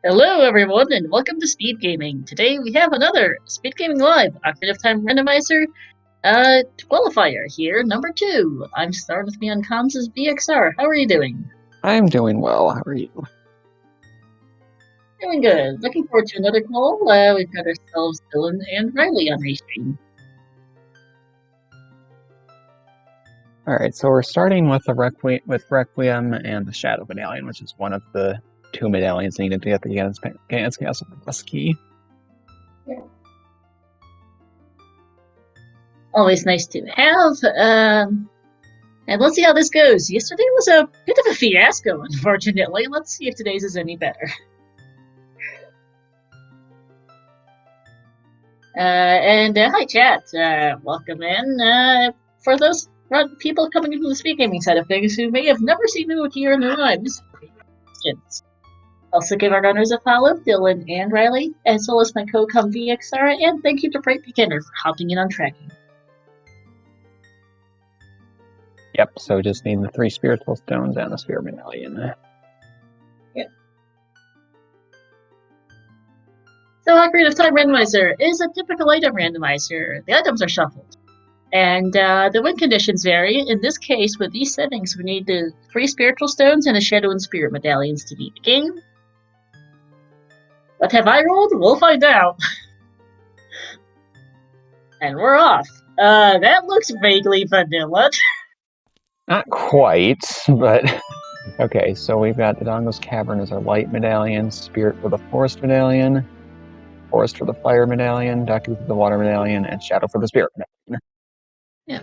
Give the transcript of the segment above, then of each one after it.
Hello, everyone, and welcome to Speed Gaming. Today we have another Speed Gaming Live Ocarina of Time Randomizer Qualifier here, number 2. I'm starting with me on comms' VXR. How are you doing? I'm doing well. How are you? Doing good. Looking forward to another call. We've got ourselves Dylan and Riley on restream. Alright, so we're starting with the Requiem and the Shadow Medallion, which is one of the 2 medallions needed to get the Gans Castle Plus key. Yeah. Always nice to have. And let's see how this goes. Yesterday was a bit of a fiasco, unfortunately. Let's see if today's is any better. Hi chat, welcome in. For those people coming in from the Speed Gaming side of things who may have never seen you here in their lives, questions. Also give our runners a follow, Dylan and Riley, as well as my co-com VXR, and thank you to Bright Beginner for hopping in on tracking. Yep, so just need the 3 Spiritual Stones and the Spirit Medallion. Yep. So Ocarina of Time Randomizer is a typical item randomizer. The items are shuffled. And the win conditions vary. In this case, with these settings, we need the 3 Spiritual Stones and a Shadow and Spirit Medallions to beat the game. What have I rolled? We'll find out. And we're off. That looks vaguely vanilla. Not quite, but... Okay, so we've got the Dongo's Cavern as our Light Medallion, Spirit for the Forest Medallion, Forest for the Fire Medallion, Deku for the Water Medallion, and Shadow for the Spirit Medallion. Yeah.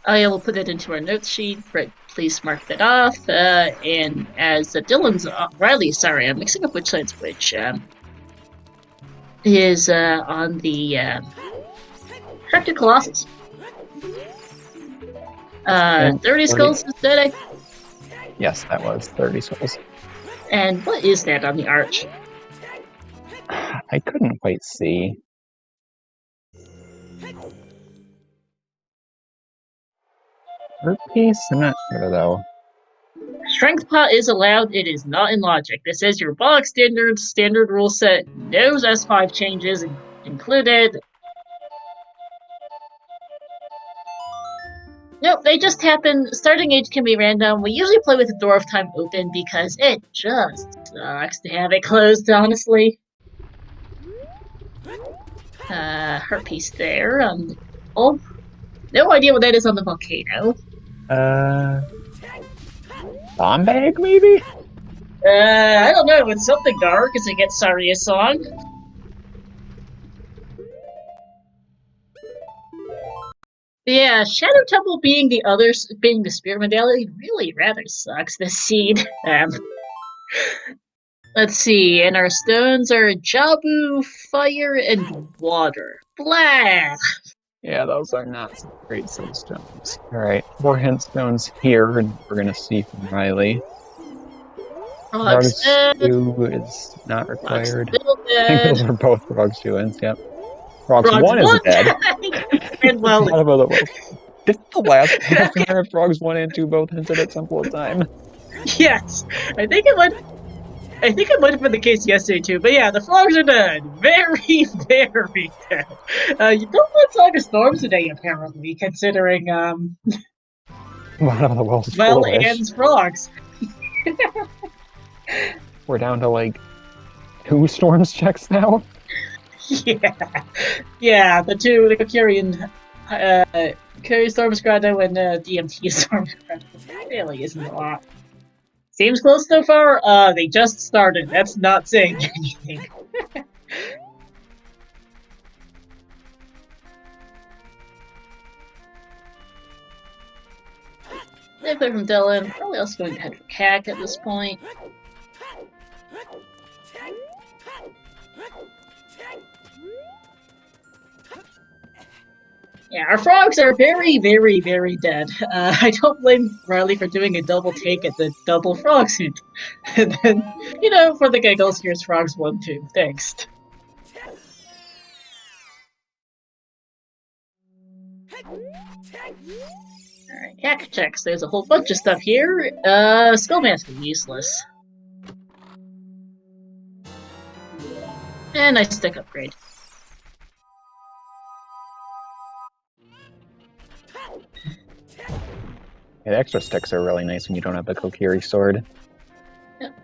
I will put it into our notes sheet. Right, please mark that off. And as Riley, sorry, I'm mixing up which side's which. Is on the Shrek Colossus. 30 skulls instead. Yes, that was 30 skulls. And what is that on the arch? I couldn't quite see. Hurt piece? I'm not sure though. Strength pot is allowed. It is not in logic. This is your bog standard rule set. No S5 changes included. Nope, they just happen. Starting age can be random. We usually play with the door of time open because it just sucks to have it closed, honestly. Hurt piece there. Oh, no idea what that is on the volcano. Bomb bag, maybe? I don't know. It's something dark as it gets Saria's song. Yeah, Shadow Temple being the Spirit Medallion really rather sucks this seed. Let's see, and our stones are Jabu, Fire, and Water. Blah! Yeah, those are not some great soul stones. Alright, 4 hint stones here, and we're gonna see from Riley. Frog Stew is not required. I think those are both Frog Stew-ins, yep. Frogs 1 is dead. And well, Didn't the last Qualifier have Frogs 1 and 2 both hinted at Temple of Time? Yes, I think it might have been the case yesterday too, but yeah, the frogs are dead. Very, very dead. You don't want Saga Storms today, apparently, considering, One of the world's and frogs. We're down to, like, 2 Storms checks now? Yeah, the Kokirian, Storms Grotto and, DMT Storms Grotto. Really isn't a lot. Seems close so far. They just started. That's not saying anything. They're from Dylan. Probably also going to head for CAC at this point. Yeah, our frogs are very, very, very dead. I don't blame Riley for doing a double take at the double frogs hint. And then, for the giggles, here's frogs 1, 2. Thanks. Alright, CAC checks. There's a whole bunch of stuff here. Skullmask is useless. And nice stick upgrade. Yeah, the extra sticks are really nice when you don't have the Kokiri sword. Yep.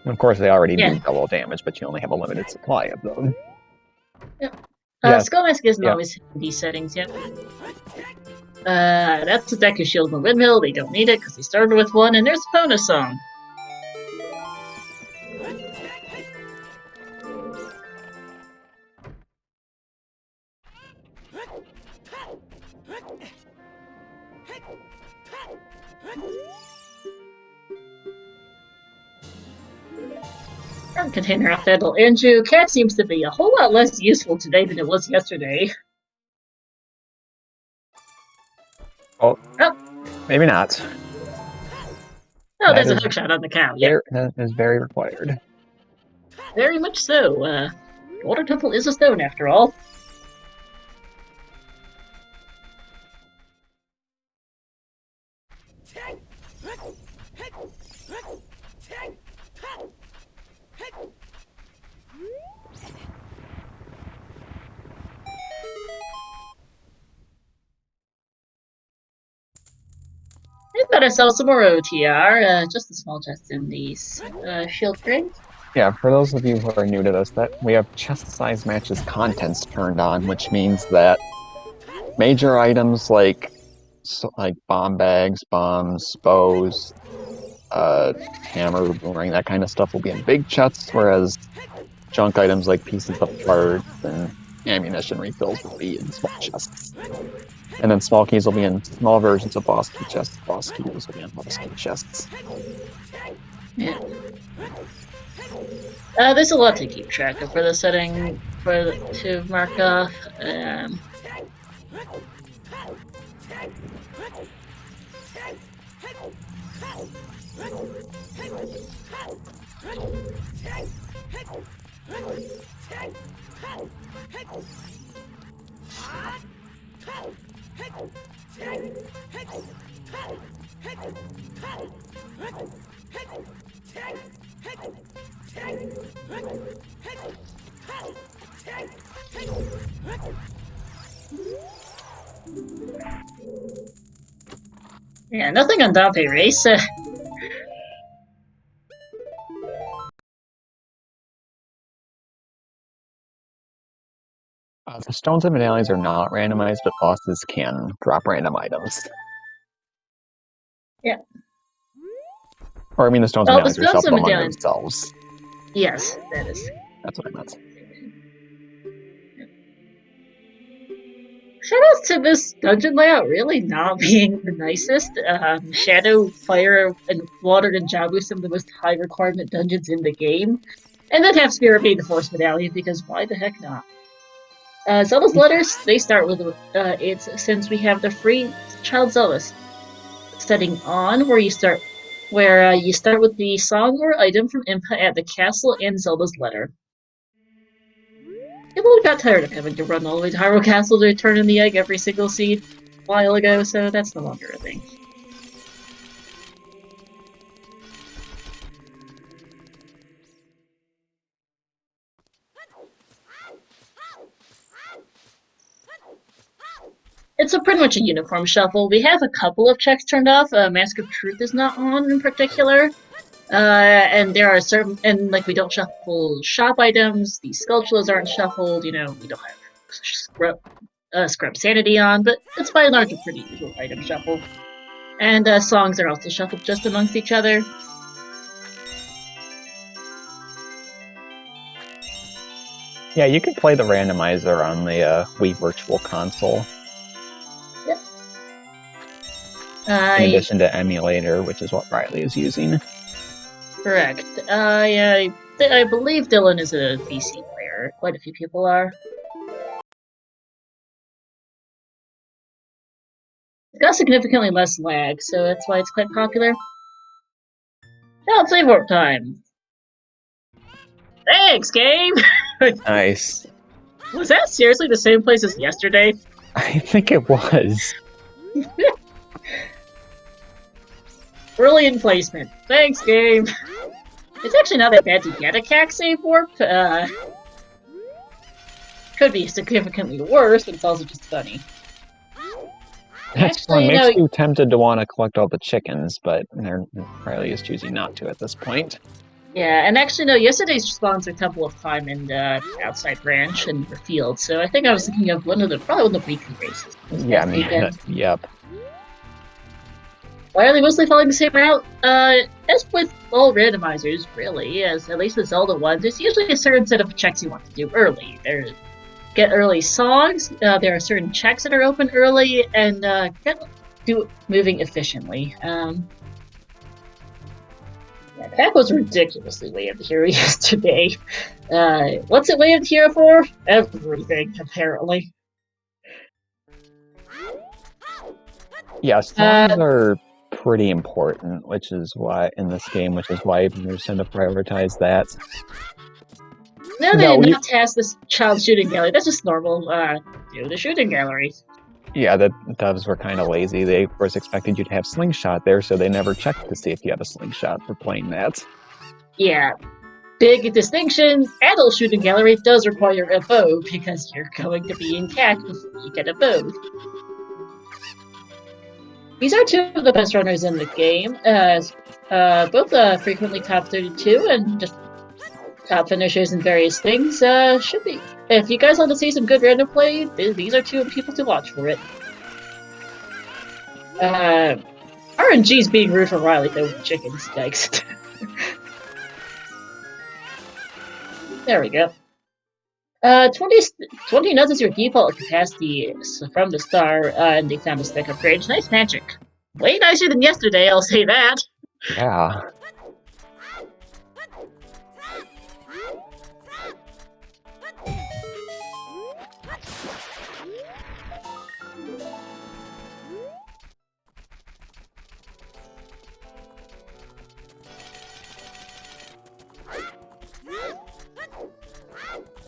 And of course, they already do double damage, but you only have a limited supply of them. Yep. Yes. Skullmask isn't always in these settings yet. That's a deck of Shield and Windmill. They don't need it because they started with one, and there's a bonus song. Container of Fedal Andrew. Cat seems to be a whole lot less useful today than it was yesterday. Oh. Maybe not. Oh, there's a hookshot on the cow. Yeah, that is very required. Very much so. Water Temple is a stone, after all. We got ourselves some more OTR, just a small chest in these shield crates. Yeah, for those of you who are new to this, that we have chest size matches contents turned on, which means that major items like bomb bags, bombs, bows, hammer, boomerang, that kind of stuff will be in big chests, whereas junk items like pieces of parts and ammunition refills will be in small chests. And then small keys will be in small versions of boss key chests. Boss keys will be in boss key chests. Yeah. There's a lot to keep track of for the setting to mark off. Yeah, nothing on Dante Race. The stones and medallions are not randomized, but bosses can drop random items. Yeah. Or I mean, the stones and medallions are shuffled among themselves. Yes, that is. That's what I meant. Shoutouts to this dungeon layout really not being the nicest. Shadow, Fire, and Water and Jabu, some of the most high requirement dungeons in the game. And then have Spirit being the Force Medallion, because why the heck not? Zelda's letters, they start with it's since we have the free Child Zealous setting on, where you start with the song or item from Impa at the castle and Zelda's letter. People got tired of having to run all the way to Hyrule Castle to return in the egg every single seed a while ago, so that's no longer a thing. It's pretty much a uniform shuffle. We have a couple of checks turned off. Mask of Truth is not on in particular. And there are certain, and like we don't shuffle shop items, the sculptures aren't shuffled, we don't have Scrub Sanity on, but it's by and large a pretty usual item shuffle. And songs are also shuffled just amongst each other. Yeah, you can play the randomizer on the Wii Virtual Console. Yep. In addition to emulator, which is what Riley is using. Correct. I believe Dylan is a PC player. Quite a few people are. It's got significantly less lag, so that's why it's quite popular. Now it's save warp time. Thanks, game! Nice. Was that seriously the same place as yesterday? I think it was. Brilliant placement. Thanks, game. It's actually not that bad to get a cack save warp. Could be significantly worse, but it's also just funny. That's one makes you tempted to want to collect all the chickens, but Riley is choosing not to at this point. Yeah, and actually, no, yesterday's spawns are Temple of Time and Outside Ranch and the field, so I think I was thinking of probably one of the weekly races. Yeah, I mean, yep. Why are they mostly following the same route? As with all randomizers, really, as at least the Zelda ones, there's usually a certain set of checks you want to do early. Get early songs, there are certain checks that are open early, and do moving efficiently. Yeah, Pack was ridiculously waved here yesterday. What's it waved here for? Everything, apparently. Yeah, songs are pretty important, which is why in this game, which is why you tend to prioritize that. No, they did not task this child shooting gallery. That's just normal. Do the shooting gallery. Yeah, the devs were kind of lazy. They, of course, expected you to have slingshot there, so they never checked to see if you have a slingshot for playing that. Yeah. Big distinction, adult shooting gallery does require a bow, because you're going to be in CAC before you get a bow. These are two of the best runners in the game, as both frequently top 32 and just top finishers in various things. Should be. If you guys want to see some good random play, these are two people to watch for it. RNG's being rude for Riley though with chicken spikes. There we go. 20 nuts is your default capacity from the start, and they found a stack of range. Nice magic. Way nicer than yesterday, I'll say that. Yeah.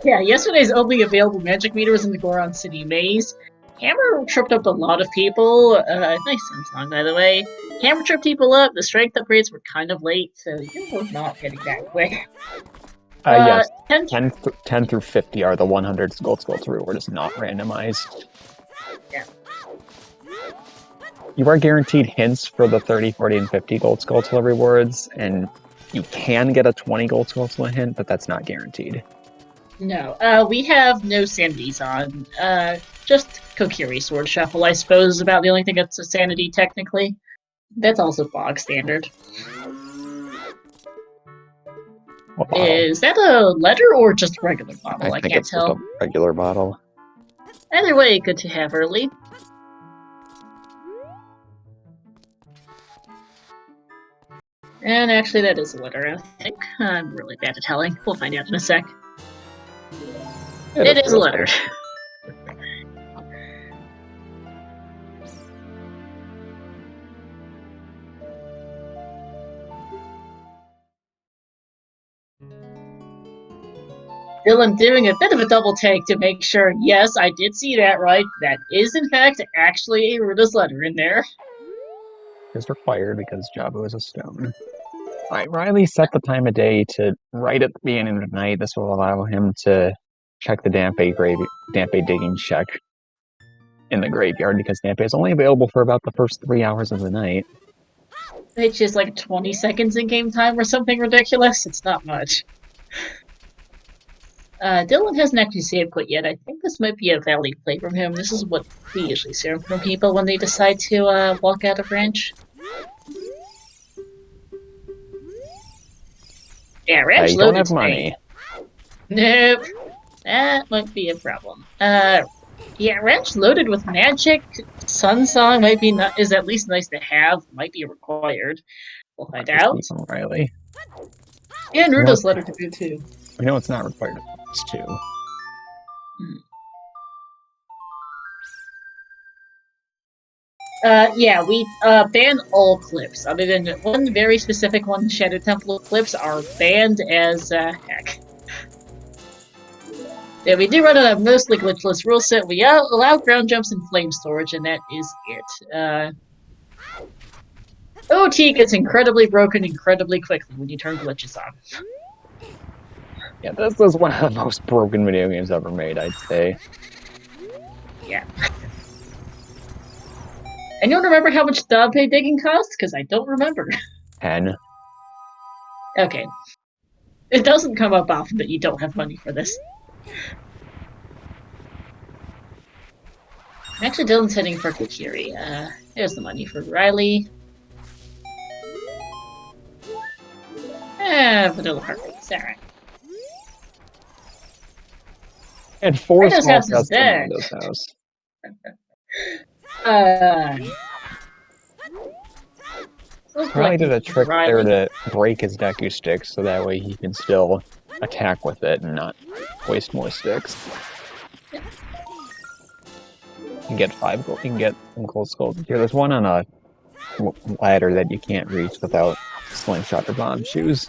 Yeah, yesterday's only available magic meter was in the Goron City Maze. Hammer tripped up a lot of people. Nice song, by the way. Hammer tripped people up, the strength upgrades were kind of late, so you were not getting that quick. Yes, 10 through 50 are the 100 gold skulls reward is not randomized. Yeah. You are guaranteed hints for the 30, 40, and 50 gold skull rewards, and you can get a 20 gold skull hint, but that's not guaranteed. No, we have no sanities on. Just Kokiri Sword Shuffle, I suppose, is about the only thing that's a sanity, technically. That's also bog standard. Is that a letter or just a regular bottle? I can't tell. Just a regular bottle. Either way, good to have early. And actually, that is a letter, I think. I'm really bad at telling. We'll find out in a sec. It is a letter. Dylan doing a bit of a double take to make sure, yes, I did see that right. That is, in fact, actually a Ruda's letter in there. Is required because Jabu is a stone. Alright, Riley set the time of day to right at the beginning of the night. This will allow him to check the Dampe digging check in the graveyard, because Dampe is only available for about the first 3 hours of the night. Which is like 20 seconds in game time or something ridiculous. It's not much. Dylan hasn't actually saved quit yet. I think this might be a valid play from him. This is what we usually see from people when they decide to walk out of ranch. Yeah, ranch loaded. I don't have money. Nope. That might be a problem. Yeah, ranch loaded with magic. Sun Song might be is at least nice to have. Might be required. We'll find out. Riley. And Rudo's letter to do too. We know it's not required too. Yeah, we ban all clips, other than one very specific one. Shadow Temple clips are banned as heck. Yeah, we do run a mostly glitchless rule set. We allow ground jumps and flame storage, and that is it. Oh, OT gets incredibly broken incredibly quickly when you turn glitches on. Yeah, this is one of the most broken video games ever made, I'd say. Yeah. Anyone remember how much dog pay digging costs? Because I don't remember. 10. Okay. It doesn't come up often that you don't have money for this. Actually, Dylan's heading for Kokiri. There's the money for Riley. Vanilla Heartbeats, alright. And 4 Rando's small house is chests in there. Rando's house. Probably did a trick there to break his Deku sticks so that way he can still attack with it and not waste more sticks. Yeah. You can get 5 gold. You can get some gold skulls here. There's one on a ladder that you can't reach without slingshot or bomb shoes.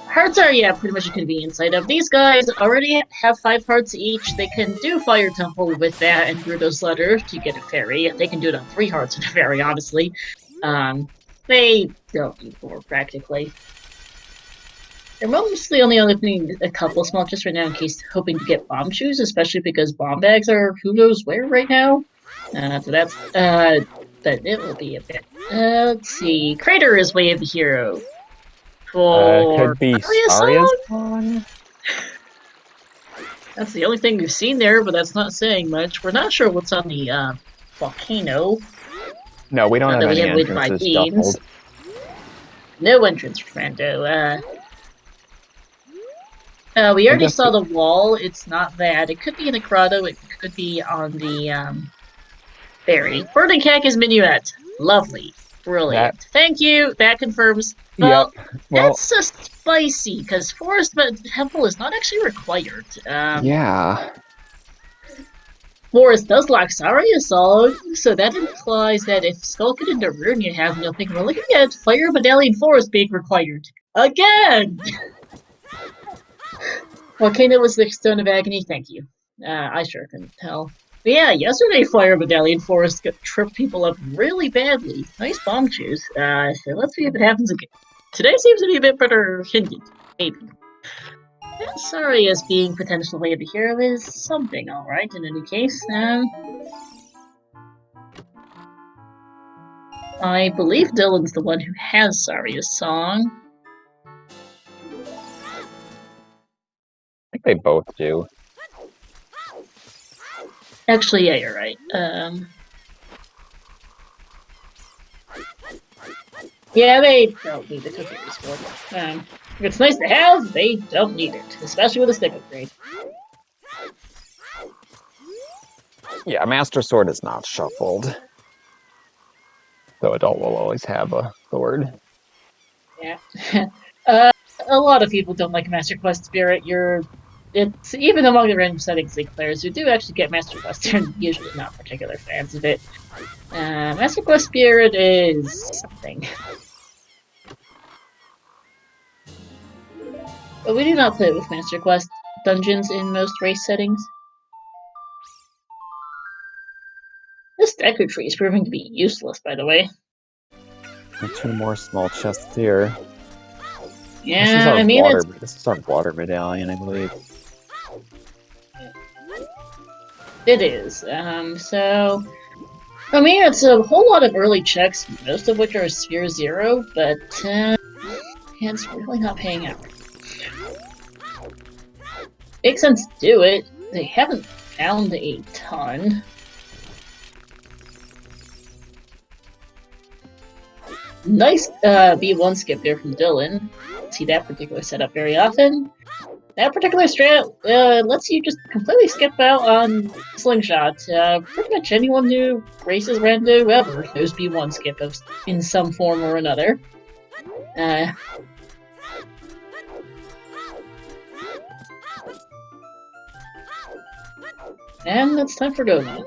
Hearts are, yeah, pretty much a convenience item. These guys already have 5 hearts each. They can do Fire Temple with that and Gerudo's Letter to get a fairy. They can do it on 3 hearts with a fairy, honestly. They don't need more, practically. They're mostly only opening a couple small chests right now in case hoping to get bomb shoes, especially because bomb bags are who knows where right now. But it will be a bit. Let's see. Crater is Wave the Hero. Could be Aria's song? That's the only thing we've seen there, but that's not saying much. We're not sure what's on the volcano. No, we don't have any entrances shuffled. No entrance, Rando. We already saw the wall. It's not that. It could be in the grotto. It could be on the ferry. Burning Cactus Minuet. Lovely. Brilliant. Thank you. That confirms. Well, that's just spicy, because Forest Temple is not actually required. Yeah. Forest does lack Saria Song, so that implies that if Skulkin and Darunia have nothing, we're looking at Fire Medallion Forest being required. Again! Volcano was the Stone of Agony, thank you. I sure couldn't tell. But yeah, yesterday Fire Medallion Forest tripped people up really badly. Nice bomb shoes. So let's see if it happens again. Today seems to be a bit better hinted. Maybe. Sorry, as being potential way of the hero is something, alright, in any case. I believe Dylan's the one who has Saria's song. I think they both do. Actually, yeah, you're right. Yeah, they don't need the cookies for it. It's nice to have, they don't need it, especially with a stick upgrade. Yeah, Master Sword is not shuffled. So Adult will always have a sword. Yeah. A lot of people don't like Master Quest Spirit. It's even among the random settings declares who do actually get Master Quest, they're usually not particular fans of it. Master Quest Spirit is something. But we do not play with Master Quest dungeons in most race settings. This Deku tree is proving to be useless, by the way. And 2 more small chests here. Yeah, this is our water medallion, I believe. It is. So I mean, it's a whole lot of early checks, most of which are Sphere 0, but it's really not paying out. Makes sense to do it. They haven't found a ton. Nice B1 skip there from Dylan. See that particular setup very often. That particular strat lets you just completely skip out on Slingshot. Pretty much anyone who races Rando ever knows B1 skip in some form or another. And it's time for go now.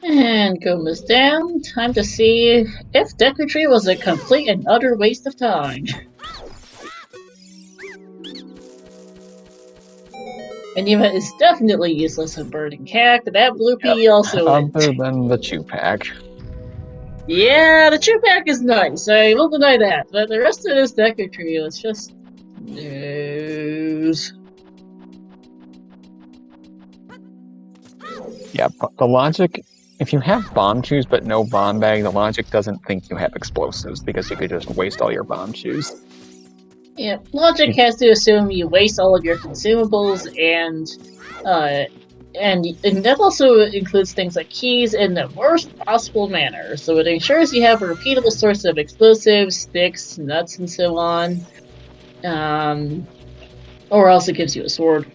And Goma's down. Time to see if Decretry was a complete and utter waste of time. Eniva is definitely useless in Burning Cack, but that Bloopy also other than the Chew Pack. Yeah, the Chew Pack is nice, I will deny that, but the rest of this Decretry is just... news. Yeah, but the logic, if you have bomb shoes but no bomb bag, the logic doesn't think you have explosives because you could just waste all your bomb shoes. Yeah, logic has to assume you waste all of your consumables, and that also includes things like keys in the worst possible manner. So it ensures you have a repeatable source of explosives, sticks, nuts, and so on. Or else it gives you a sword.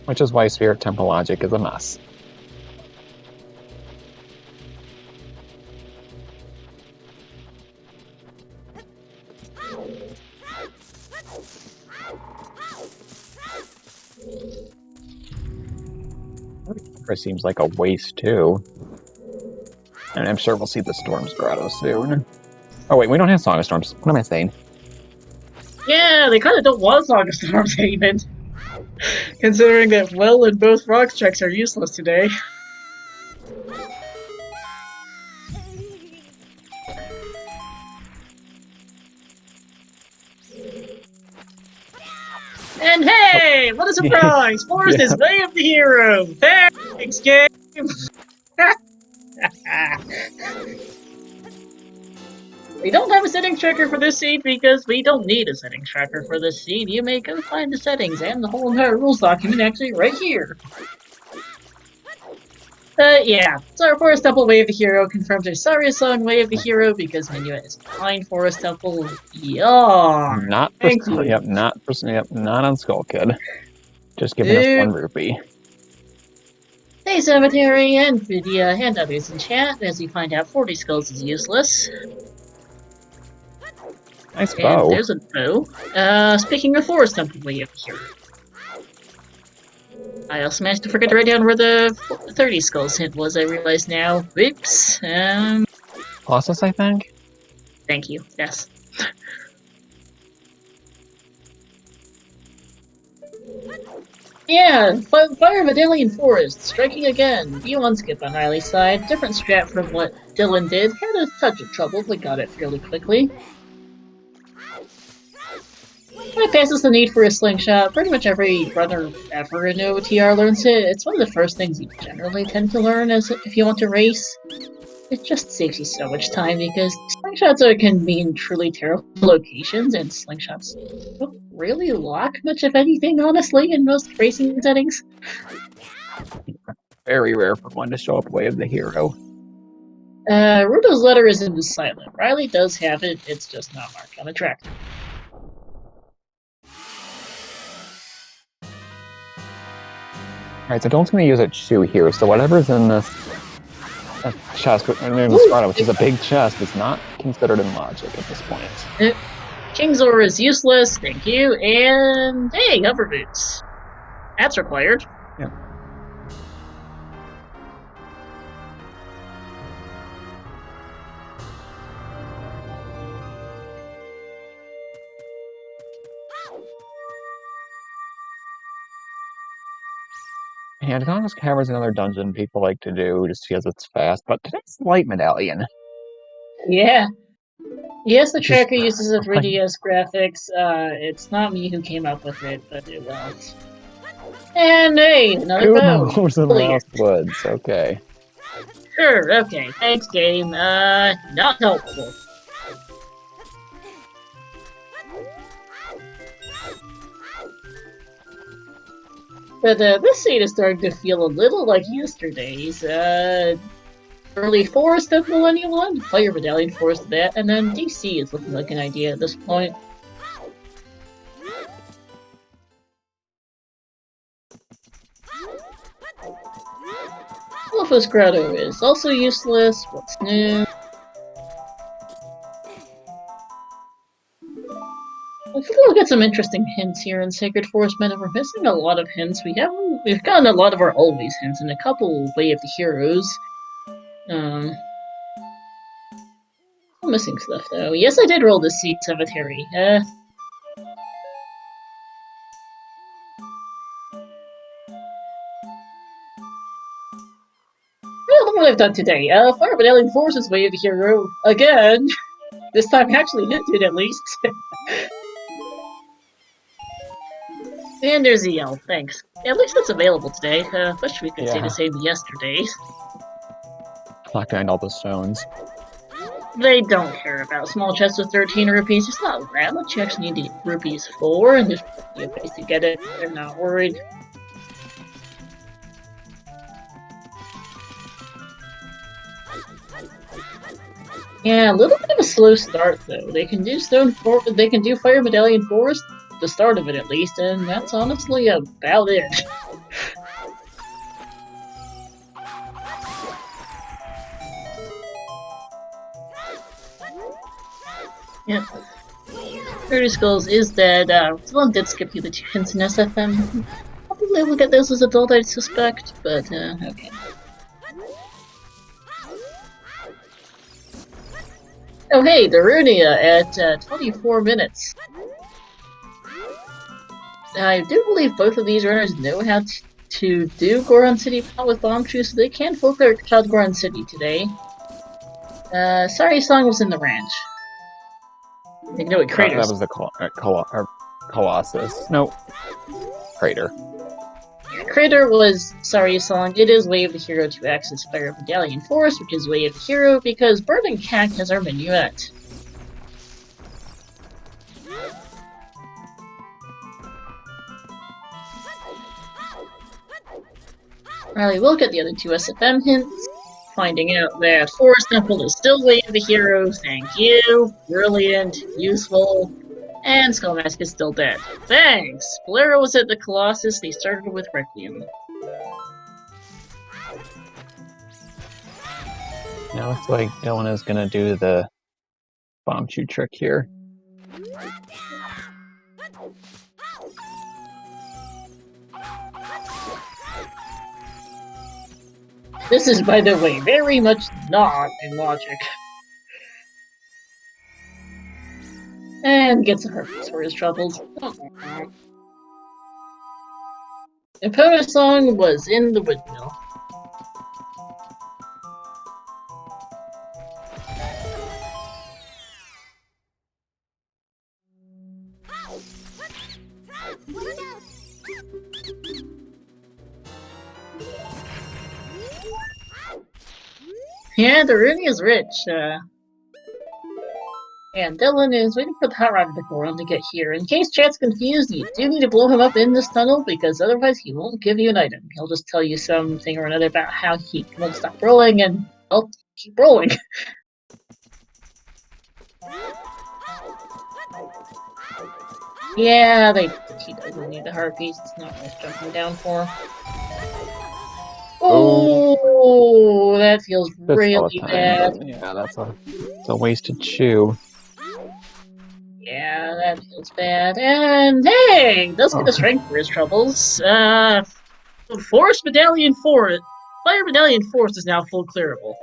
Which is why Spirit Temple logic is a mess. It seems like a waste too. And I'm sure we'll see the Storms Grotto soon. Oh wait, we don't have Song of Storms. What am I saying? Yeah, they kind of don't want Song of Storms even. Considering that Well and both Rocks checks are useless today. And hey, what a surprise! Forrest is Way of the Hero! Thanks, game! We don't have a settings tracker for this scene because we don't need a settings tracker for this scene. You may go find the settings and the whole entire rules document actually right here. Yeah, so our Forest Temple Way of the Hero confirms our Saria song Way of the Hero because Minuet is behind Forest Temple. Yeah, thank you. Yep, not on Skull Kid. Just giving us 1 rupee. Hey Cemetery and Vidya and others in chat as we find out 40 skulls is useless. Nice bow. And there's a bow. Speaking of Forest Temple Way of the Hero. I also managed to forget to write down where the 30 skulls hint was, I realize now. Whoops. Colossus, I think? Thank you, yes. Yeah, Fire Vidalian Forest, striking again. V1 skip on Riley's side. Different strat from what Dylan did. Had a touch of trouble, but got it fairly quickly. That passes the need for a slingshot. Pretty much every runner ever in OTR learns it. It's one of the first things you generally tend to learn if you want to race. It just saves you so much time because slingshots can be in truly terrible locations, and slingshots don't really lock much of anything, honestly, in most racing settings. Very rare for one to show up Way of the Hero. Rudo's letter is in the silent. Riley does have it, it's just not marked on the track. Alright, so Dolan's going to use a shoe here, so whatever's in this chest, which is a big chest, is not considered in logic at this point. King's Ore is useless, thank you, and hey, hover boots. That's required. Yeah. Yeah, Adonis Cavern's another dungeon people like to do just because it's fast, but today's Light Medallion. Yeah. Yes, the tracker uses a 3DS graphics. It's not me who came up with it, but it was. And hey, another bow. Who knows in Lost Woods? Okay. Sure, okay. Thanks, game. Not helpful. But this scene is starting to feel a little like yesterday's. Early Forest Temple, anyone? Fire Medallion Forest that, and then DC is looking like an idea at this point. Wolfus Grotto is also useless. What's new? Let's look at some interesting hints here in Sacred Forest Meadow. We're missing a lot of hints. We've gotten a lot of our always hints and a couple Way of the Heroes. I'm missing stuff though. Yes, I did roll the Seed Cemetery. Well, look what I've done today. Fire Battalion Forces Way of the Hero again. This time I actually hinted at least. And there's EL, thanks. At least it's available today. Wish we could say the same yesterday. Collecting all the stones. They don't care about small chests with 13 rupees. It's not that much you actually need rupees for, and there's plenty of ways to get it. They're not worried. Yeah, a little bit of a slow start though. They can do Fire Medallion Forest, the start of it at least, and that's honestly about it. Yeah. 30 Skulls is dead. Someone did skip you the 2 hints in SFM. Probably will get those as adult, I suspect, but okay. Oh hey, Darunia at 24 minutes. I do believe both of these runners know how to do Goron City Pot with Bombchu, so they can full clear Child Goron City today. Sorry, Song was in the ranch. No, it Crater. That was the Colossus. No, Crater. Crater was Sorry Song. It is Way of the Hero to access Fire Medallion Forest, which is Way of the Hero because Burning Cat has our minuet. Riley will get the other 2 SFM hints. Finding out that Forest Temple is still Way of the Hero. Thank you. Brilliant. Useful. And Skullmask is still dead. Thanks! Bolero was at the Colossus. They started with Requiem. Now it's like Dylan is gonna do the Bombchu trick here. This is, by the way, very much not in logic. And gets a herpes for his troubles. Epona Song was in the windmill. Yeah, the Rooney is rich. And Dylan is waiting for the hot rod Goron to get here. In case chat's confused, you do need to blow him up in this tunnel, because otherwise he won't give you an item. He'll just tell you something or another about how he won't stop rolling, and I'll keep rolling. Yeah, he doesn't need the harpies. It's not worth jumping down for. Oh, that feels really bad. Yeah, that's a wasted chew. Yeah, that feels bad. And hey, does get a strength for his troubles. Forest Medallion Forest. Fire Medallion Forest is now full clearable.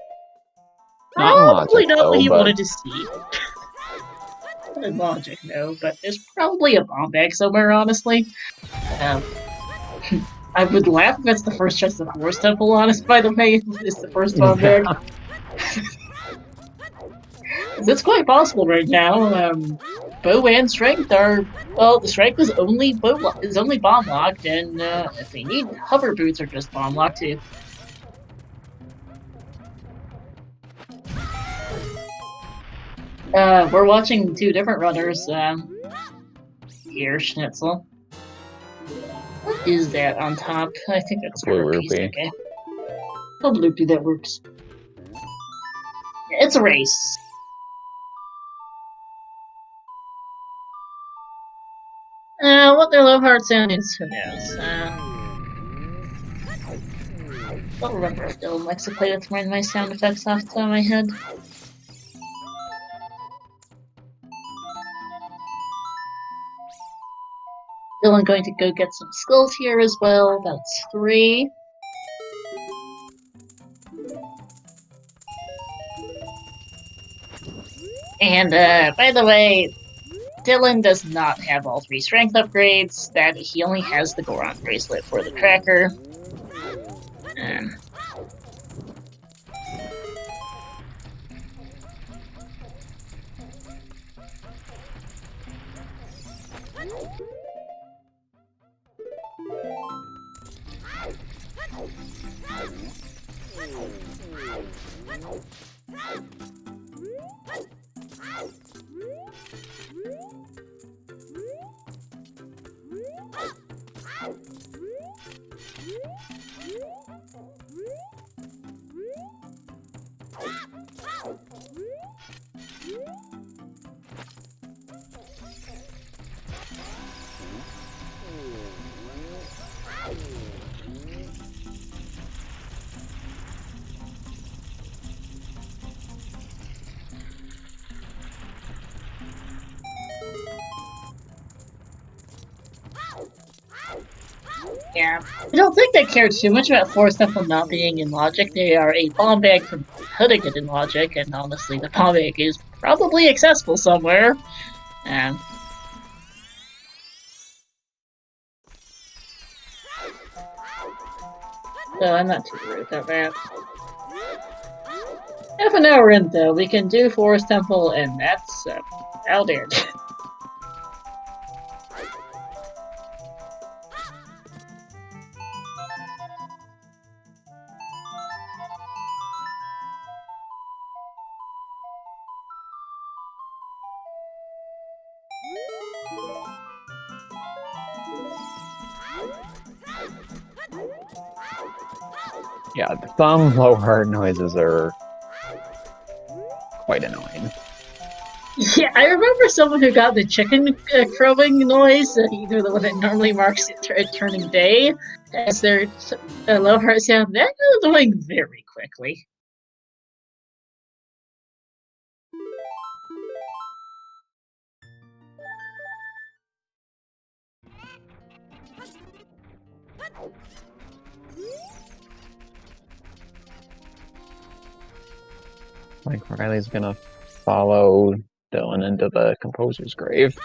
Probably not what he wanted to see. Not in logic, no, but there's probably a bomb bag somewhere, honestly. I would laugh if that's the first chest of Forest Temple, honest, by the way, it's the first bomb bag. It's quite possible right now. Bow and strength are, well, the strength is only bomb locked, and if they need hover boots are just bomb locked too. We're watching 2 different runners. Here, Schnitzel. What is that on top? I think that's a piece. Okay. Called Loopy, that works. Yeah, it's a race. What their low heart sound is, who knows? Don't remember if Dylan likes to play with my sound effects off the top of my head. Dylan going to go get some skulls here as well. That's 3. And by the way, Dylan does not have all 3 strength upgrades. That he only has the Goron bracelet for the tracker. Yeah, I don't think they care too much about Forest Temple not being in Logic. They are a bomb bag from putting it in Logic, and honestly, the bomb bag is probably accessible somewhere. So I'm not too worried about that. Half an hour in, though, we can do Forest Temple, and that's about it. Yeah, some low heart noises are quite annoying. Yeah, I remember someone who got the chicken crowing noise, either the one that normally marks it turning day, as their low heart sound. That is annoying very quickly. Like Riley's gonna follow Dylan into the composer's grave.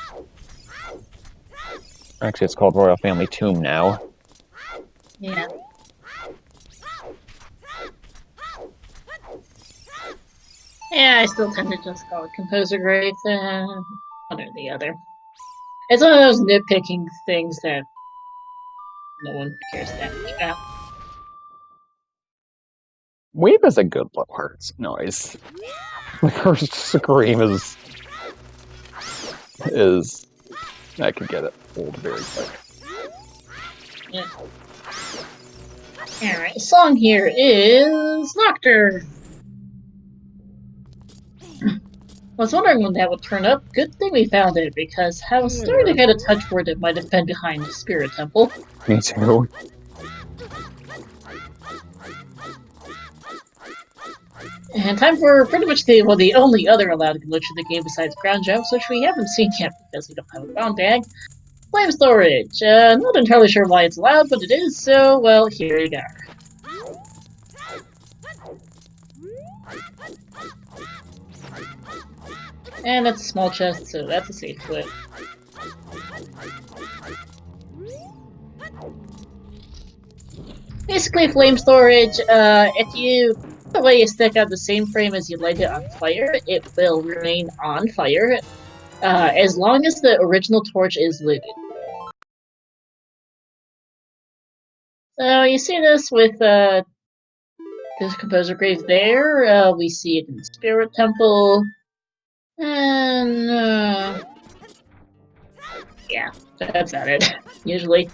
Actually, it's called Royal Family Tomb now. Yeah. Yeah, I still tend to just call it composer grave, one or the other. It's one of those nitpicking things that no one cares that much about. Weep is a good low heart noise. Like her scream is that could get it old very quick. Yeah. Alright, song here is Nocturne. I was wondering when that would turn up. Good thing we found it, because I was starting to get a touch word it might have been behind the Spirit Temple. Me too. And time for pretty much the only other allowed glitch in the game besides ground jumps, which we haven't seen yet because we don't have a bound bag. Flame storage. Not entirely sure why it's allowed, but it is, so, well, here you go. And that's a small chest, so that's a safe flip. Basically, flame storage, if you put away a stick on the same frame as you light it on fire, it will remain on fire, as long as the original torch is lit. So you see this with this composer grave there, we see it in the Spirit Temple, and yeah, that's about it, usually.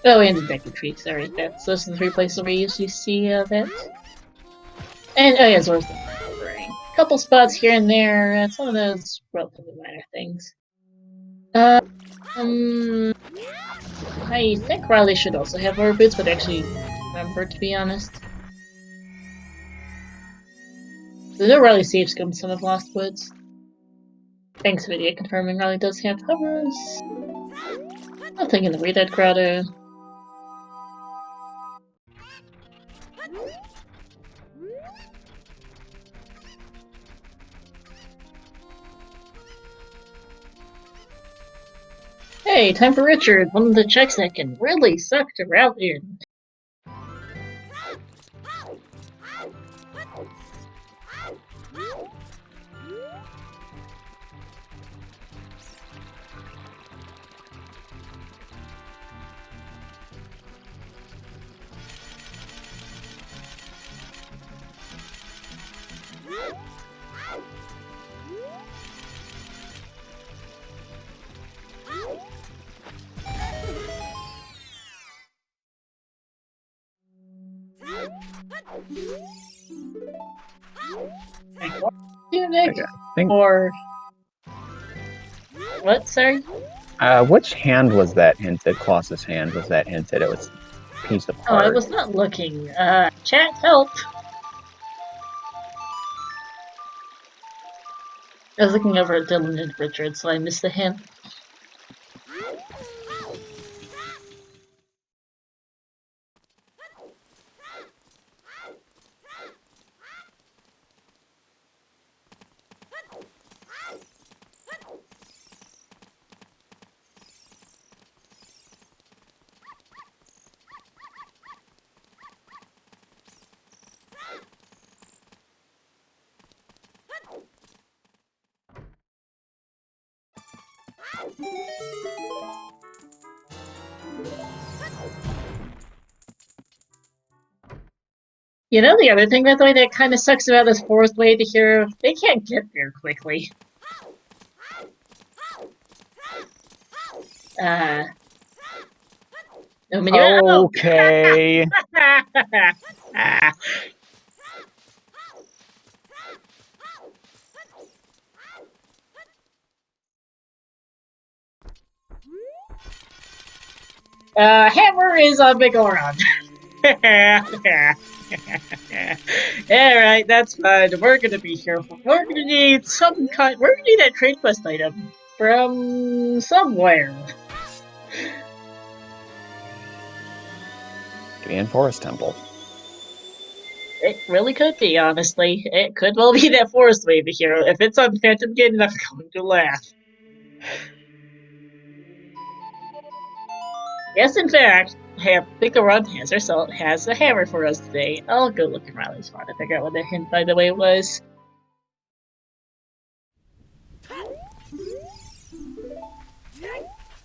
Oh, and the Deku Tree, sorry. Those are the 3 places where you usually see that. And, oh yeah, Zora's the Ring. Couple spots here and there, some of those relatively minor things. I think Riley should also have more boots, but actually remember, to be honest. There's no Riley safe scope in some of Lost Woods. Thanks, video confirming Riley does have hovers. Nothing in the Redead Grotto. Hey, time for Richard, one of the checks that can really suck to route in. Nick? Or what? Sorry. Which hand was that hinted? Klaus's hand was that hinted? It was a piece of heart. Oh, I was not looking. Chat, help! I was looking over at Dylan and Richard, so I missed the hint. You know, the other thing, by the way, that kind of sucks about this forest way to here, they can't get there quickly. Okay. Hammer is a big Oron. Alright, that's fine. We're gonna be careful. We're gonna need some kind. We're gonna need that trade quest item from somewhere. Gideon Forest Temple. It really could be, honestly. It could well be that forest wave hero. If it's on Phantom Gain, I'm going to laugh. Yes, in fact, Big Run has a hammer for us today. I'll go look in Riley's font to figure out what the hint, by the way, was.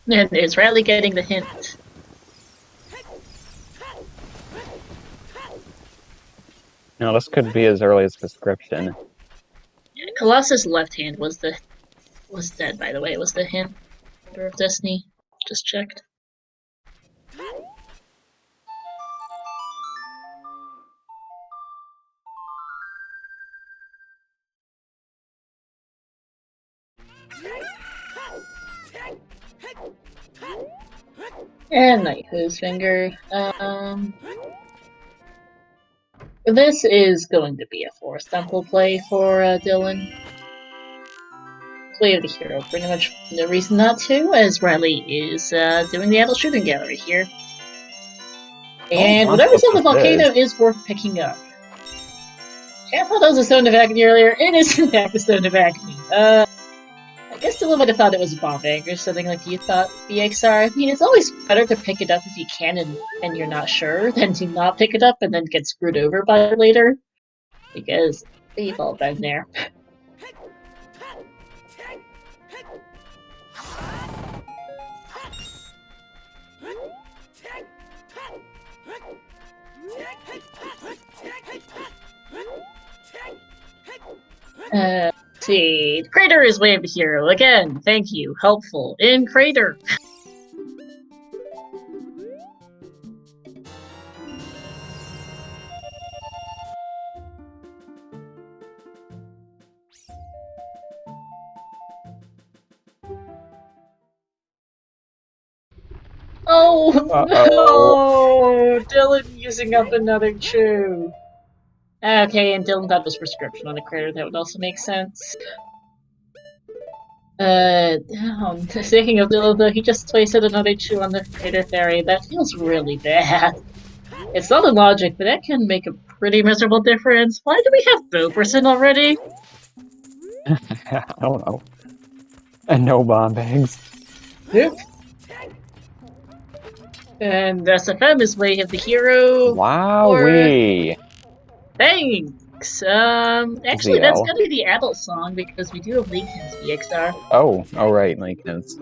And is Riley getting the hint? No, this could be as early as description. Yeah, Colossus' left hand was dead, by the way. It was the hint. Order of Destiny. Just checked. And Night Whose Finger. This is going to be a Forest Temple play for Dylan. Play of the hero, pretty much no reason not to, as Riley is doing the Adult Shooting Gallery here. And whatever's on the volcano is worth picking up. I thought that was a Stone of Agony earlier. It is in fact a Stone of Agony. I guess Dylan would have thought it was a bomb egg or something like you thought, BXR. I mean, it's always better to pick it up if you can and you're not sure than to not pick it up and then get screwed over by it later. Because we've all been there. Let's see. Crater is way up hero. Again, thank you. Helpful. In Crater. Oh no! Dylan using up another chew. Okay, and Dylan got this prescription on the Crater. That would also make sense. Thinking of Dylan, though, he just wasted another 2 on the Crater Fairy. That feels really bad. It's not a logic, but that can make a pretty miserable difference. Why do we have Boperson already? I don't know. And no bomb bags. Nope. And SFM is Way of the Hero. Wowee! Thanks! Actually, that's gonna be the adult song because we do have Lincoln's VXR. Oh right, Lincoln's.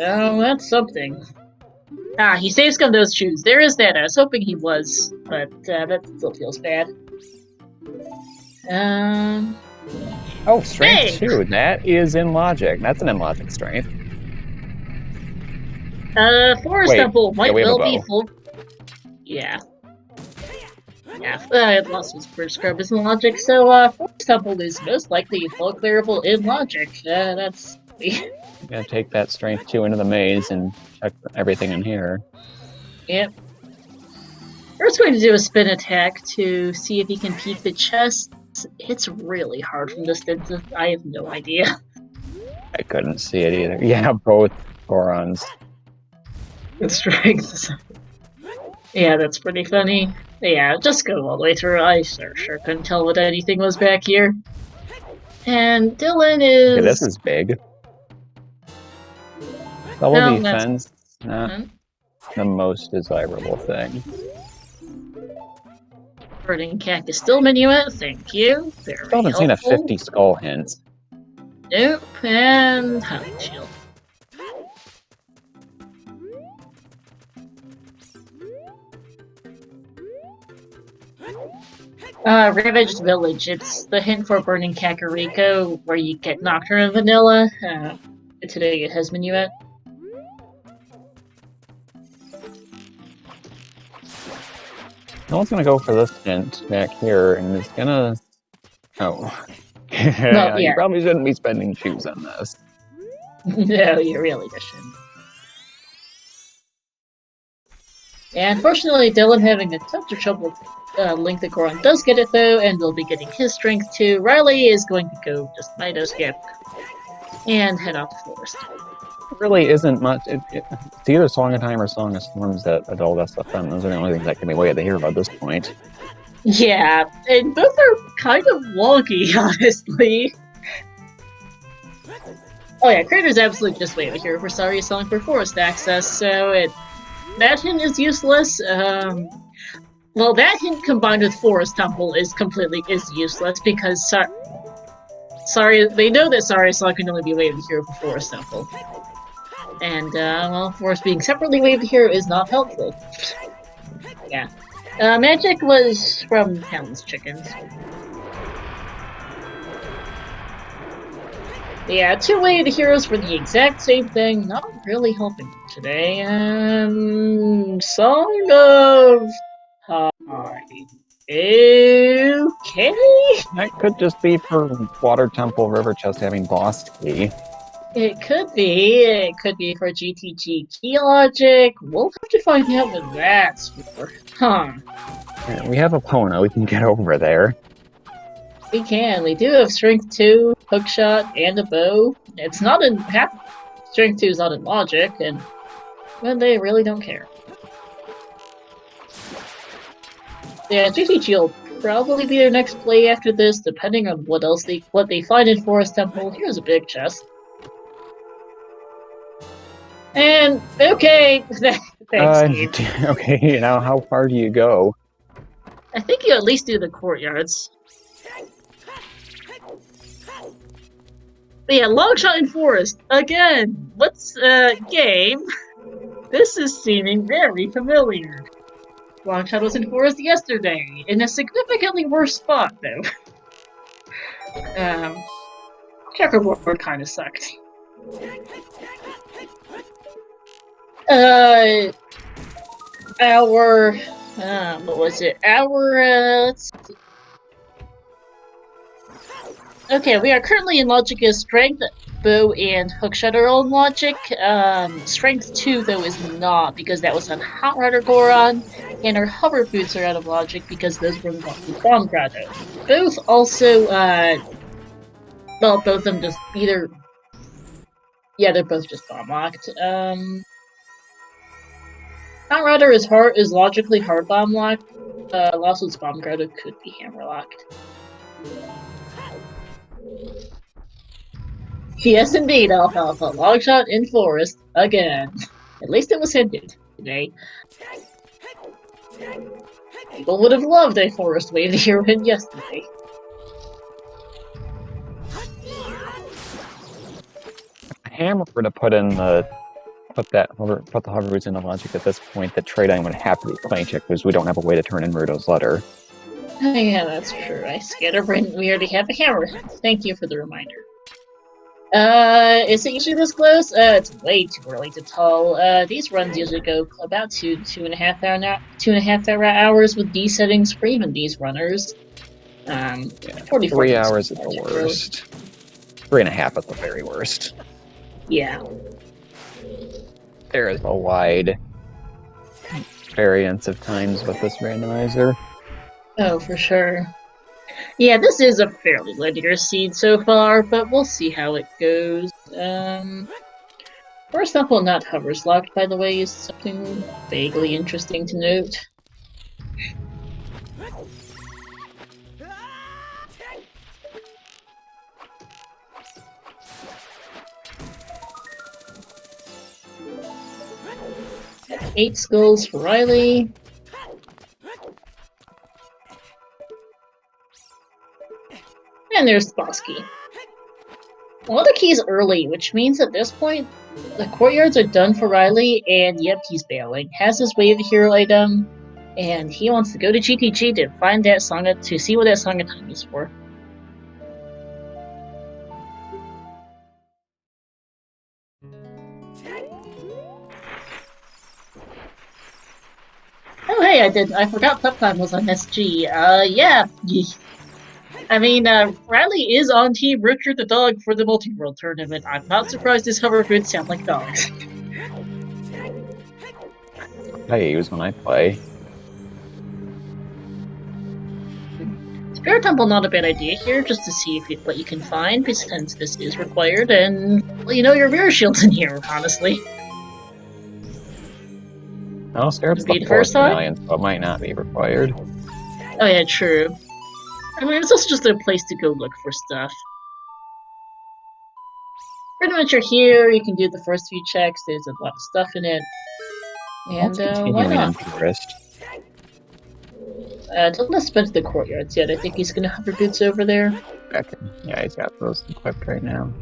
Oh, that's something. Ah, he saves scummed those shoes. There is that. I was hoping he was, but that still feels bad. Oh, strength 2. That is in logic. That's an in logic strength. Forest Temple might well be full. Yeah. Yeah, I lost his first scrub is in logic, so Forest Temple is most likely full clearable in logic. That's gonna take that strength 2 into the maze and check everything in here. Yep. We're just going to do a spin attack to see if he can peek the chest. It's really hard from distance. I have no idea. I couldn't see it either. Yeah, both Gorons. Strength. Yeah, that's pretty funny. Yeah, just go all the way through. I sure couldn't tell what anything was back here. And Dylan is... Okay, this is big. Double defense, not the most desirable thing. Burning Cactus still minuet, thank you. Very Still haven't seen a 50 skull hint. Nope, and Hunting Shield. Ravaged Village. It's the hint for Burning Kakariko, where you get Nocturne and Vanilla. Today it has Minuet. No one's gonna go for this hint back here, and it's gonna... Oh. Yeah. You probably shouldn't be spending shoes on this. No, you really shouldn't. And fortunately, Dylan having a touch of trouble Link the Goron does get it though, and will be getting his strength too. Riley is going to go just Mido skip and head out the forest. It really isn't much. It's either Song of Time or Song of Storms at Adult SFM. Those are the only things that can be way of the hero at this point. Yeah, and both are kind of wonky, honestly. Oh yeah, Crater's absolutely just way of the hero for Sorry Song for forest access, so that hint is useless. Well, that hint combined with Forest Temple is useless because they know that Sorry Song can only be way of the hero for Forest Temple. And, well, Forest being separately way of the hero is not helpful. Yeah. Magic was from Helen's Chickens. Yeah, 2 way of the heroes for the exact same thing, not really helping today. Song of Time. Okay. That could just be for Water Temple River Chest having boss key. It could be. It could be for GTG key logic. We'll have to find out what that's for. Huh. We have a Pona. We can get over there. We can. We do have Strength 2, Hookshot, and a bow. It's not in... Strength 2 is not in logic, and... well, they really don't care. Yeah, GTG will probably be their next play after this, depending on what they find in Forest Temple. Here's a big chest. And, okay, thanks, okay, now how far do you go? I think you at least do the courtyards. But yeah, Longshot in Forest. Again, what's, game? This is seeming very familiar. Longshot was in Forest yesterday, in a significantly worse spot, though. Checkerboard kinda sucked. What was it? Let's see. Okay, we are currently in Logic as Strength, Bow, and Hookshot are all in Logic. Strength 2, though, is not, because that was on Hot Rider Goron, and our Hover Boots are out of Logic because those were involved with Bomb Grotto. Both also, Well, both of them just either... Yeah, they're both just bomb-locked. Outrider is logically hard bomb-locked. Lawsuit's Bomb Guard could be hammer-locked. Yes, indeed, Alfalfa. Longshot in forest again. At least it was hinted today. People would have loved a forest wave heroine yesterday. Hammer to put the hover boots into logic at this point. The trade I would have to be playing check because we don't have a way to turn in Murdo's letter. Yeah, that's true. I scatterbrained. We already have a hammer. Thank you for the reminder. Is it usually this close? It's way too early to tell. These runs usually go about 2.5 hours with D settings for even these runners. 3 hours at the worst. 3.5 at the very worst. Yeah. There is a wide variance of times with this randomizer. Oh, for sure. Yeah, this is a fairly linear seed so far, but we'll see how it goes. For example, not hovers locked, by the way, is something vaguely interesting to note. Eight skulls for Riley. And there's the boss key. Well, the key's early, which means at this point, the courtyards are done for Riley, and yep, he's bailing. Has his Wave Hero item, and he wants to go to GTG to find that song, to see what that Song of Time is for. Oh hey, I forgot Peptime was on SG. Yeah. I mean, Riley is on Team Richard the Dog for the Multi-World Tournament. I'm not surprised his hover boots sound like dogs. I use when I play. Spirit Temple not a bad idea here, just to see what you can find, since this is required, and, well, you know, your mirror shield's in here, honestly. No, Spirit's the first medallion, so it might not be required. Oh yeah, true. I mean, it's also just a place to go look for stuff. Pretty much you're here, you can do the first few checks, there's a lot of stuff in it. And, why not? Don't let's spend the courtyards yet, I think he's gonna hover boots over there. Okay. Yeah, he's got those equipped right now.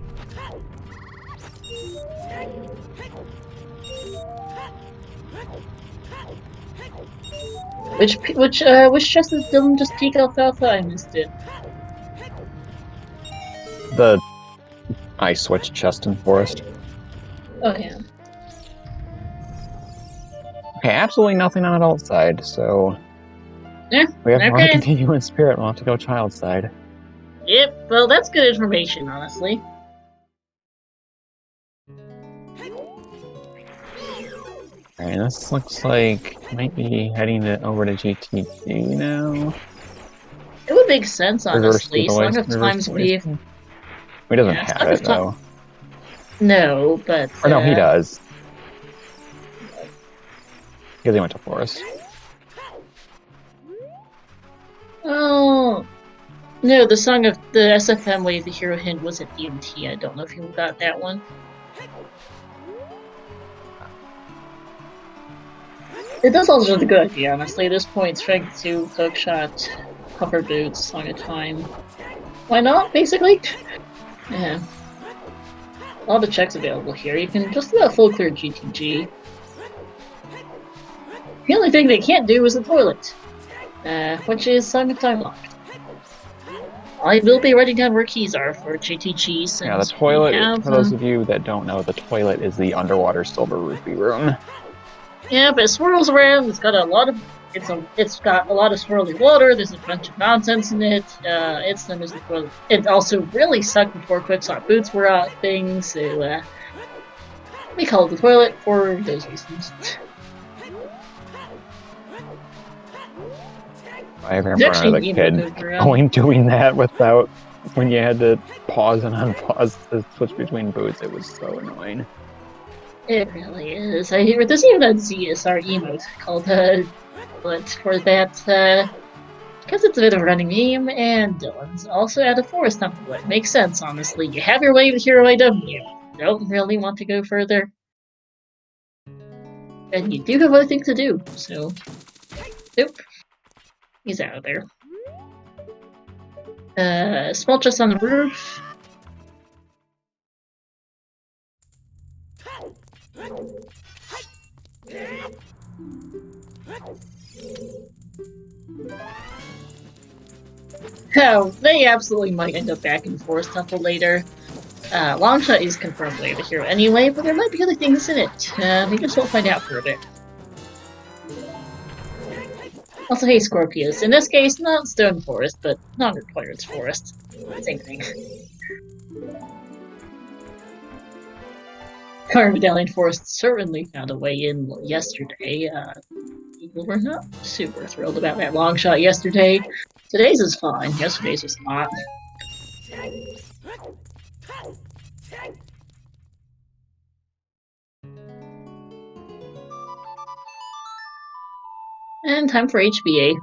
Which chest is Dylan just peek Alfalfa? I missed it. The Ice Switch chest in Forest. Oh yeah. Okay, absolutely nothing on adult side, so yeah, we have more to continue in Spirit. We'll have to go child side. Yep, well that's good information, honestly. Alright, this looks like might be heading over to GTG now. It would make sense, honestly. Song of Time's Wave. He doesn't have it, though. No, but... Or no, he does. Because he went to Forest. Oh... No, the Song of the SFM Wave, the Hero Hint, was at EMT. I don't know if you got that one. It does also look a good idea, honestly. At this point, Strength 2, Hookshot, Hover Boots, Song of Time. Why not, basically? Yeah. All the checks available here. You can just about full clear GTG. The only thing they can't do is the toilet, which is Song of Time locked. I will be writing down where keys are for GTG since yeah, the toilet, for those of you that don't know, the toilet is the underwater silver rupee room. Yeah, but it swirls around. It's got a lot of swirly water. There's a bunch of nonsense in it. It's known as the toilet. It also really sucked before Quickshot boots were out things. So we call it the toilet for those reasons. I remember when I was a kid doing that without when you had to pause and unpause to switch between boots, it was so annoying. It really is. I hear there's even a ZSR emote called but for that because it's a bit of a running meme, and Dylan's also at a forest temple. It makes sense, honestly. You have your way with Hero IW. You don't really want to go further. And you do have other things to do, so nope. He's out of there. Small chest on the roof. Oh, they absolutely might end up back in the Forest Temple later. Longshot is confirmed way of the hero anyway, but there might be other things in it. We just won't find out for a bit. Also, hey Scorpius. In this case, not Stone Forest, but non-required forest. Same thing. Our Medallion Forest certainly found a way in yesterday. People were not super thrilled about that long shot yesterday. Today's is fine. Yesterday's was not. And time for HBA.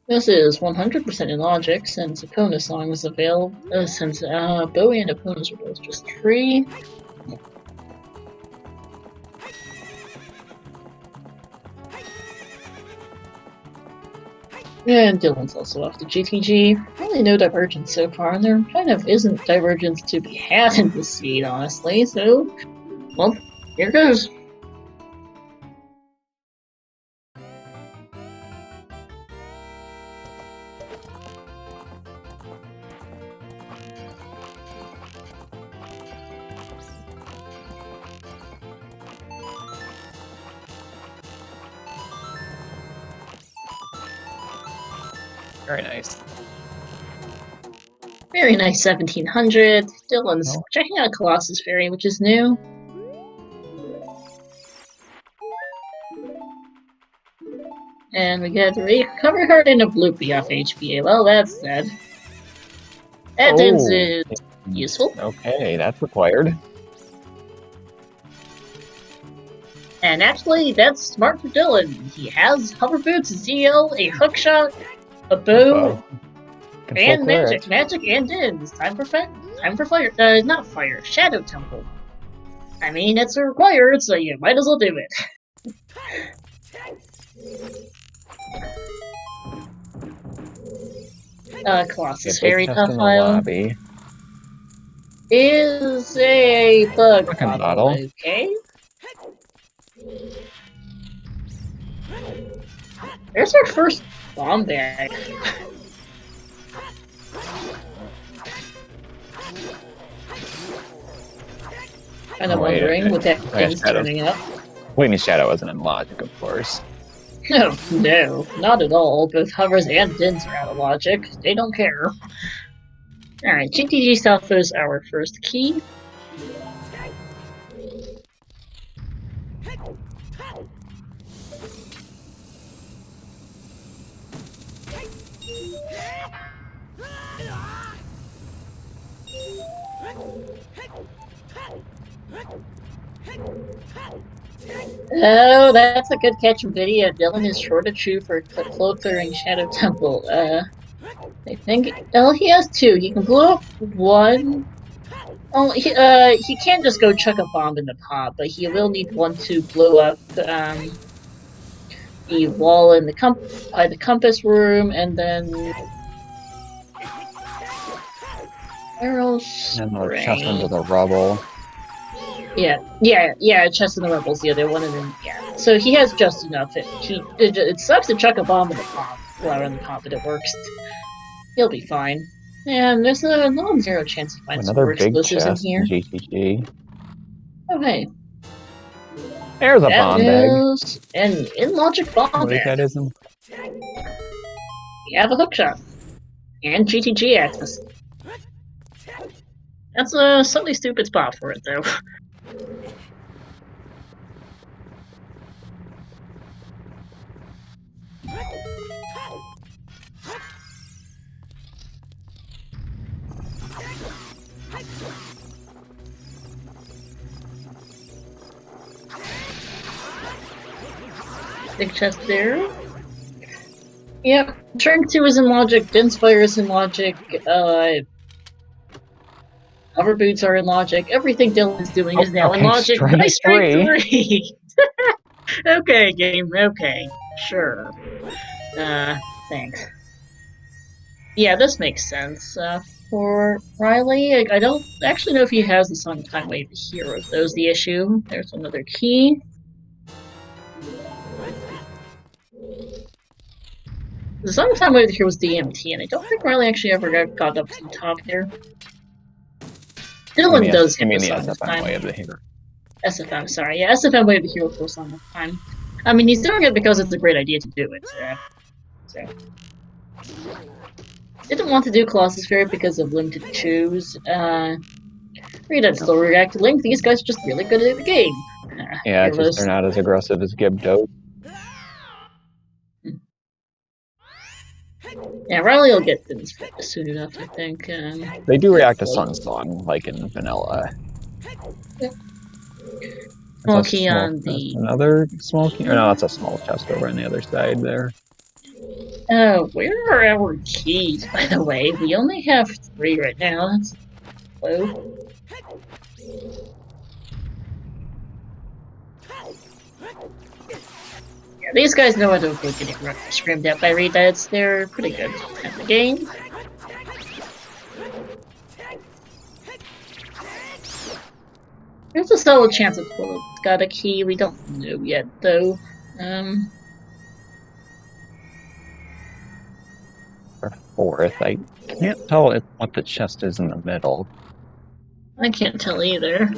This is 100% in logic since Epona's song was available. Since Bowie and Epona's were both just free. And Dylan's also off the GTG. Really no divergence so far, and there kind of isn't divergence to be had in this seed, honestly, so, well, here goes. Very nice. Very nice 1700. Dylan's checking out Colossus Fairy, which is new. And we get a recovery card and a bloopy off HBA. Well, that's sad. That is useful. Okay, that's required. And actually, that's smart for Dylan. He has hover boots, ZL, a hookshot, a bow, and magic. Magic and Dins. Time for fire. Not fire. Shadow Temple. I mean, it's required, so you might as well do it. Colossus Fairy tough file. Is a bug bottle. Okay. There's our first bomb bag. Kind of wondering what that thing's turning up. Waiting Shadow wasn't in logic, of course. No, not at all. Both hovers and Dins are out of logic. They don't care. Alright, GTG South is our first key. Oh, that's a good catch from video. Dylan is short of true for float clearing Shadow Temple. I think. Well, he has two. He can blow up one. Oh, he can't just go chuck a bomb in the pot, but he will need one to blow up the wall in by the compass room, and then arrow spray. And the chest under the rubble. Yeah, chest in the rubble's the other one, and then so he has just enough. It sucks to chuck a bomb in the pot while in the pot, but it works. He'll be fine. And there's a non-zero chance to find some more explosives in here. GTG. Oh hey. There's a bomb bag. An in-logic bomb bag. That isn't. You have a hookshot. And GTG access. That's a slightly stupid spot for it, though. Big chest there. Yep. Turn 2 is in logic, Dense Fire is in logic, Hover Boots are in logic, everything Dylan's doing is now in logic. Nice strike 3! Okay, game, okay. Sure. Thanks. Yeah, this makes sense. For Riley, I don't actually know if he has the Song of Time Way of the Heroes. That was the issue. There's another key. The Song of Time Way of the Heroes DMT, and I don't think Riley actually ever got up to the top there. Dylan does hit the Song of Time Way of the Hero. SFM, sorry. Yeah, SFM Way of the Hero for Song of Time. I mean, he's doing it because it's a great idea to do it. So. Didn't want to do Colossus Fair because of limited choose. Read that slow react to Link. These guys are just really good at the game. Yeah, it's just they're not as aggressive as Gibdo. Yeah, Riley will get things soon enough, I think. They do react to Song, like in vanilla. Yep. Small key on the... Another small key? Or no, that's a small chest over on the other side there. Where are our keys, by the way? We only have 3 right now. That's low. Yeah, these guys know how to avoid getting screamed at by redeads. They're pretty good at the game. There's a solid chance that Toilet's got a key. We don't know yet, though. For 4th, I can't tell what the chest is in the middle. I can't tell either.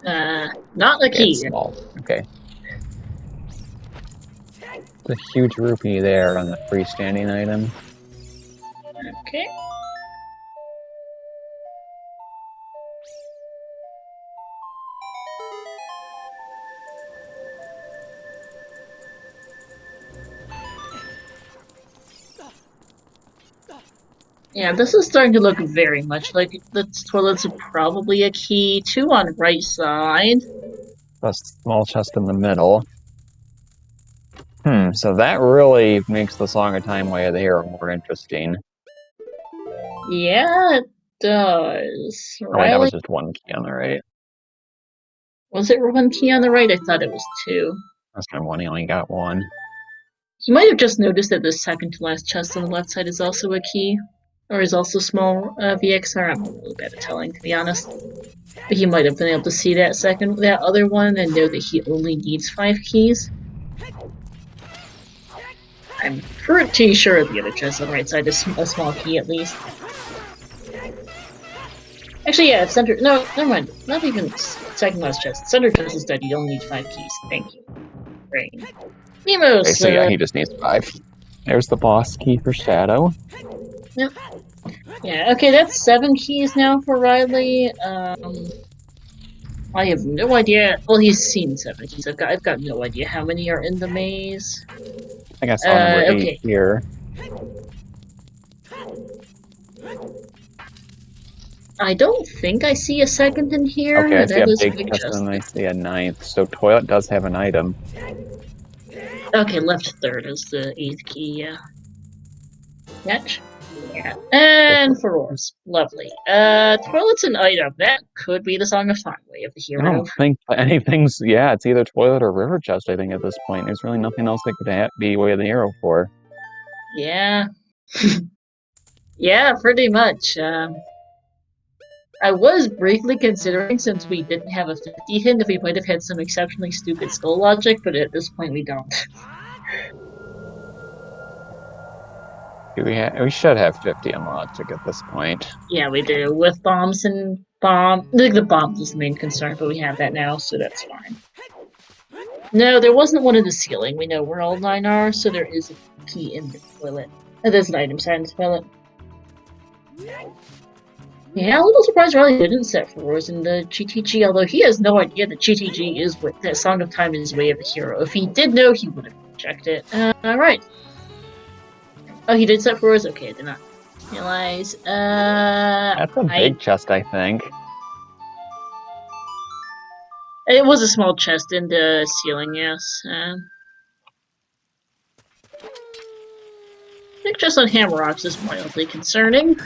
Not a key. It's small. Okay. The huge rupee there on the freestanding item. Okay. Yeah, this is starting to look very much like the toilets are probably a key. 2 on right side. A small chest in the middle. So that really makes the Song of Time Way of the Hero more interesting. Yeah, it does. Oh, wait, that was just 1 key on the right. Was it 1 key on the right? I thought it was 2. That's kind of 1, he only got 1. You might have just noticed that the second to last chest on the left side is also a key. Or is also small VXR. I'm really bad at telling, to be honest. But he might have been able to see that other one and know that he only needs 5 keys. I'm pretty sure the other chest on the right side is a small key at least. Actually, yeah, center. No, never mind. Not even second last chest. Center chest is dead. You don't need 5 keys. Thank you. Great. Nemos! Okay, so yeah, he just needs 5. There's the boss key for Shadow. Yep. Yeah, okay, that's 7 keys now for Riley. I have no idea. Well, he's seen 7 keys. I've got no idea how many are in the maze. I think I saw number 8 here. I don't think I see a second in here. Okay, I see a big chest and I see a 9th. So Toilet does have an item. Okay, left 3rd is the 8th key, yeah. Catch? Yeah. And for Orbs. Lovely. Toilet's an item. That could be the Song of Time Way of the Hero. I don't think anything's... Yeah, it's either Toilet or River Chest, I think, at this point. There's really nothing else that could be Way of the Hero for. Yeah. Yeah, pretty much. I was briefly considering, since we didn't have a 50 hint, if we might have had some exceptionally stupid skull logic, but at this point we don't. We should have 50 in logic at this point. Yeah, we do. With bombs and the bombs is the main concern, but we have that now, so that's fine. No, there wasn't one in the ceiling. We know where all 9 are, so there is a key in the toilet. There's an item side in the toilet. Yeah, a little surprised Riley didn't set floors in the GTG, although he has no idea that GTG is that Song of Time is Way of the Hero. If he did know, he would have checked it. Alright. Oh, he did set floors? Okay, I did not realize. That's a big chest, I think. It was a small chest in the ceiling, yes. I think just on Hammer Rocks is mildly concerning.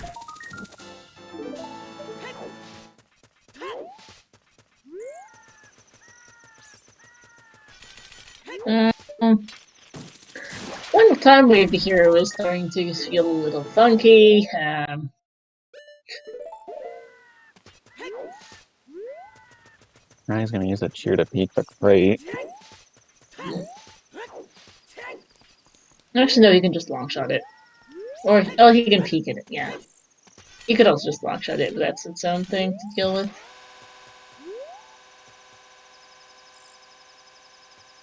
One time Wave the Hero is starting to feel a little funky. Now he's gonna use a cheer to peek the crate. Actually, no, you can just long shot it. Or, oh, he can peek at it, yeah. You could also just long shot it, but that's its own thing to deal with.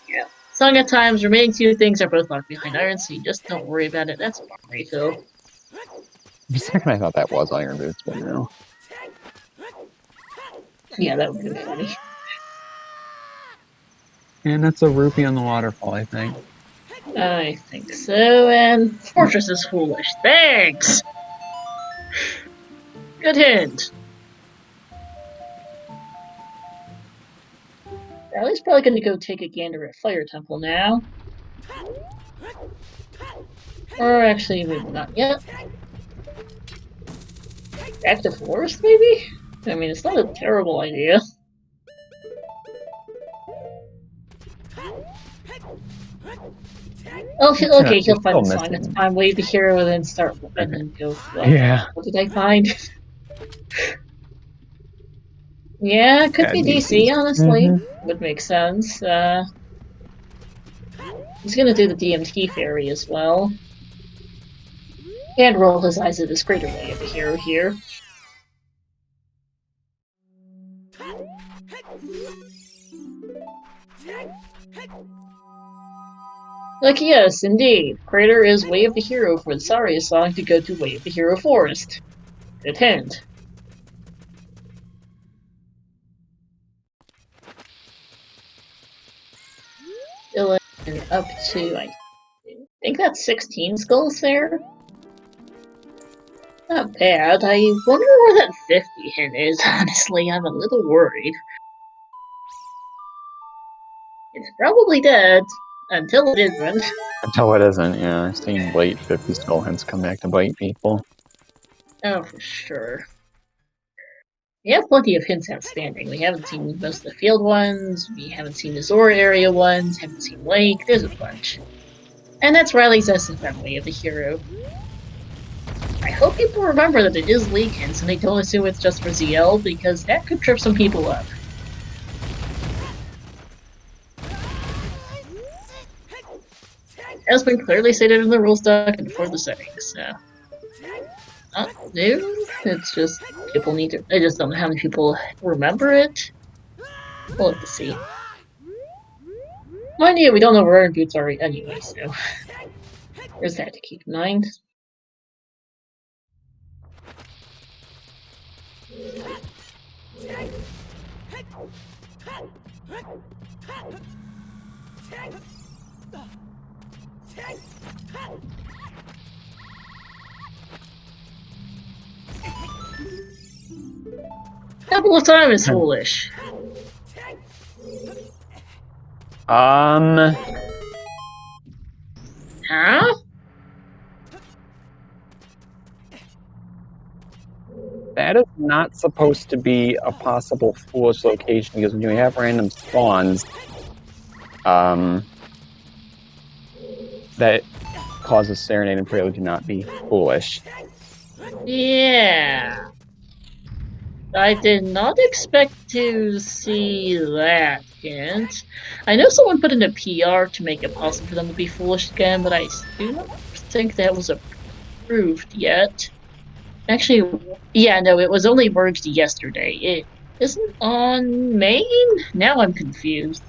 Yeah. Song at times, remaining two things are both locked behind iron, so you just don't worry about it. That's a fun refill. For a second I thought that was Iron Boots, but no. Yeah, that would be funny. And that's a rupee on the waterfall, I think. I think so, and Fortress is foolish. Thanks! Good hint. Riley's probably going to go take a gander at Fire Temple now. Or actually, maybe not yet. Back to Forest, maybe? I mean, it's not a terrible idea. Oh, okay, he'll find the song. It's time, Wave the Hero, and then start, and then go. Yeah. What did I find? Yeah, it could be DC, honestly. Would make sense. He's gonna do the DMT fairy as well. And roll his eyes at this greater Way of the Hero here. Like, yes, indeed. Crater is Way of the Hero for the Saria song to go to Way of the Hero Forest. Good hint. Dylan up to, I think that's 16 skulls there. Not bad. I wonder where that 50 hint is, honestly. I'm a little worried. It's probably dead. Until it isn't. Until it isn't, yeah. I've seen late 50 skull hints come back to bite people. Oh, for sure. We have plenty of hints outstanding. We haven't seen most of the field ones, we haven't seen the Zora area ones, haven't seen Lake, there's a bunch. And that's Riley's SFM Way of the Hero. I hope people remember that it is leak hints and they don't assume it's just for ZL, because that could trip some people up. Has been clearly stated in the rules doc and for the settings, so. Not new, it's just people need to. I just don't know how many people remember it. We'll have to see. Mind you, we don't know where Iron Boots are anyway, so. There's that to keep in mind. Couple of time is foolish. Huh? That is not supposed to be a possible foolish location, because when you have random spawns, that causes Serenade and Prelude to not be foolish. Yeah. I did not expect to see that hint. I know someone put in a PR to make it possible for them to be foolish again, but I do not think that was approved yet. Actually, yeah, no, it was only merged yesterday. It isn't on main? Now I'm confused.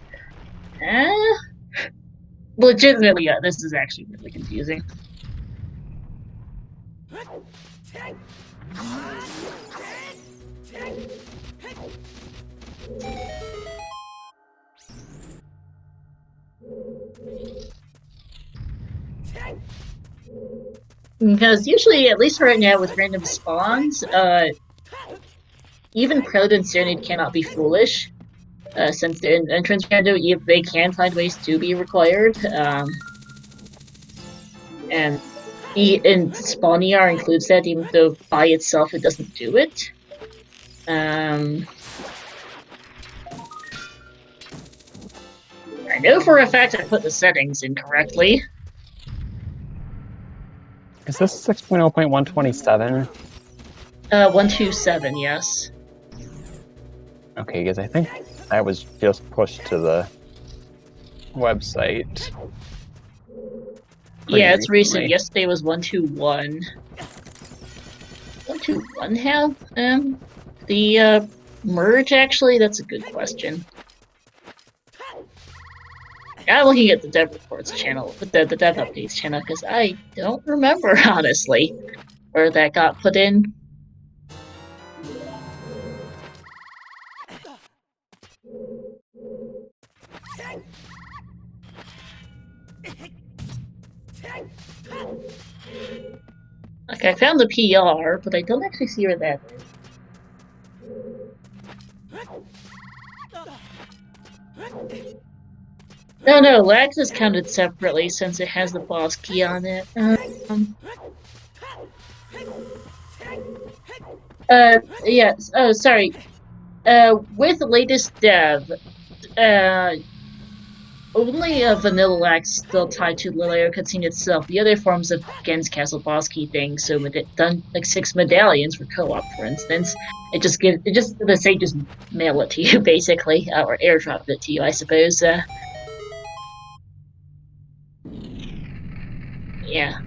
Legitimately, yeah, this is actually really confusing. Because usually, at least right now with random spawns, even Prelude and Serenade cannot be foolish. since they're in entrance rando, they can find ways to be required. And Spawn ER includes that, even though by itself it doesn't do it. I know for a fact I put the settings incorrectly. Is this 6.0.127? 127, yes. Okay, because I think I was just pushed to the website. Yeah, it's recent. Yesterday was 121. 121 have the merge, actually? That's a good question. I'm looking at the dev reports channel, the dev updates channel, because I don't remember, honestly, where that got put in. Okay, I found the PR, but I don't actually see where that is. No, lags is counted separately since it has the boss key on it. Yes. Oh, sorry. With the latest dev, only a vanilla lag still tied to the layer cutscene itself. The other forms of Gen's Castle boss key things, so done like 6 medallions for co-op, for instance. The same just mail it to you basically, or airdrop it to you, I suppose. Yeah.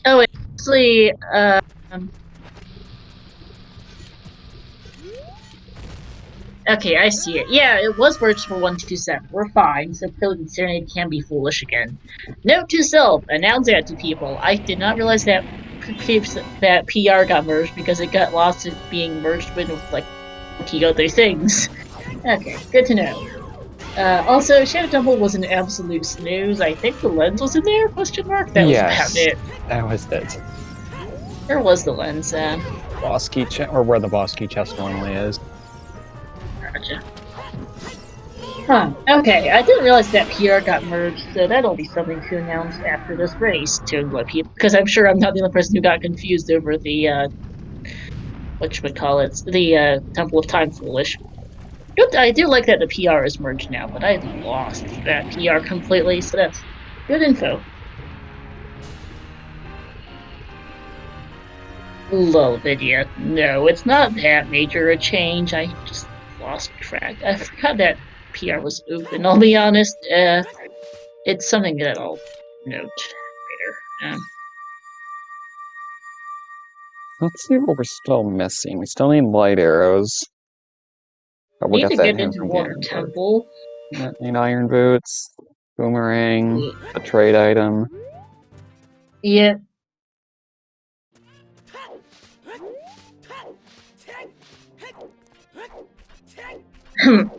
Oh, actually, okay, I see it. Yeah, it was merged for 127. We're fine, so Pilgrim Serenade can be foolish again. Note to self, announce that to people. I did not realize that PR got merged because it got lost in being merged with like 20 other things. Okay, good to know. Also, Shadow Temple was an absolute snooze. I think the lens was in there? Question mark. That was about it. That was it. Where was the lens? Boss key or where the boss key chest normally is. Gotcha. Huh. Okay, I didn't realize that PR got merged, so that'll be something to announce after this race to let people. Because I'm sure I'm not the only person who got confused over the whatchamacallit, the Temple of Time Foolish. I do like that the PR is merged now, but I lost that PR completely, so that's good info. Lol video. No, it's not that major a change. I just lost track. I forgot that PR was open, I'll be honest. It's something that I'll note later. Let's see what we're still missing. We still need light arrows. But we'll need to get into Water Temple. Need iron boots, boomerang, a trade item. Yeah.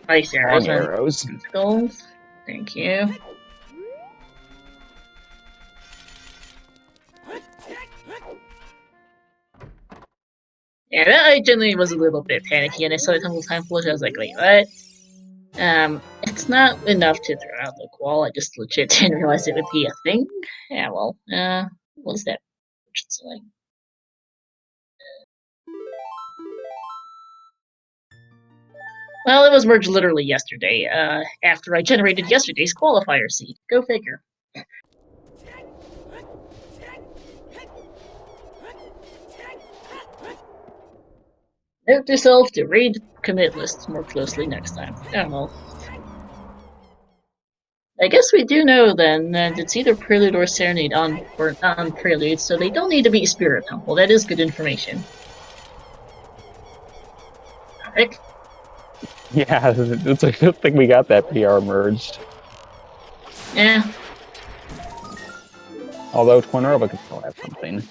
Ice arrows. Skulls. Thank you. Yeah, that generally was a little bit panicky, and I saw the Temple Time Foolish. I was like, wait, what? It's not enough to throw out the wall. I just legit didn't realize it would be a thing. Yeah, well, what's that? Well, it was merged literally yesterday, after I generated yesterday's qualifier seed. Go figure. Note to self to read commit lists more closely next time. I don't know. I guess we do know then that it's either Prelude or Serenade on Prelude, so they don't need to be Spirit Temple. That is good information. Rick? Yeah, it's a good thing we got that PR merged. Yeah. Although Twinrova could still have something.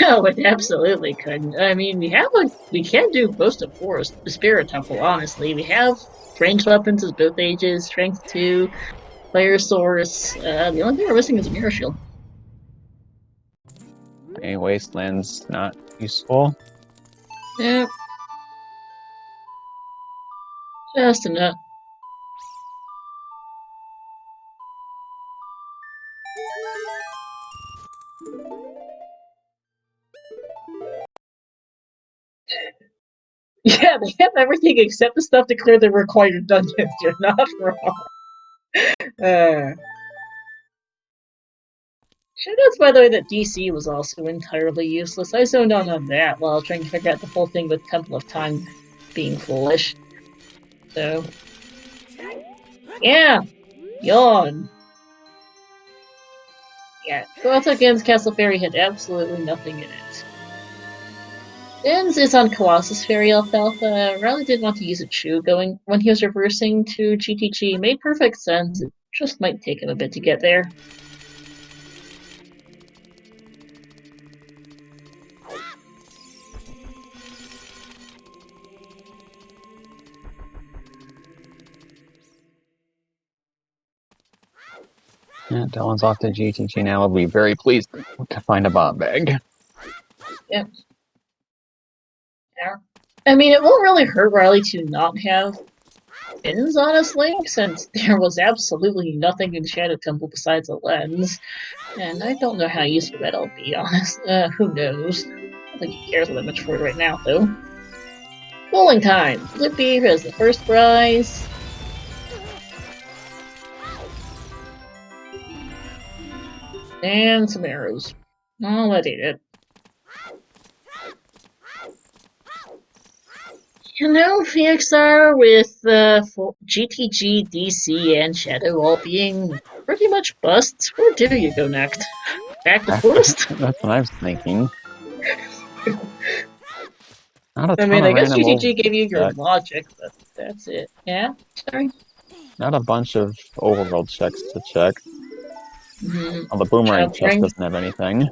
Oh, it absolutely could. I mean, we can do most of Forest, the Spirit Temple. Honestly, we have ranged weapons as both ages, Strength 2, Fire Source. The only thing we're missing is Mirror Shield. A Wasteland's not useful. Yeah, just enough. Yeah, they have everything except the stuff to clear the required dungeons. You're not wrong. Shout outs, by the way, that DC was also entirely useless. I zoned out on that while trying to figure out the whole thing with Temple of Time being foolish. So, yeah, yawn. Yeah, Gotham against Castle Fairy had absolutely nothing in it. Dins is on Colossus Fairy Alfalfa. Riley didn't want to use a chew going when he was reversing to GTG. Made perfect sense. It just might take him a bit to get there. Yeah, Dylan's off to GTG now. I'll be very pleased to find a bomb bag. Yep. Yeah. I mean, it won't really hurt Riley to not have pins, honestly, since there was absolutely nothing in Shadow Temple besides a lens. And I don't know how useful that'll be, honest. Who knows? I don't think he cares that much for it right now, though. Bowling time! Lippy has the first prize. And some arrows. I'll eat it. You know, VXR with GTG, DC, and Shadow all being pretty much busts, where do you go next? Back to Forest? That's what I was thinking. Not a I ton mean, of I guess random GTG gave you your checks. logic, but that's it. Yeah? Sorry? Not a bunch of overworld checks to check. Mm-hmm. Well, the boomerang chest Sheltering. doesn't have anything.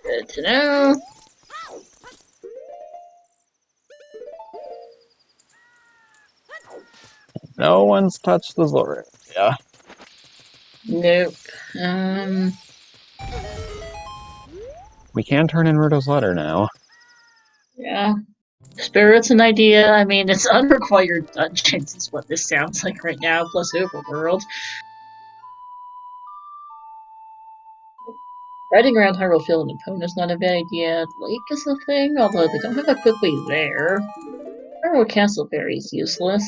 Good to know. No one's touched the Zora. Yeah. Nope. We can turn in Ruto's letter now. Yeah. Spirit's an idea. I mean, it's unrequired dungeons is what this sounds like right now, plus overworld. Riding around Hyrule Field and Epona is not a bad idea. Lake is a thing, although they don't have a quick way there. Hyrule Castle Fairy is useless.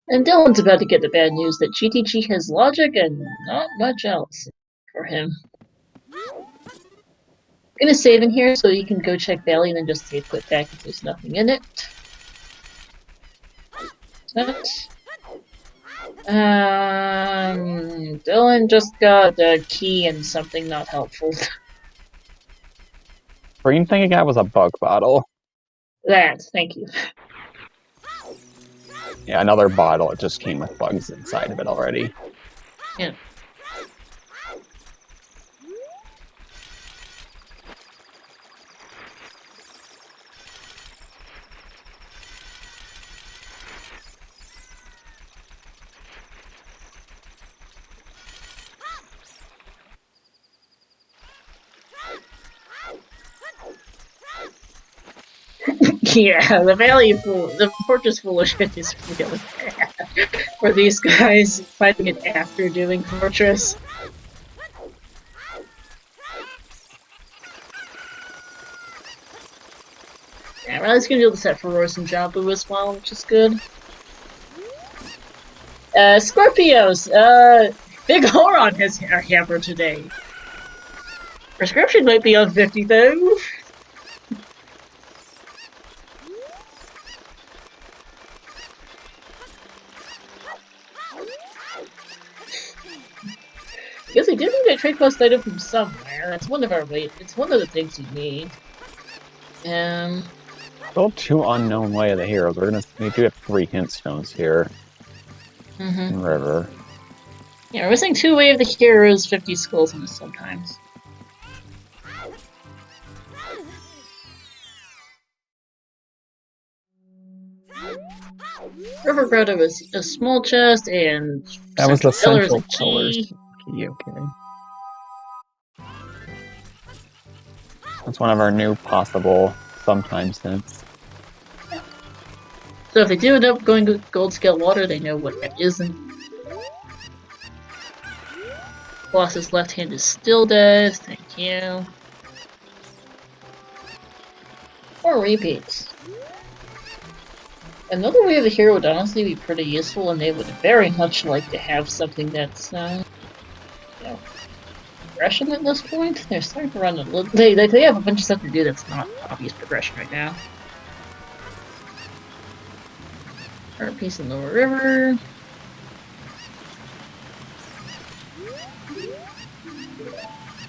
And Dylan's about to get the bad news that GTG has logic and not much else for him. I'm gonna save in here so you can go check Valley and then just save quit back if there's nothing in it. Dylan just got a key and something not helpful. Green thing I got was a bug bottle. Thank you. Yeah, another bottle. It just came with bugs inside of it already. Yeah. Yeah, the Fortress Full of Shit is really bad. For these guys fighting it after doing Fortress. Yeah, Riley's gonna be able to set for Royce and Jabu as well, which is good. Scorpios, Big Horon has our hammer today. Prescription might be on 50 though. trade quest item from somewhere. It's one of our it's one of the things we need. Still 2 unknown way of the heroes. We do have 3 hint stones here. In River. Yeah, we're missing 2 way of the heroes, 50 skulls in this sometimes. River Grotto was a small chest, and that was the Central central key. Key, okay. That's one of our new possible sometimes hints. So if they do end up going to gold scale water, they know what that isn't. Boss's left hand is still dead, thank you. Or repeats. Another way of the hero would honestly be pretty useful, and they would very much like to have something that's, you know, progression at this point. They're starting to run a little. They have a bunch of stuff to do that's not obvious progression right now. Art piece in Lower River.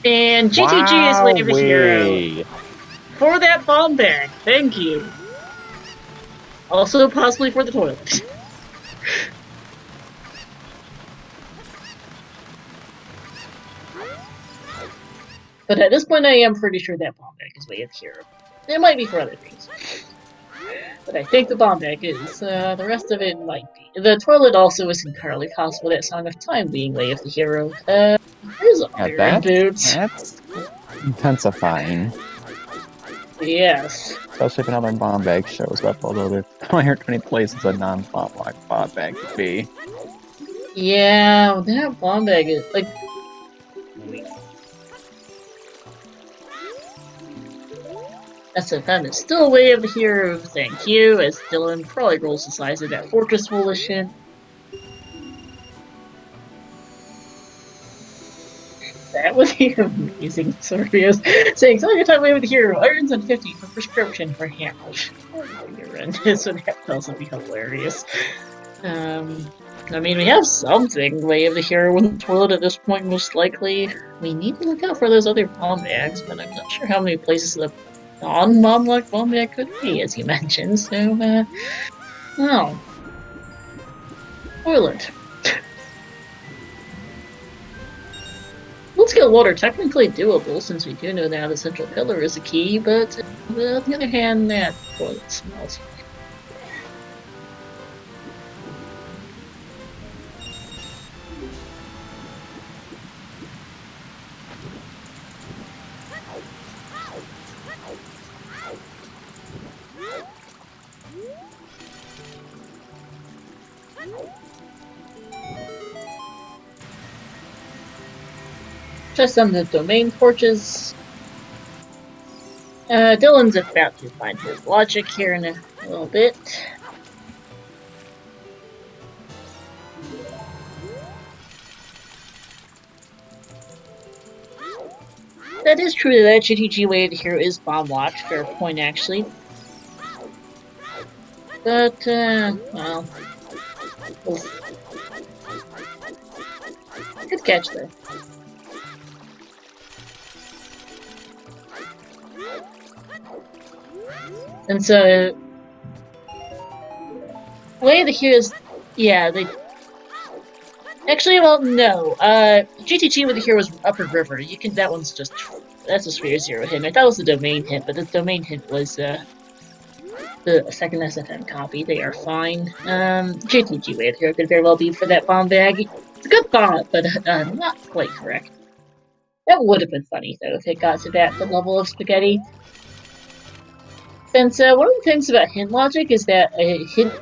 And GTG is Way of the Hero. For that bomb bag. Thank you. Also, possibly for the toilet. But at this point, I am pretty sure that bomb bag is Way of the Hero. It might be for other things. But I think the bomb bag is. The rest of it might be. The toilet also is entirely possible, that Song of Time being Way of the Hero. There's iron boots. That's intensifying. Yes. Especially if another bomb bag shows up, although there's 120 places a non-bomb bag could be. Yeah, that bomb bag is like. SFM is still Way of the Hero, thank you, as Dylan probably rolls the size of that fortress full of shit. That was amazing. Sorry, I was saying, so your time Way of the Hero, irons on 50 for prescription for hammers. This would also be hilarious. I mean, we have something Way of the Hero in the toilet at this point, most likely. We need to look out for those other bomb bags, but I'm not sure how many places the non-bomb-like bomb bag could be, as you mentioned, so, no. Toilet. Let's get water technically doable, since we do know now the central pillar is a key, but on the other hand, that toilet smells. Just on the domain torches. Dylan's about to find his logic here in a little bit. That is true that GTG Way of the Hero is bomb locked, fair point actually. But, well. Good catch there. And so, Way of the Hero is, yeah, they. Actually, well, no. GTG with the Hero was Upper River. You can. That one's just. That's a Sphere Zero hint. I thought it was the domain hint, but the domain hint was the second SFM copy. They are fine. GTG Way of the Hero could very well be for that bomb bag. It's a good thought, but not quite correct. That would have been funny though if it got to that level of spaghetti. Since one of the things about hint logic is that a hint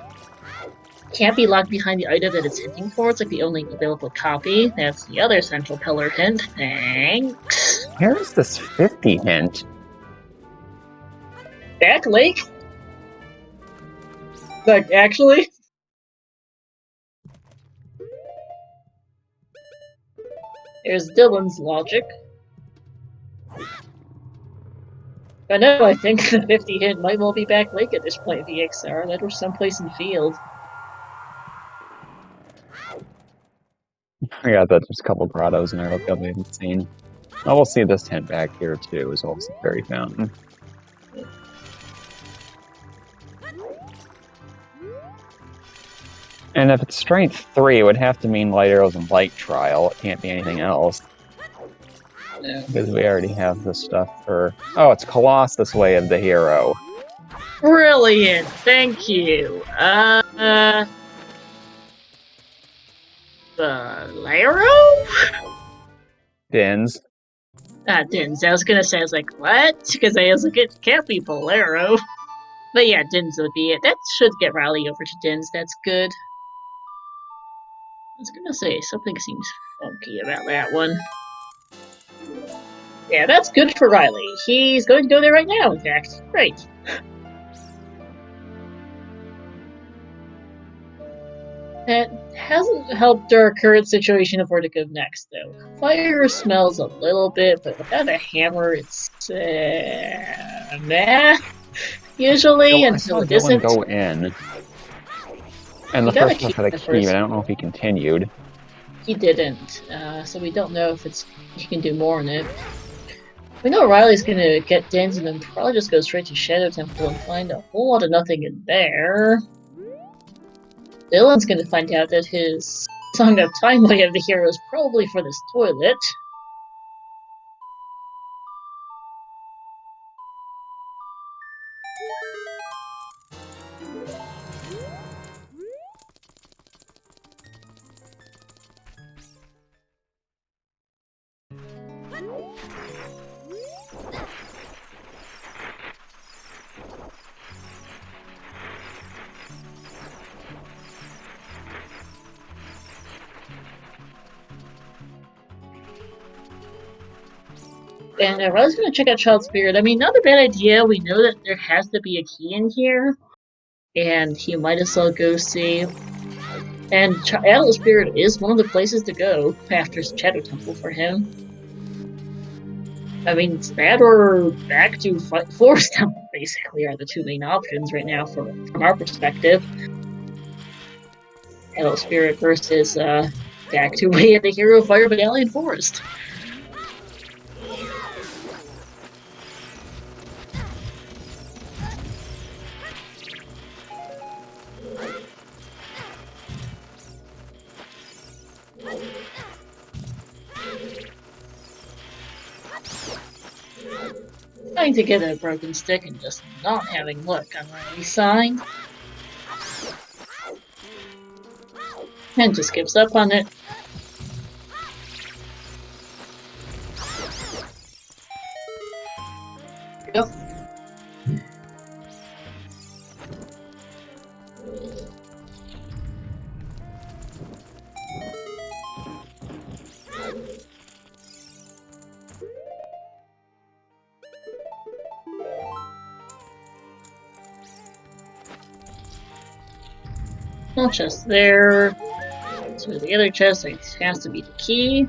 can't be locked behind the item that it's hinting for. It's like the only available copy. That's the other central pillar hint. Thanks. Here's this 50 hint. Back Lake? Like, actually? There's Dylan's logic. But no, I think the 50 hint might well be Back Lake at this point, VXR. That was someplace in the field. I got that there's a couple grottos in there that we haven't seen. Oh, we'll see this tent back here too, as well as the fairy fountain. And if it's strength 3, it would have to mean light arrows and light trial. It can't be anything else. No. Because we already have the stuff for... Oh, it's Colossus Way of the Hero. Brilliant, thank you. Bolero? Dins. Dins. I was gonna say, I was like, what? Because I was like, it can't be Bolero. But yeah, Dins would be it. That should get Riley over to Dins. That's good. I was gonna say, something seems funky about that one. Yeah, that's good for Riley. He's going to go there right now, in fact. Great. That hasn't helped our current situation of where to go next, though. Fire smells a little bit, but without a hammer, it's meh. Usually, I until saw it Dylan isn't. go in. And the first one had a key, but I don't know if he continued. He didn't, so we don't know if he can do more in it. We know Riley's gonna get Dins and then probably just go straight to Shadow Temple and find a whole lot of nothing in there. Dylan's gonna find out that his Song of Time Way of the Hero is probably for this toilet. And Riley's gonna check out Child Spirit. I mean, not a bad idea. We know that there has to be a key in here. And he might as well go see. And Child Spirit is one of the places to go after Shadow Temple for him. I mean, that or back to Forest Temple, basically, are the two main options right now from our perspective. Shadow Spirit versus back to Way of the Hero Fire Battalion Forest. Trying to get a broken stick and just not having luck on Riley's side. And just gives up on it. Yep. Not just there. To the other chest, it has to be the key.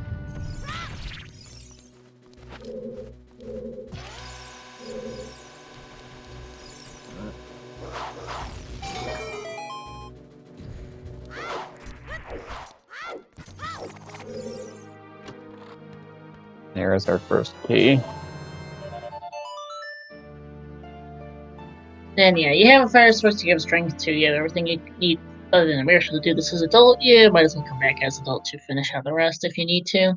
There's our first key. Then yeah, you have a fire source to give strength to. You have everything you need other than a miracle to do this as adult. Yeah, might as well come back as adult to finish out the rest if you need to.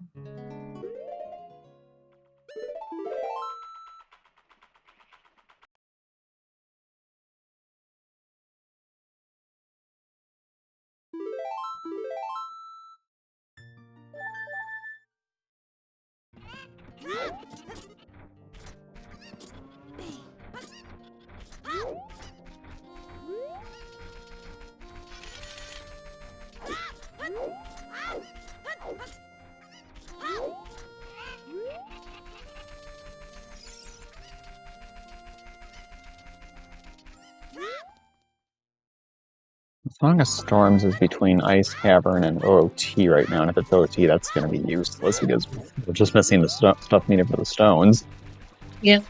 Song of Storms is between Ice Cavern and OOT right now, and if it's OOT, that's going to be useless because we're just missing the stuff needed for the stones. Yep.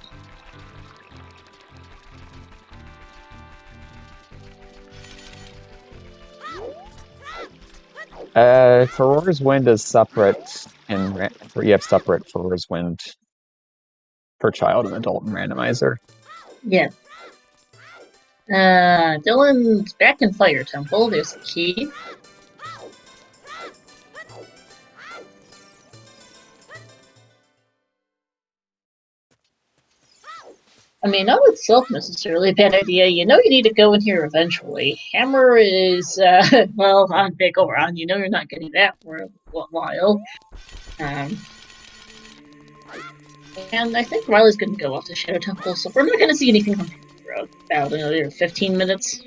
Farore's Wind is separate, and you have separate Farore's Wind for child and adult and randomizer. Yeah. Dylan's back in Fire Temple. There's the key. I mean, not itself necessarily a bad idea. You know you need to go in here eventually. Hammer is, well, on Big Oron. You know you're not getting that for a while. And I think Riley's going to go off to Shadow Temple, so we're not going to see anything from for about another 15 minutes.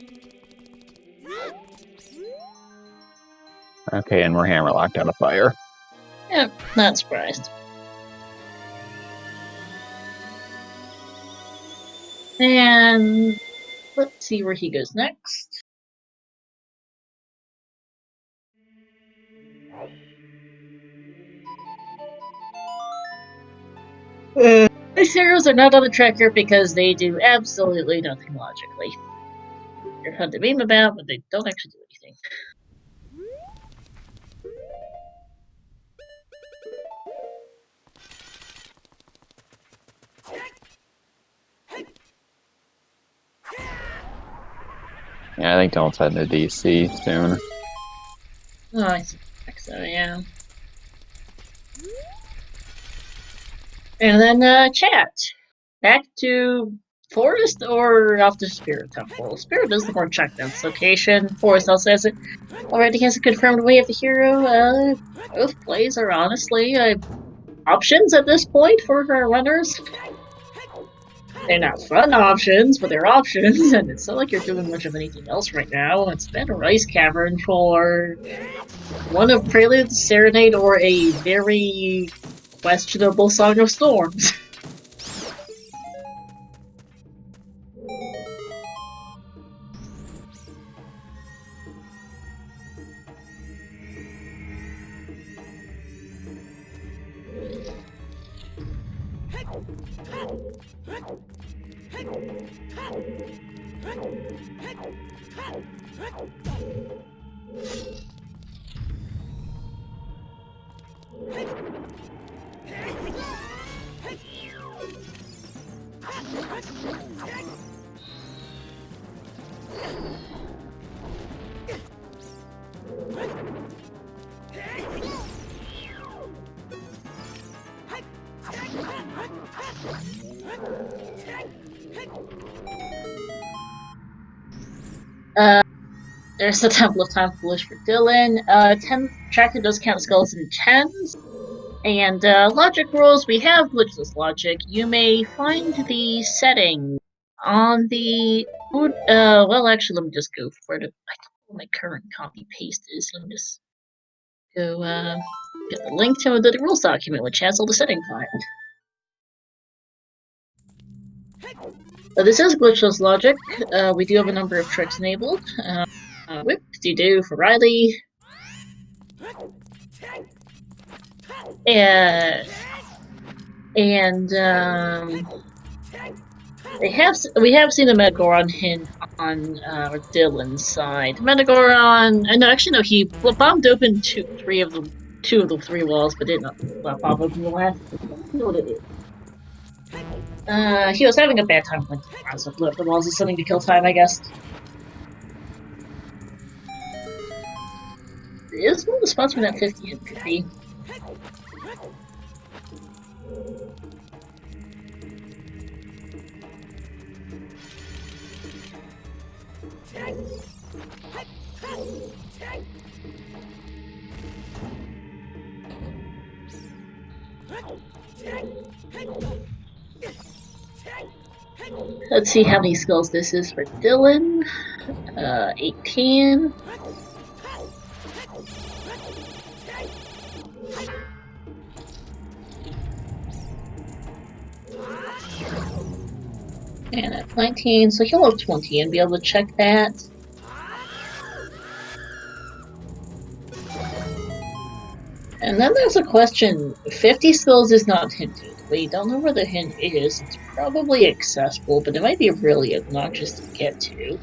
Okay, and we're hammer locked out of fire. Yeah, not surprised. And let's see where he goes next. These heroes are not on the tracker because they do absolutely nothing logically. They're fun to meme about, but they don't actually do anything. Yeah, I think Dylan's heading to DC soon. Oh, I think so, yeah. And then chat. Back to Forest or off to Spirit Temple? Spirit is the more checked out location. Forest also has it already has a confirmed way of the hero. Both plays are honestly options at this point for our runners. They're not fun options, but they're options, and it's not like you're doing much of anything else right now. It's been a Rice Cavern for one of Prelude, Serenade, or a very questionable Song of Storms. There's the Temple of Time Foolish for Dylan. 10 tracker does count skulls in 10s. And logic rules, we have glitchless logic. You may find the setting on the... well, actually, let me just go for it. I don't know what my current copy-paste is. Let me just go get the link to the rules document, which has all the settings on it. This is glitchless logic. We do have a number of tricks enabled. Whip-de-doo for Riley. We have seen the Metagoron hint on Dylan's side. Metagoron, no, actually no, he bombed open two of the three walls, but did not bomb open the last. I don't know what it is. He was having a bad time with the so blew up the walls is something to kill time, I guess. Is one of the spots where that 50 hit could be. Let's see how many skulls this is for Dylan. 18. And at 19, so he'll have 20 and be able to check that. And then there's a question. 50 skulls is not hinted. We don't know where the hint is. It's probably accessible, but it might be really obnoxious to get to.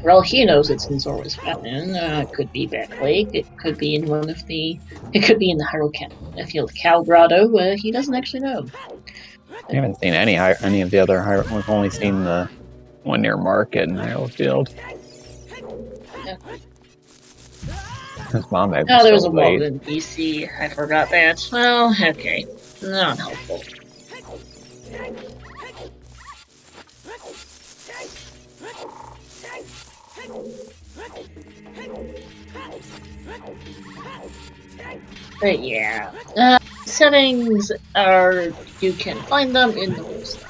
For all he knows, it's in Zora's Fountain. It could be Back Lake. It could be in one of the. It could be in the Hyrule Cow Grotto. He doesn't actually know. I haven't seen any of the other. We've only seen the one near Market in Hyrule Field. Yeah. His mom may be Oh, there was so a late. wall in BC. I forgot that. Well, okay. Not helpful. But yeah, settings are, you can find them in the rules doc.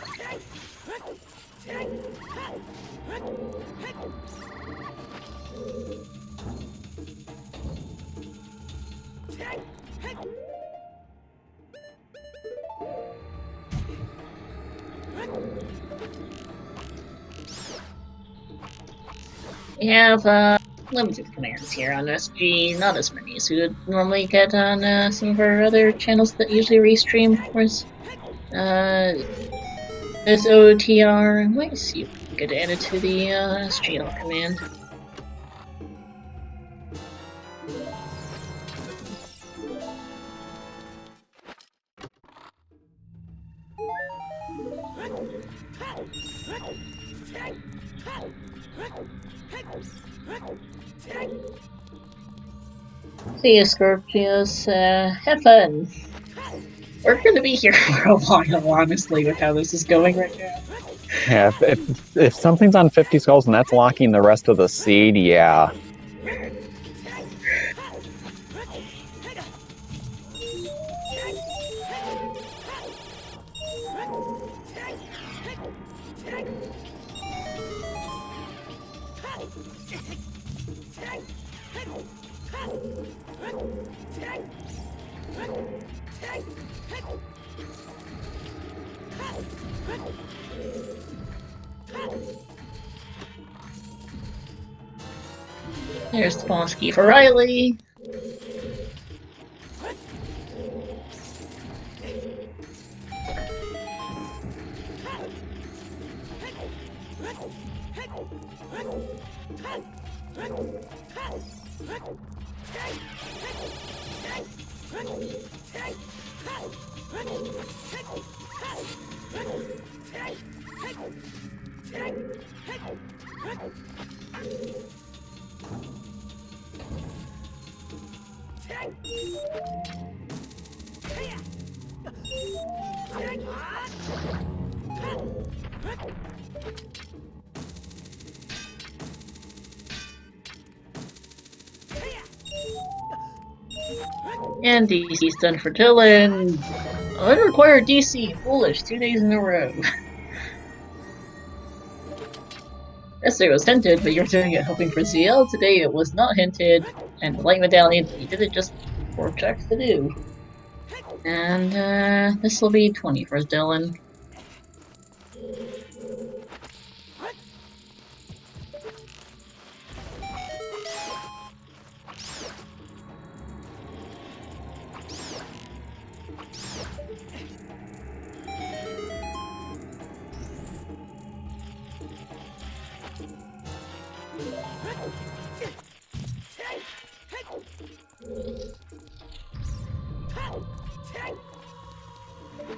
We have limited commands here on SG, not as many as we would normally get on some of our other channels that usually restream, of course. This OTR, let me see if we can get added to the SGL command. See you, Scorpius. Have fun. We're gonna be here for a while, honestly, with how this is going right now. Yeah, if something's on 50 skulls and that's locking the rest of the seed, yeah. There's the boss key for Riley. And DC's done for Dylan. Unrequired DC, foolish, 2 days in a row. Yesterday was hinted, but you were doing it hoping for ZL. Today it was not hinted, and the Light Medallion, you did it just for checks to do. And this will be 20 for Dylan.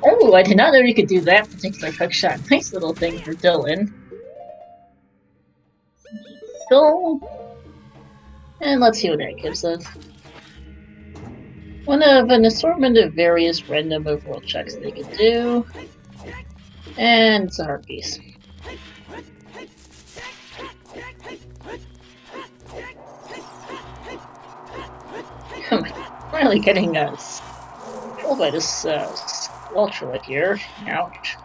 Oh, I did not know you could do that particular hook shot. Nice little thing for Dylan. Go. And let's see what that gives us. One of an assortment of various random overall checks they could do. And it's a heart piece. Finally getting us controlled by this Ultra here. Ouch.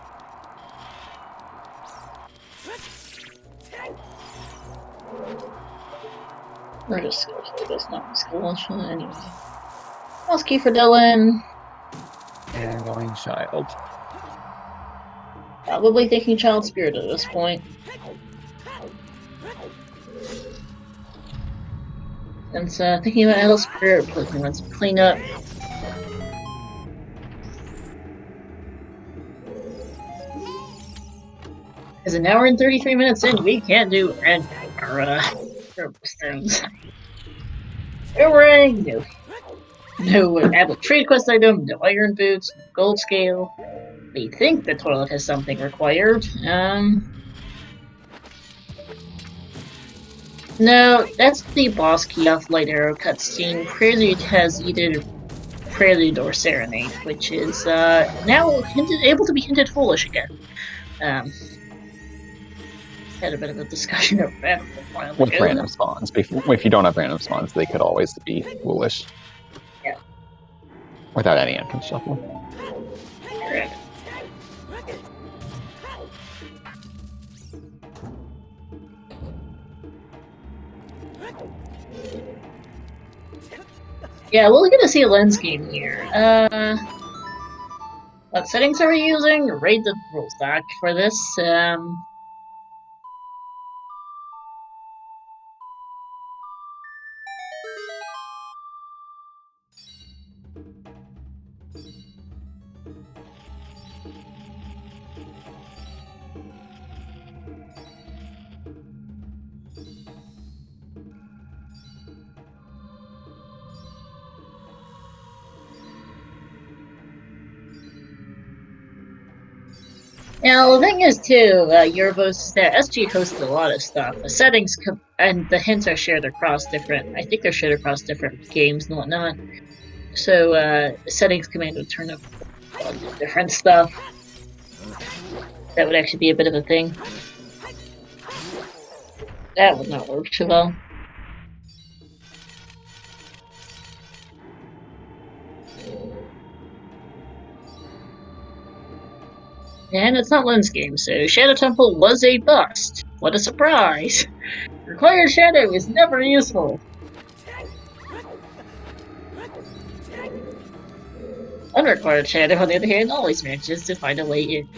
Or just skill, so that's not skill Ultra anyway. Mouse key for Dylan. And going Child. Probably thinking Child Spirit at this point. And thinking about Adult Spirit, putting on some cleanup. As an hour and 33 minutes in, we can't do anything. our stones. No ring, no Abbot trade quest item, no iron boots, no gold scale. We think the toilet has something required. No, that's the boss key off Light Arrow cutscene. Prelude has either Prelude or Serenade, which is now able to be hinted foolish again. Had a bit of a discussion over that a while ago. With random spawns. If you don't have random spawns, they could always be foolish. Yeah. Without any entrance shuffle. Correct. Yeah, we're gonna see a lens game here. What settings are we using? Read the rules doc for this. Now, the thing is, too, Eurovos is that SG hosts a lot of stuff. The settings and the hints are shared across different, I think they're shared across different games and whatnot. So, the settings command would turn up a bunch of different stuff. That would actually be a bit of a thing. That would not work too well. And it's not Lynn's game, so Shadow Temple was a bust. What a surprise! Required Shadow is never useful. Unrequired Shadow, on the other hand, always manages to find a way in.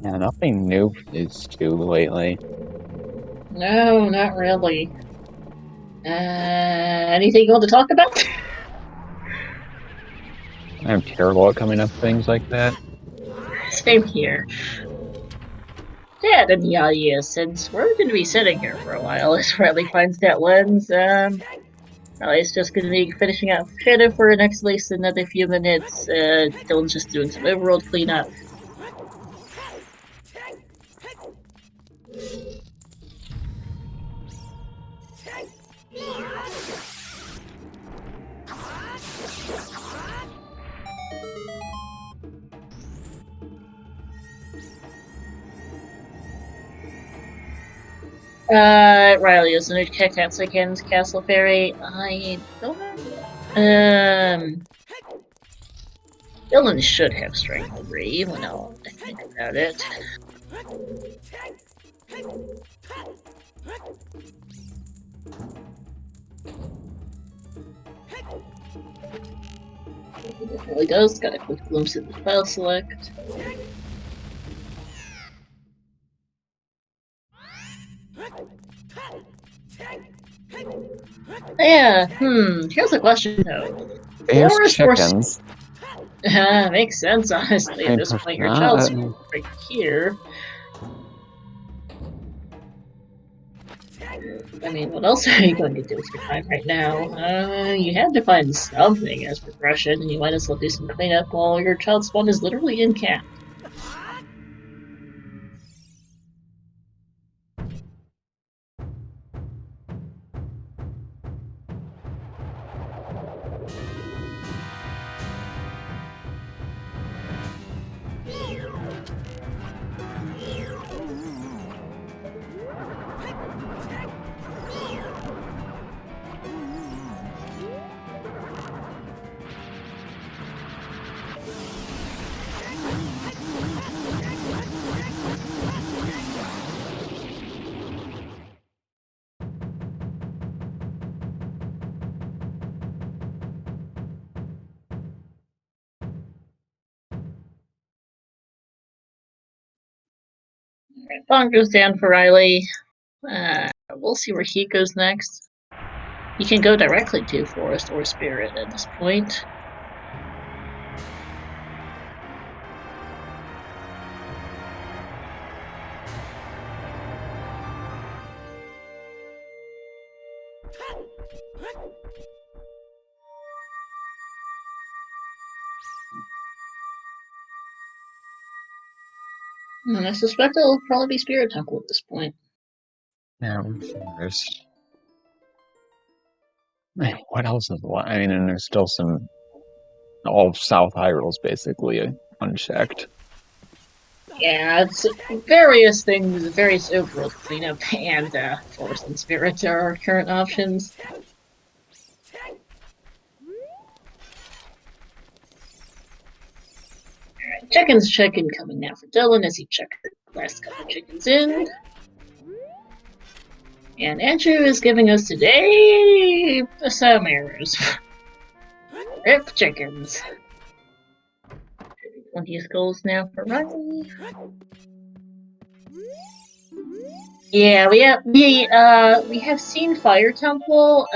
Yeah, nothing new for these two lately. No, not really. Anything you want to talk about? I'm terrible at coming up with things like that. Same here. Yeah, in the audience, since we're going to be sitting here for a while, as Riley finds that lens, Riley's just going to be finishing out Shadow for the next at least another few minutes. Dylan's just doing some overworld cleanup. Riley is in Katsukin's Castle Fairy. I don't know. Dylan should have Strength 3 when I think about it. It definitely does. Got a quick glimpse at the file select. Yeah, here's a question though. There's chickens. Makes sense, honestly. At this point, your child's right here. I mean, what else are you going to do with your time right now? You had to find something as progression, and you might as well do some cleanup while your child's spawn is literally in camp. Bond goes down for Riley. We'll see where he goes next. He can go directly to Forest or Spirit at this point. And I suspect it'll probably be Spirit Temple at this point. Yeah, there's... What else is left? I mean, and there's still some... All of South Hyrule's basically unchecked. Yeah, it's various things, various overworld cleanup, and Forest and Spirit are our current options. Alright, Chicken's check-in coming now for Dylan as he checked the last couple chickens in. And Andrew is giving us today some errors. Rip chickens. 20 skulls now for Riley. Yeah, we have seen Fire Temple.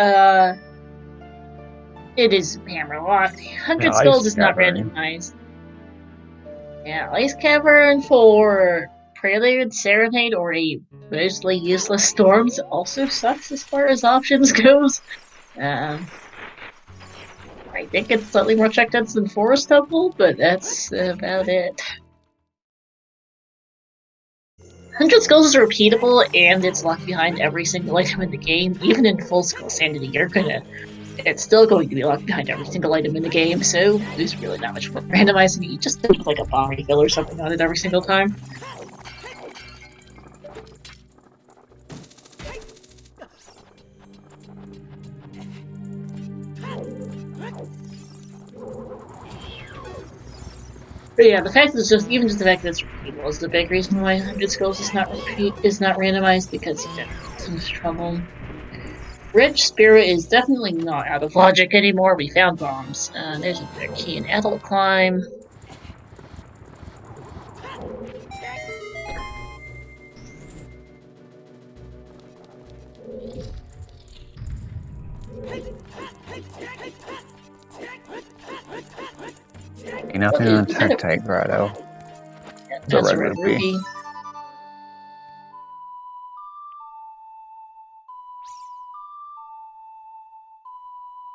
It is hammer locked. 100 skulls is not randomized. Yeah, Ice Cavern for Prelude, Serenade, or a mostly useless Storms also sucks as far as options goes. I think it's slightly more checked outs than Forest Temple, but that's about it. 100 skulls is repeatable, and it's locked behind every single item in the game. Even in full skull sanity, it's still going to be locked behind every single item in the game, so there's really not much for randomizing. You just put like a bomb refill or something on it every single time. But yeah, the fact is even just the fact that it's repeatable is the big reason why 100 skulls is not randomized, because you get so much trouble. Rich Spirit is definitely not out of logic anymore. We found bombs. There's a key in Adult Climb. Nothing on Tektite Grotto. Yeah, that's a red ruby.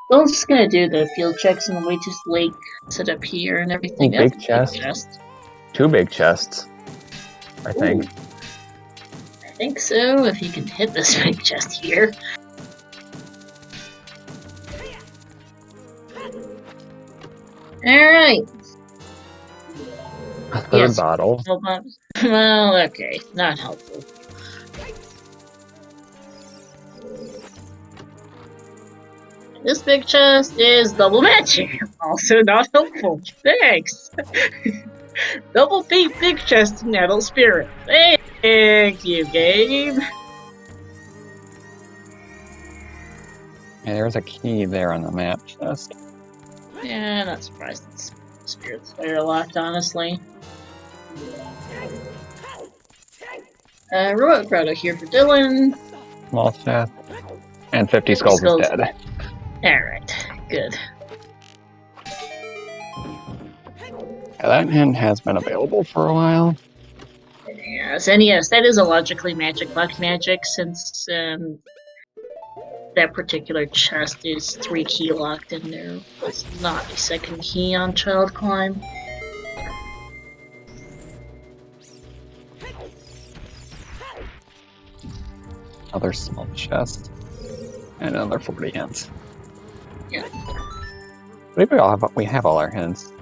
Dylan's just gonna do the field checks and the Wages Lake set up here and everything. Ooh, big chest. 2 big chests, I think. Ooh. I think so, if you can hit this big chest here. Alright. A third bottle. Well, okay, not helpful. This big chest is double magic. Also not helpful. Thanks. Double beat big chest and Adult Spirit. Thank you, game. Yeah, there's a key there on the map chest. Yeah, not surprised it's Spirit's fire locked, honestly. Remote Grotto here for Dylan. Small chest. And 50 skulls is dead. Alright, good. Yeah, that hand has been available for a while. Yes, and yes, that is a logically locked magic, since that particular chest is 3 key locked and there was not a second key on Child Climb. Another small chest. And another 40 hints. Yeah. I believe we have all our hints.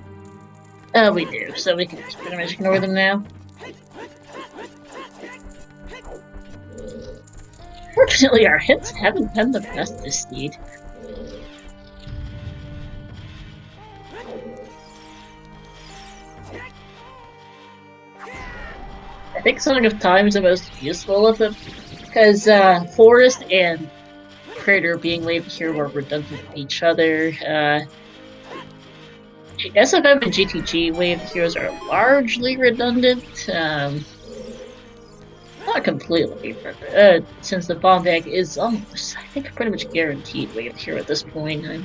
We do, so we can just pretty much ignore them now. Fortunately, our hits haven't been the best this seed. I think Sonic of Time is the most useful of them, because Forest and Crater being waved here were redundant with each other. SFM and GTG wave heroes are largely redundant. Not completely, but since the bomb bag is almost, I think, pretty much guaranteed way up here at this point. I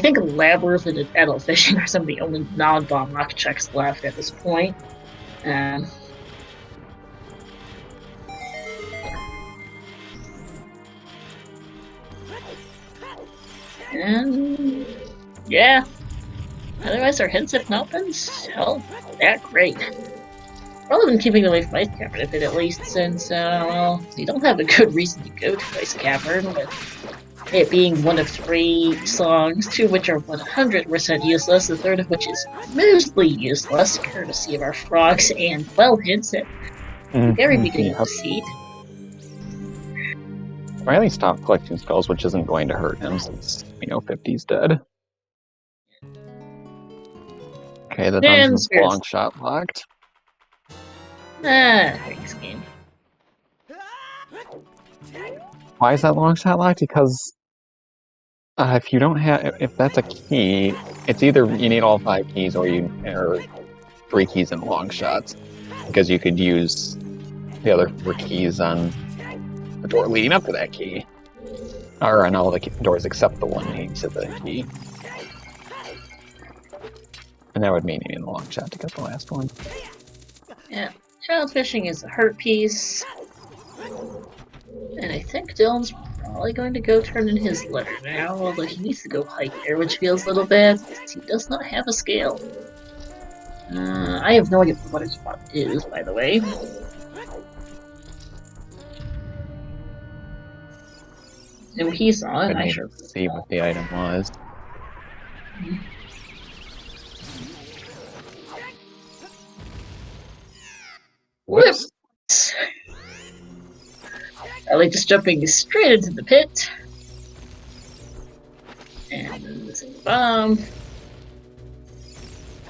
think Labyrinth and Adult Fishing are some of the only non-bomb luck checks left at this point. And yeah, otherwise our hints have not been so that great. Rather than keeping away from Ice Cavern a bit at least, since, well, you don't have a good reason to go to Ice Cavern, with it being one of 3 songs, 2 of which are 100% useless, the third of which is mostly useless, courtesy of our frogs and, well, hints at the very beginning of the seed. Riley stopped collecting skulls, which isn't going to hurt him since we know 50's dead. Okay, the dungeon's long shot locked. Thanks, game. Why is that long shot locked? Because if you don't have, if that's a key, it's either you need all 5 keys or 3 keys in long shots, because you could use the other 4 keys on the door leading up to that key, or on all the doors except the one leading to the key. And that would mean you need a long shot to get the last one. Yeah, child fishing is a hurt piece. And I think Dylan's probably going to go turn in his letter now, although he needs to go hike there, which feels a little bad, since he does not have a scale. I have no idea what his spot is, by the way. And he saw it, I sure see what the item was. Whoops. I like just jumping straight into the pit. And this is a bomb.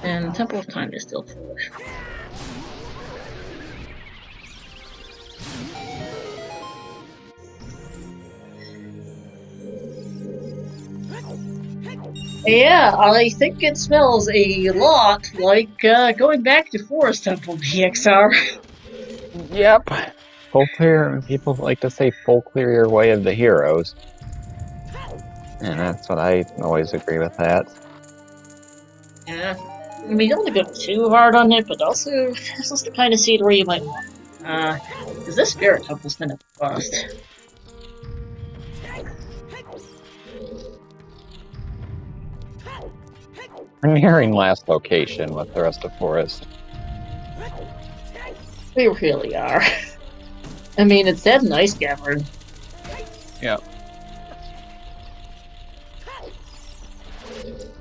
And Temple of Time is still full. Yeah, I think it smells a lot like going back to Forest Temple DXR. Yep. Full clear, people like to say full clear your way of the heroes. And that's what I always agree with that. Yeah. I mean, you don't want to go too hard on it, but also, this is the kind of seed where you might want. Because this Spirit Temple's been a bust. We're nearing last location with the rest of Forest. We really are. I mean, it's that nice cavern. Yeah.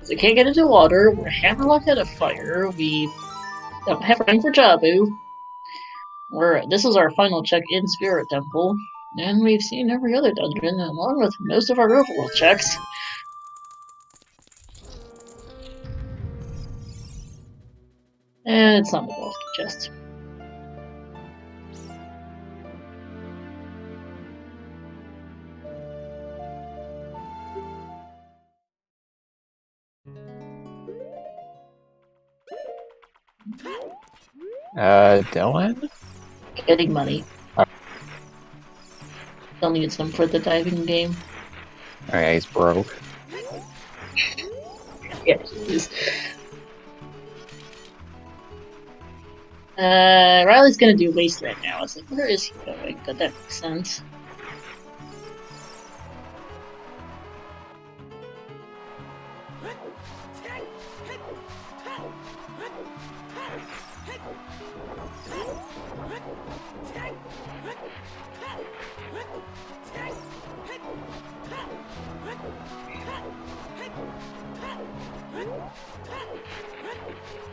We can't get into water, we're hammerlocked out of fire, we don't have running for Jabu. This is our final check in Spirit Temple, and we've seen every other dungeon, along with most of our overworld checks. And it's not the boss chest. Dylan? Getting money. Still need some for the diving game. Oh yeah, he's broke. Yeah, he is. Riley's gonna do Wasteland now. I was like, where is he going? But that makes sense.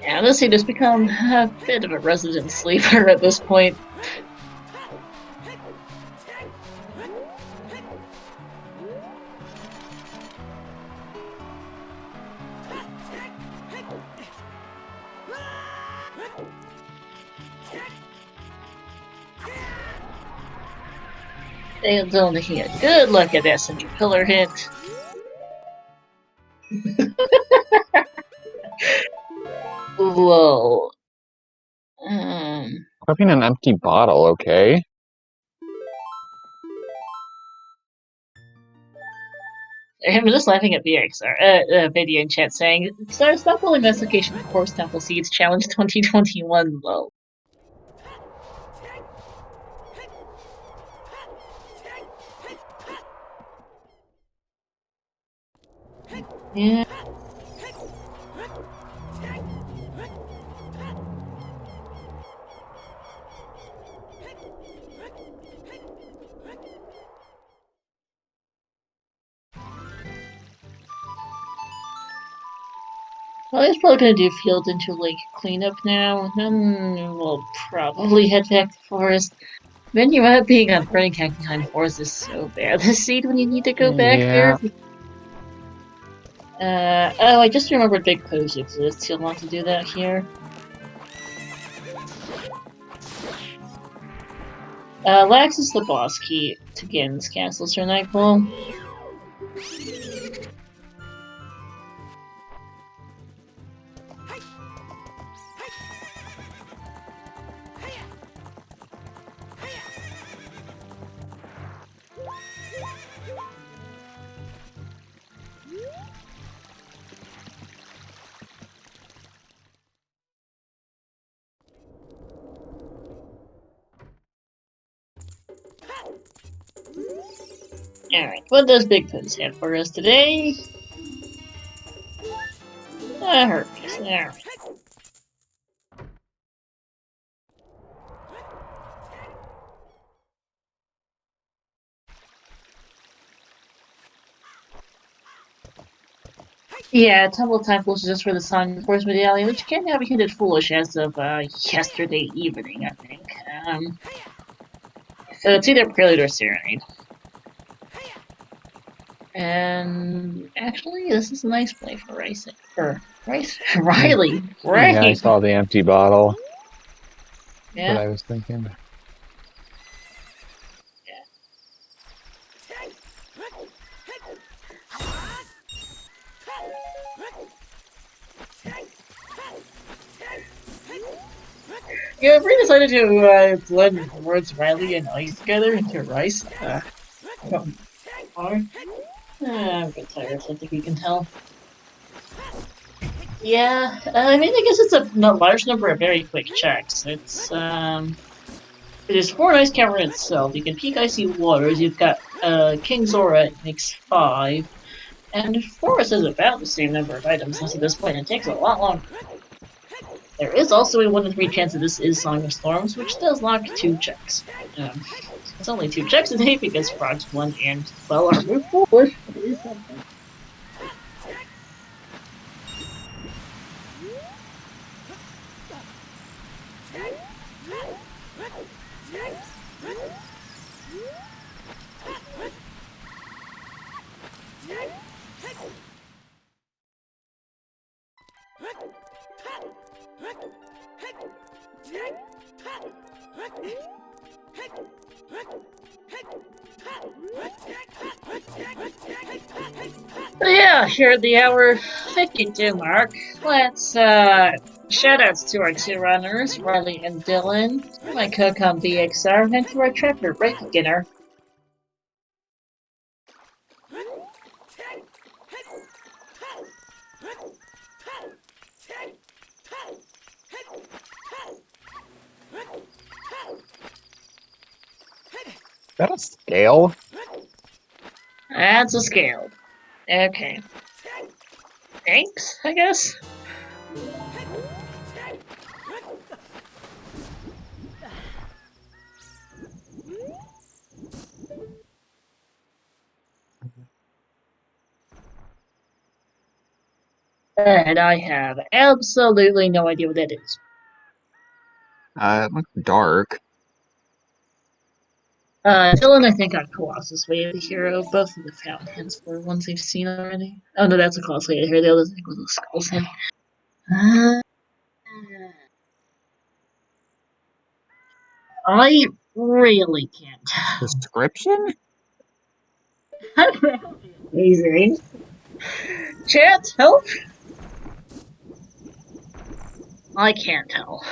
Yeah, this seed has become a bit of a resident sleeper at this point. Dale's only taking a good look at that central pillar hit. Whoa. Equipping an empty bottle, okay. I'm just laughing at VXR, video in chat saying, stop pulling investigation for Forest Temple Seeds Challenge 2021 low. Yeah. Well, he's probably gonna do field into lake cleanup now, and then we'll probably head back to the forest. Then you end up being on burning behind forest is so bad this seed when you need to go back there. Oh, I just remembered Big Pose exists. You'll want to do that here. Lax is the boss key to Ganon's Castle, Sir Nightfall. Alright, what does Big Pose have for us today? Herpes, alright. Yeah, Temple Temples is just for the Sun Force Medallion, which can now be hinted foolish as of yesterday evening, I think. So it's either Prelude or Serenade. And actually, this is a nice play for Rice. Riley. Right. Yeah, I saw the empty bottle. Yeah. What I was thinking. Yeah, we decided to blend the words Riley and Ice together into Rice. I'm a bit tired, I think you can tell. Yeah, I mean, I guess it's a large number of very quick checks. It is 4 ice camera itself. You can peak icy waters. You've got King's Aura, it makes 5. And Forest has about the same number of items at this point. It takes a lot longer. There is also a 1 in 3 chance that this is Song of Storms, which does lock 2 checks. It's only 2 checks a day because Frogs 1 and 12 are moved forward. It is something. But yeah, here at the hour 52 mark, let's shoutouts to our 2 runners, Riley and Dylan, to my cook on BXR, and to our trapper, Break Beginner. Is that a scale? That's a scale. Okay. Thanks, I guess? And I have absolutely no idea what that is. It looks dark. Dylan, I think, got Colossus Way of the Hero. Both of the fountains were ones we've seen already. Oh no, that's a Colossus Way of the Hero. The other thing was a Skull's Head. I really can't tell. Description? Amazing. Chat, help! I can't tell.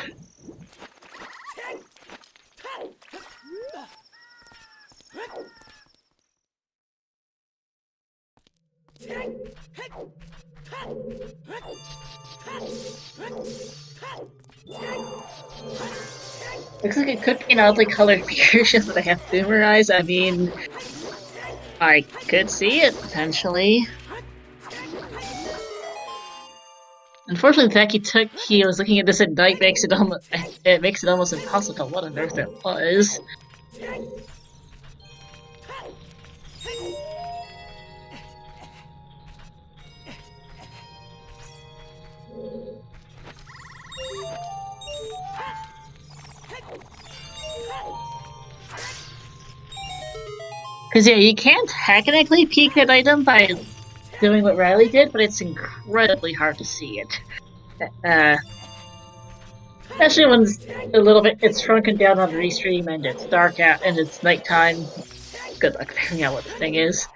Looks like it could be an oddly colored version that I have boomer eyes. I mean, I could see it potentially. Unfortunately, the fact he was looking at this at night makes it almost impossible to tell what on earth it was. Because yeah, you can't technically peek that item by doing what Riley did, but it's incredibly hard to see it. Especially when it's shrunken down on restream and it's dark out and it's nighttime. Good luck figuring out what the thing is.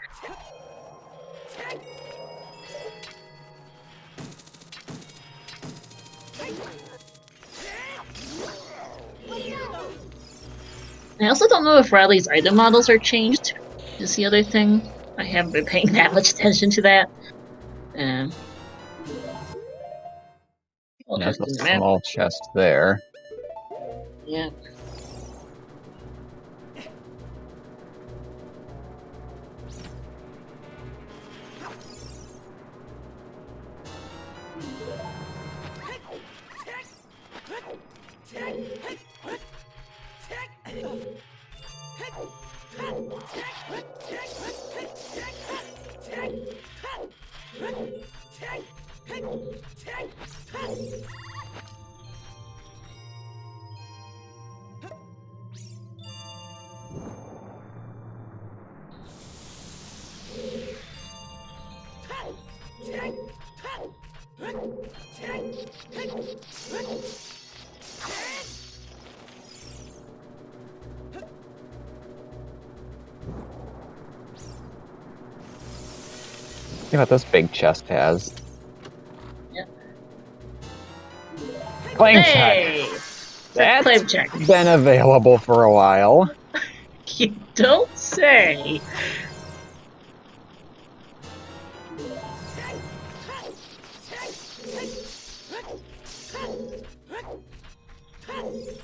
I also don't know if Riley's item models are changed. Is the other thing. I haven't been paying that much attention to that. That's a small chest there. Yeah. See what this big chest has. Yep. Claim hey! check! That's claim check. Been available for a while. You don't say!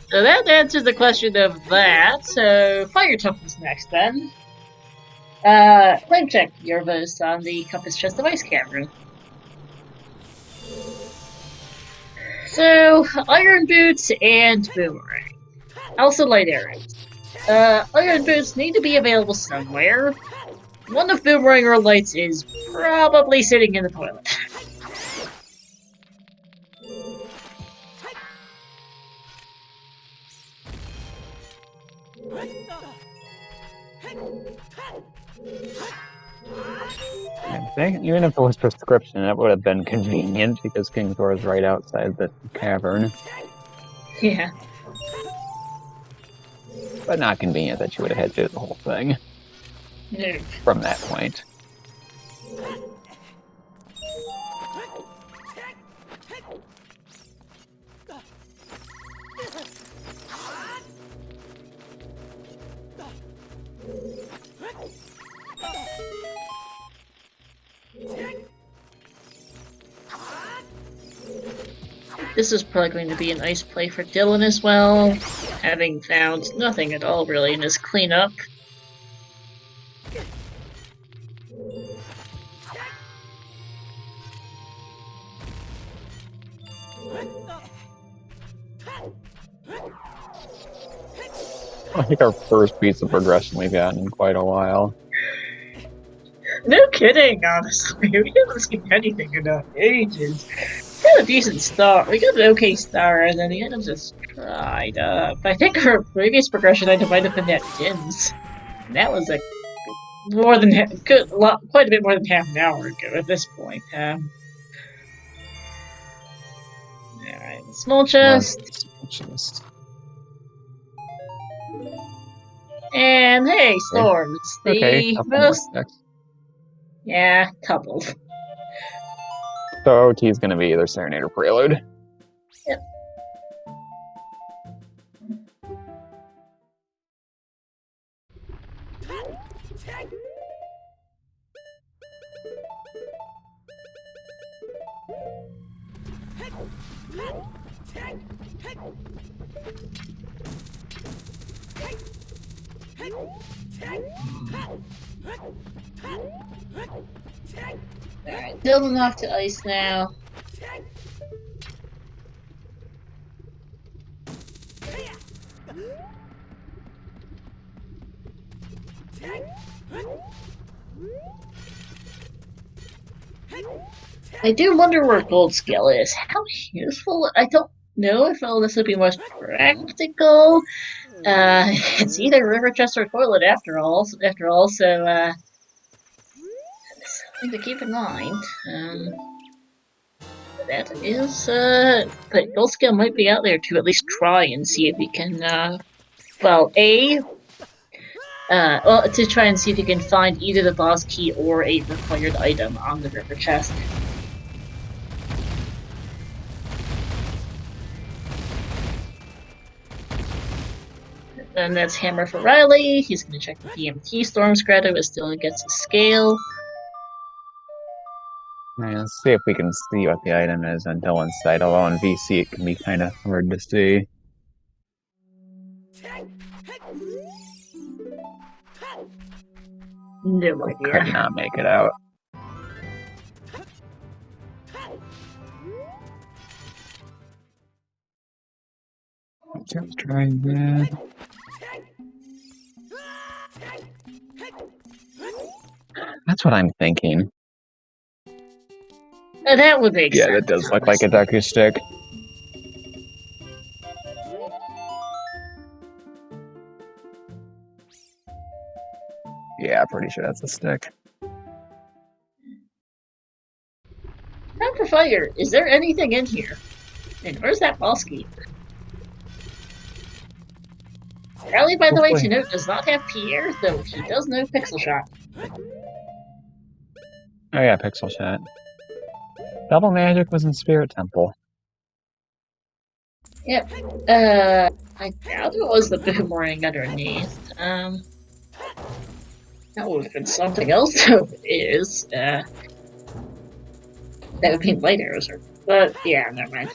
So that answers the question of that. So, fire tokens next then. Claim check your votes on the compass chest of ice cavern. So, iron boots and boomerang. Also light arrows. Iron boots need to be available somewhere. One of boomerang or lights is probably sitting in the toilet. I think even if it was prescription, it would have been convenient because King's Door is right outside the cavern. Yeah. But not convenient that you would have had to do the whole thing. No. From that point. This is probably going to be a nice play for Dylan as well, having found nothing at all really in his cleanup. I think our first piece of progression we've gotten in quite a while. No kidding, honestly. We haven't seen anything in ages. We got a decent start. We got an okay start, and then the items just dried up. I think our previous progression item might have been that Dims. And that was quite a bit more than half an hour ago at this point. Alright, small chest. And hey, storms. Okay, The most. Next. Yeah, coupled. So OT is going to be either Serenade or Prelude. Yep. Alright, building off to ice now. I do wonder where gold scale is. How useful? I don't know if this would be most practical. It's either river chest or toilet after all. So something to keep in mind. That is, but gold scale might be out there to at least try and see if we can, to try and see if you can find either the boss key or a required item on the river chest. And that's Hammer for Riley. He's going to check the PMT Storm Scrata, but still gets a scale. Yeah, let's see if we can see what the item is on Dylan's side. Although on VC it can be kind of hard to see. No idea. Could not make it out. Let's try again. That's what I'm thinking. That would make sense. Yeah, that does look like a Deku stick. Yeah, pretty sure that's a stick. Time for fire. Is there anything in here? And where's that boss key? Rally, by the way, to note, does not have Pierre, though he does know Pixel Shot. Oh yeah, Pixel Shot. Double Magic was in Spirit Temple. Yep. I doubt it was the boomerang underneath. That would have been something else, though it is. That would be light arrows, but yeah, never mind.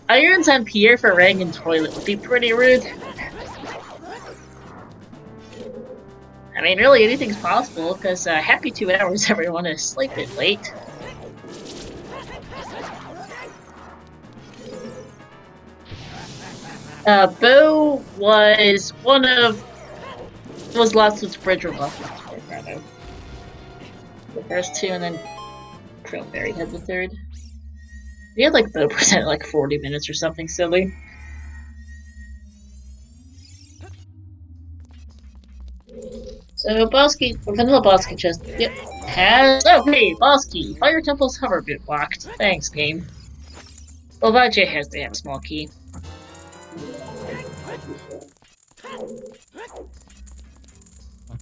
Irons on Pierre for Rang and Toilet would be pretty rude. I mean, really, anything's possible, because happy 2 hours, everyone is slightly late. Bo was Lotswood's bridge or Lotswood's the first two, and then Cranberry had the third. We had like Bo percent like 40 minutes or something silly. So Bosky, vanilla Bosky chest. Yep. Hey, Bosky, Fire Temple's hover boot blocked. Thanks, game. Well, Vajay has to have a small key.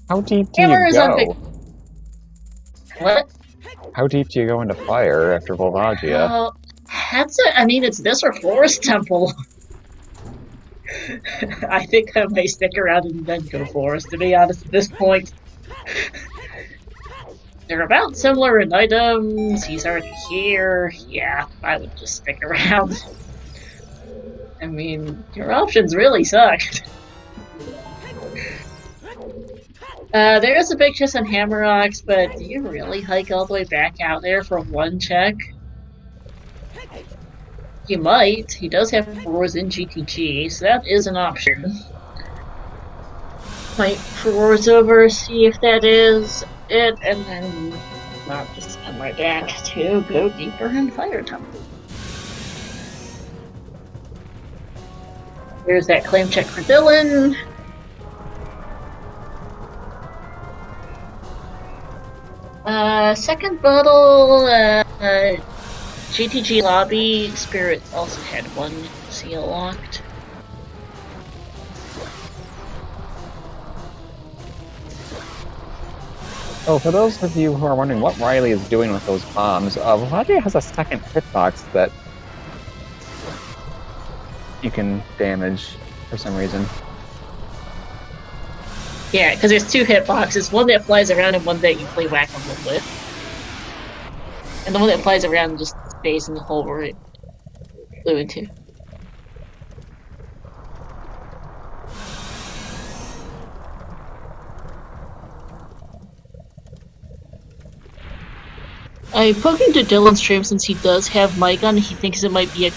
How deep do you go? What? How deep do you go into fire after Volvagia? I mean, it's this or Forest Temple. I think I may stick around and then go Forest, to be honest, at this point. They're about similar in items. He's already here. Yeah, I would just stick around. I mean, your options really suck. There is a big chest on Hammerocks, but do you really hike all the way back out there for one check? He might. He does have 4s in GTG, so that is an option. Might 4s over, see if that is it, and then not just come right back to go deeper in Fire Temple. Here's that claim check for Dylan. Second bottle, GTG lobby, Spirit also had one seal locked. Oh, for those of you who are wondering what Riley is doing with those bombs, Riley has a second hitbox that you can damage for some reason. Yeah, because there's two hitboxes, one that flies around and one that you play whack-a-mole with. And the one that flies around just stays in the hole where it flew into. I poked into Dylan's stream since he does have mic on. He thinks it might be a...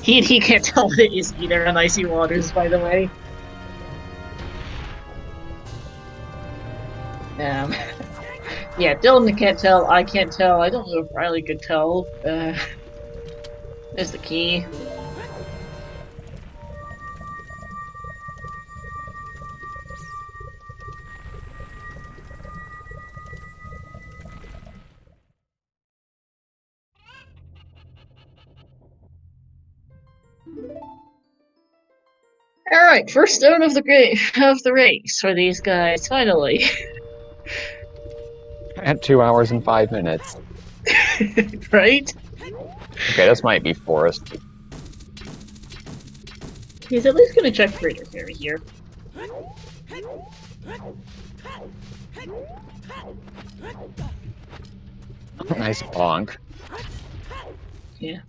He can't tell what it is either on Icy Waters, by the way. Yeah, Dylan can't tell, I can't tell. I don't know if Riley could tell. There's the key. Alright, first stone of the race for these guys, finally. At 2 hours and 5 minutes. Right? Okay, this might be forest. He's at least gonna check for interfere here. Nice bonk. Yeah.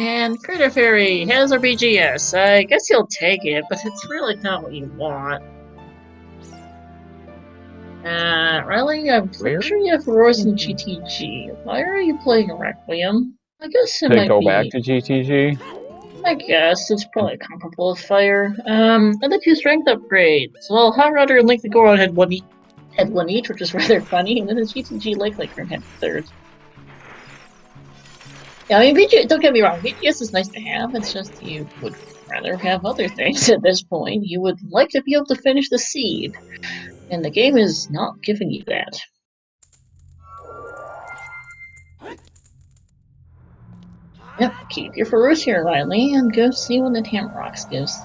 And Crater Fairy has our BGS. I guess he'll take it, but it's really not what you want. Riley, I'm pretty sure you have Roars and GTG. Why are you playing Requiem? I guess it Could might it go be... back to GTG? I guess it's probably comparable with Fire. And the two strength upgrades. Well, Hot Rudder and Link the Goron had one each, which is rather funny, and then the GTG Lake Room had third. Yeah, I mean, don't get me wrong, BGS is nice to have, it's just you would rather have other things at this point. You would like to be able to finish the seed, and the game is not giving you that. Yep, keep your Ferus here, Riley, and go see what the Tamrocks gives.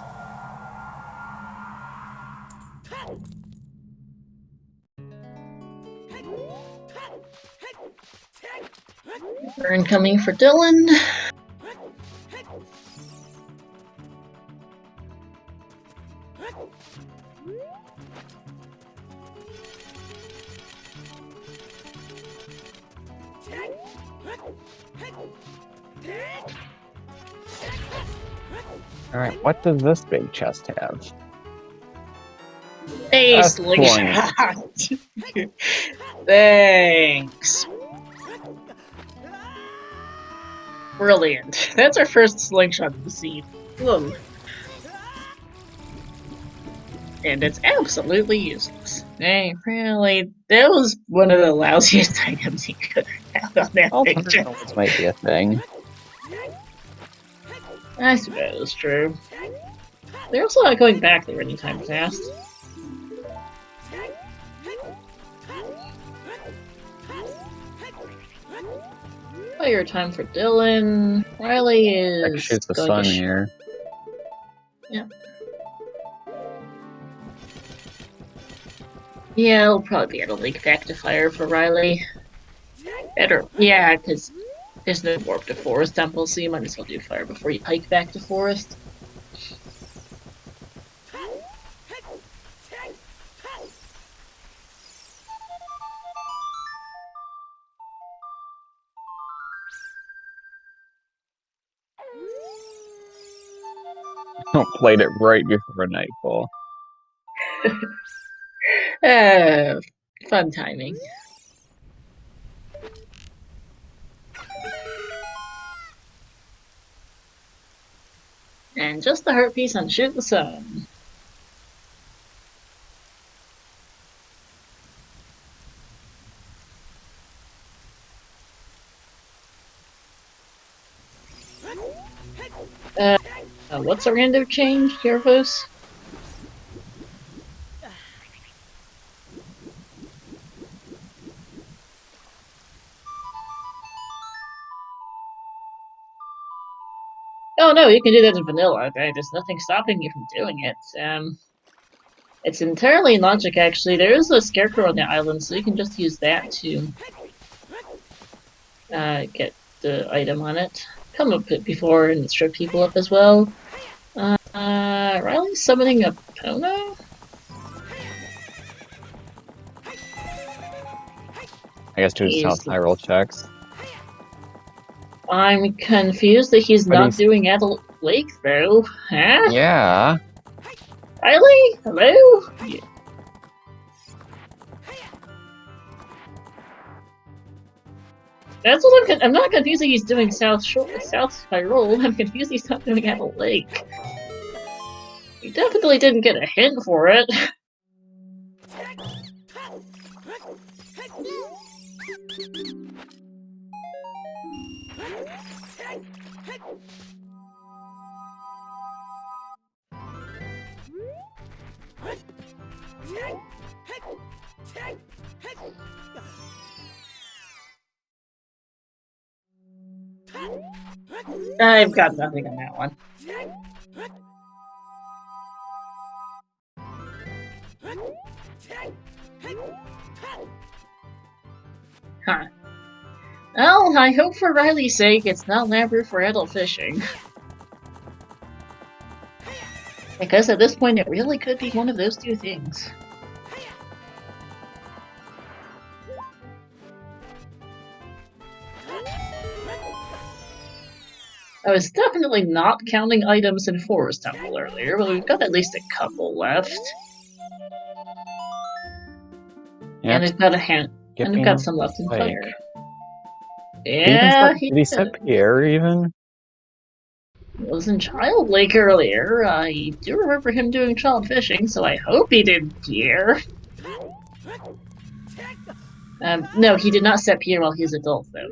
Burn coming for Dylan. Alright, what does this big chest have? Hey, slingshot! Thanks. Brilliant. That's our first slingshot of the seed. Whoa. And it's absolutely useless. Hey, really, that was one of the lousiest items you could have on that picture. This might be a thing. I suppose, true. They're also not going back there anytime fast. Fire time for Dylan. Riley is Shoot the going sun to here. Yeah. Yeah, it'll probably be able to link back to fire for Riley. Better. Yeah, because there's no warp to Forest Temple, so you might as well do fire before you hike back to Forest. Played it right before nightfall. Fun timing. And just the heart piece on Shoot the Sun. What's a random change, Jervos? Oh no, you can do that in vanilla. There's nothing stopping you from doing it. It's entirely logic, actually. There is a scarecrow on the island, so you can just use that to get the item on it. Come up before and strip people up as well. Riley's summoning a Pono? I guess do South Hyrule checks. I'm confused that he's not doing Adult Lake, though. Huh? Yeah. Riley? Hello? Yeah. That's what I'm not confused that he's doing South Hyrule. I'm confused he's not doing Adult Lake. He definitely didn't get a hint for it. I've got nothing on that one. Huh. Well, I hope for Riley's sake it's not Lambert for adult fishing. Because at this point it really could be one of those two things. I was definitely not counting items in Forest Temple earlier, but we've got at least a couple left. Yep. And I've got a hand, and I've got some left in Fire. Yeah, did he set Pierre even? Was in Child Lake earlier. I do remember him doing child fishing, so I hope he did Pierre. No, he did not set Pierre while he was adult, though.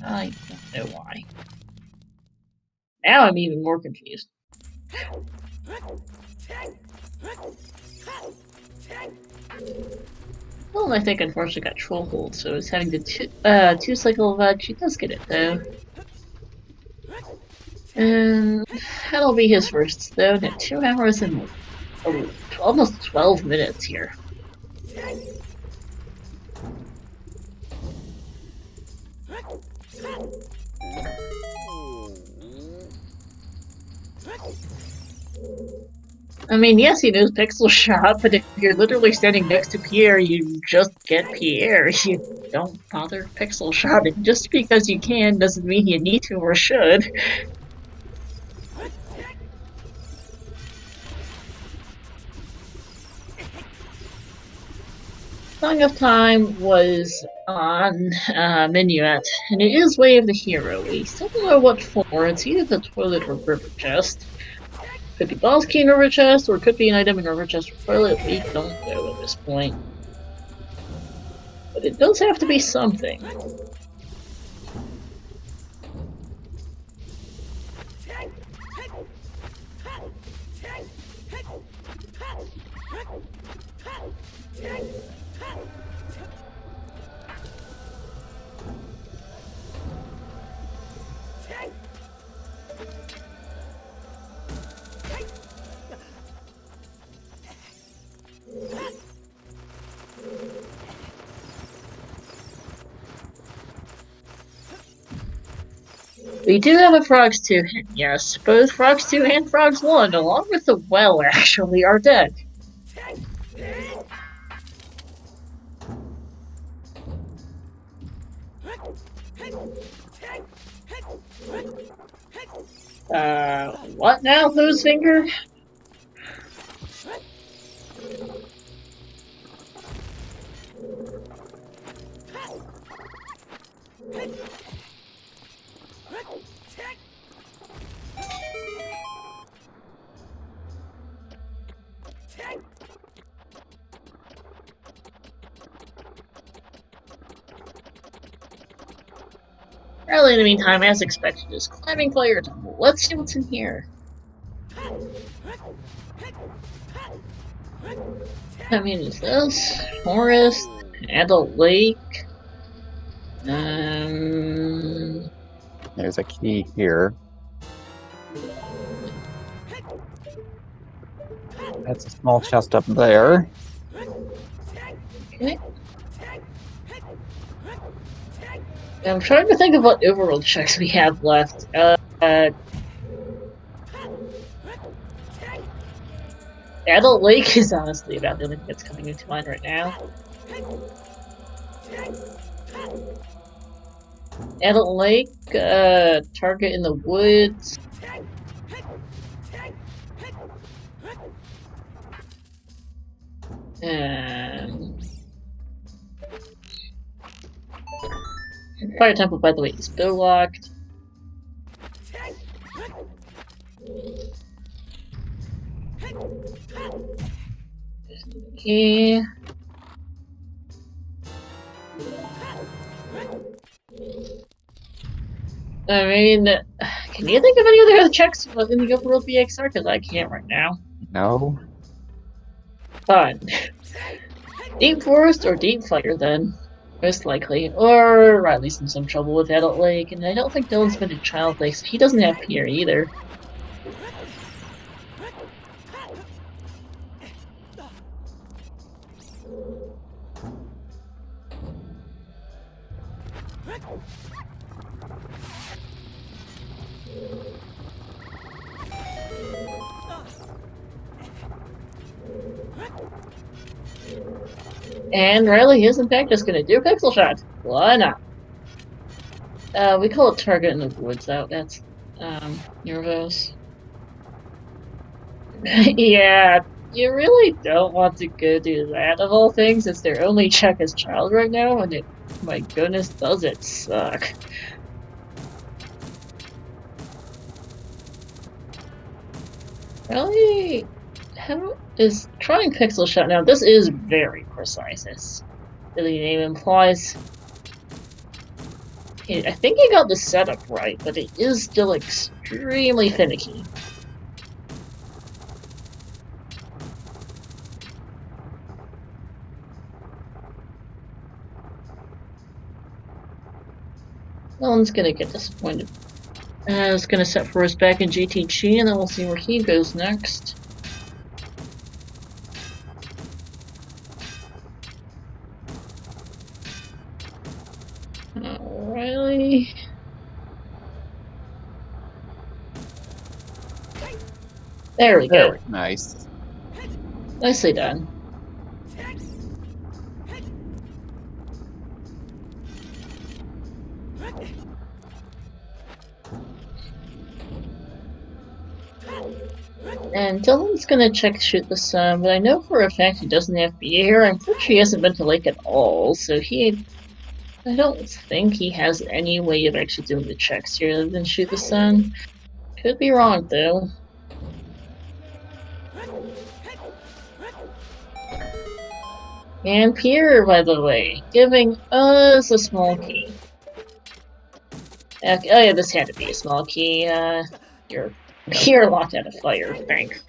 I don't know why. Now I'm even more confused. Well, I think unfortunately got Troll Hold, so it's having the two cycle of she does get it though. And that'll be his first though, at 2 hours and almost 12 minutes here. I mean, yes, he knows Pixel Shot, but if you're literally standing next to Pierre, you just get Pierre. You don't bother Pixel Shotting. Just because you can doesn't mean you need to or should. Song of Time was on Minuet, and it is Way of the Hero. We still don't know what for. It's either the toilet or river chest. Could be boss key in river chest, or could be an item in river chest or toilet. We don't know at this point. But it does have to be something. We do have a Frogs 2 hint, yes. Both Frogs 2 and Frogs 1, along with the well, actually, are dead. What now, Whose Finger? Early in the meantime, as expected, is climbing Fire Temple. Let's see what's in here. I mean, is this Forest, Adult Lake? There's a key here. That's a small chest up there. Okay. I'm trying to think of what overworld checks we have left. Adult Lake is honestly about the only thing that's coming into mind right now. Adult Lake, Target in the Woods. Fire Temple, by the way, is bill locked. Okay. I mean, can you think of any other checks in the overworld BXR? Because I can't right now. No. Fine. Deep Forest or Deep Fire, then. Most likely. Or Riley's in some trouble with Adult Lake, and I don't think Dylan's been to Child Lake, so he doesn't have Pierre either. And Riley is in fact just gonna do a pixel shot. Why not? We call it Target in the Woods out. That's nervous. Yeah, you really don't want to go do that of all things. It's their only check as child right now, and it, my goodness, does it suck. Really? How is trying pixel shot now? This is very precise, as the name implies. I think he got the setup right, but it is still extremely finicky. No one's gonna get disappointed. It's gonna set for us back in GTG, and then we'll see where he goes next. Alrighty. There we go. Nice. Nicely done. And Dylan's gonna check shoot the sun, but I know for a fact he doesn't have to be here. I'm pretty sure he hasn't been to Lake at all, so I don't think he has any way of actually doing the checks here other than shoot the sun. Could be wrong, though. And Pierre, by the way, giving us a small key. Okay, oh yeah, this had to be a small key. You're locked out of fire, thanks.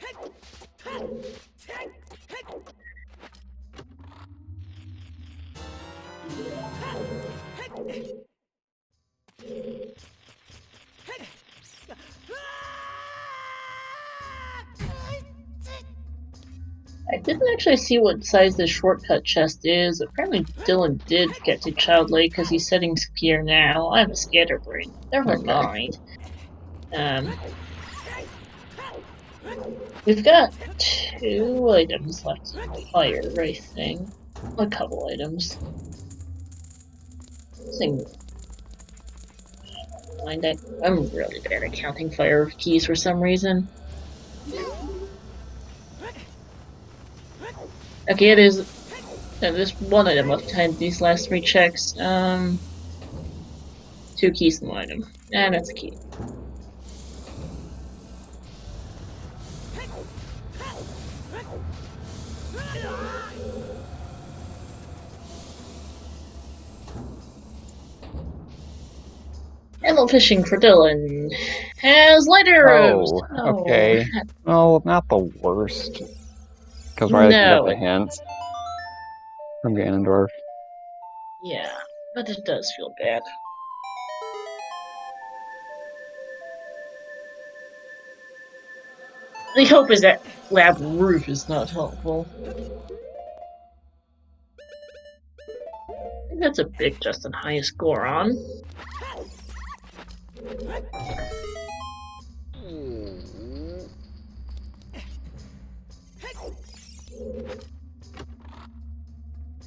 I didn't actually see what size the shortcut chest is. Apparently Dylan did get to Child Lake because he's setting Pierre now. I have a scatterbrain. Never mind. We've got 2 items left to fire, I think. A couple items. I'm really bad at counting fire keys for some reason. Okay, it is. There's 1 item left behind these last 3 checks. 2 keys in 1 item. And that's a key. Animal fishing for Dylan has light arrows. Oh, okay. Well, not the worst. Because Riley can get the hints from Ganondorf. Yeah, but it does feel bad. The hope is that lab roof is not helpful. I think that's a big Justin high score on.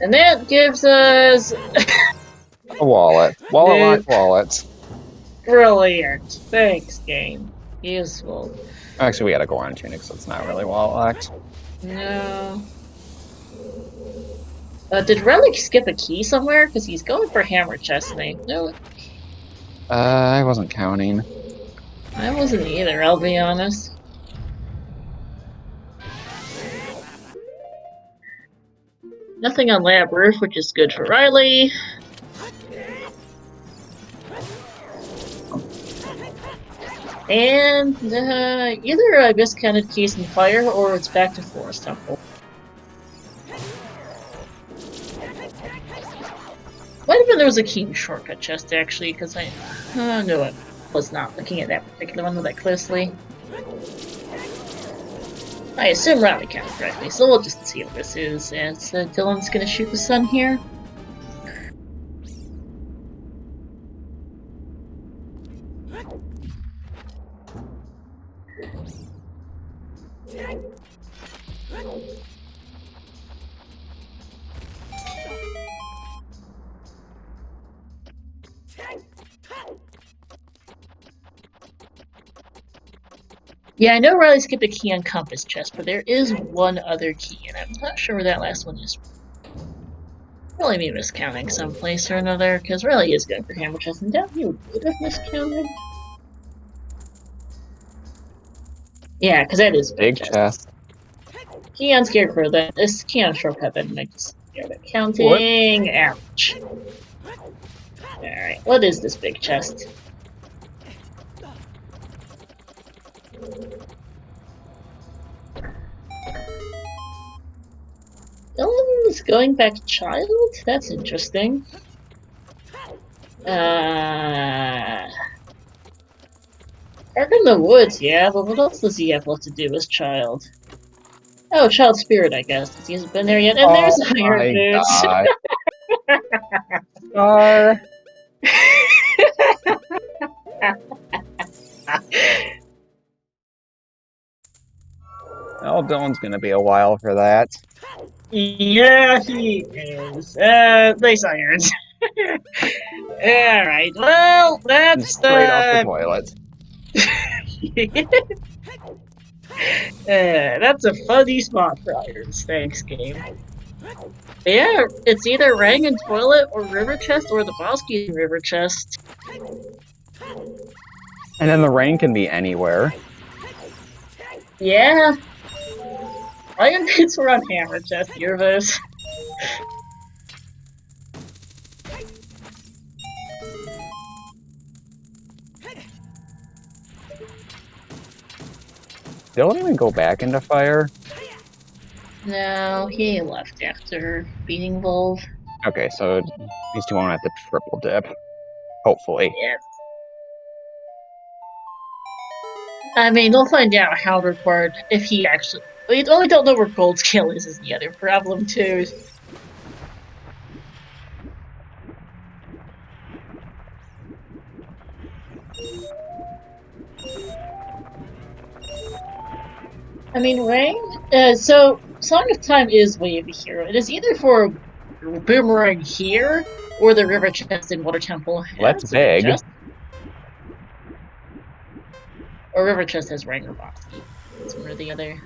And that gives us a wallet. Wallet, wallet. Brilliant. Thanks, game. Useful. Actually, we gotta go on tunic, so it's not really wallet locked. No. Did Relic skip a key somewhere? Because he's going for hammer chest, and I know it. I wasn't counting. I wasn't either, I'll be honest. Nothing on lab roof, which is good for Riley. And either I miscounted keys in fire, or it's back to Forest Temple. Might have been there was a key in shortcut chest, actually, because I knew it was not looking at that particular one that closely. I assume Riley counted correctly, so we'll just see what this is, as Dylan's gonna shoot the sun here. Yeah, I know Riley skipped a key on Compass Chest, but there is one other key, and I'm not sure where that last one is. Really be miscounting someplace or another, because Riley is going for Hammer Chest, and doubt he would have miscounted. Yeah, because that is Big chest. Key on Scarecrow, then this key on Shortcut, then I just scared at counting. What? Ouch. Alright, what is this big chest? Dylan's going back child? That's interesting. Park in the woods, yeah, but what else does he have left to do as child? Oh, child spirit, I guess, because he hasn't been there yet. And there's the Iron Boots. Oh, Dylan's gonna be a while for that. Yeah, he is. Nice irons. Alright, well, that's straight off the toilet. That's a funny spot for irons. Thanks, game. Yeah, it's either Rang and Toilet or River Chest or the Bosky and River Chest. And then the Rang can be anywhere. Yeah. Iron Boots were on Hammer Chest, Yervos. Dylan even go back into fire? No, he left after beating Volv. Okay, so these two won't have to triple dip. Hopefully. Yeah. I mean, we'll find out how required if he actually. We only don't know where Gold's kill is the other problem, too. I mean, Rang? So, Song of Time is Way of the Hero. It is either for Boomerang here, or the River Chest in Water Temple. That's big. Or River Chest has Rang or Bosky. It's one or the other.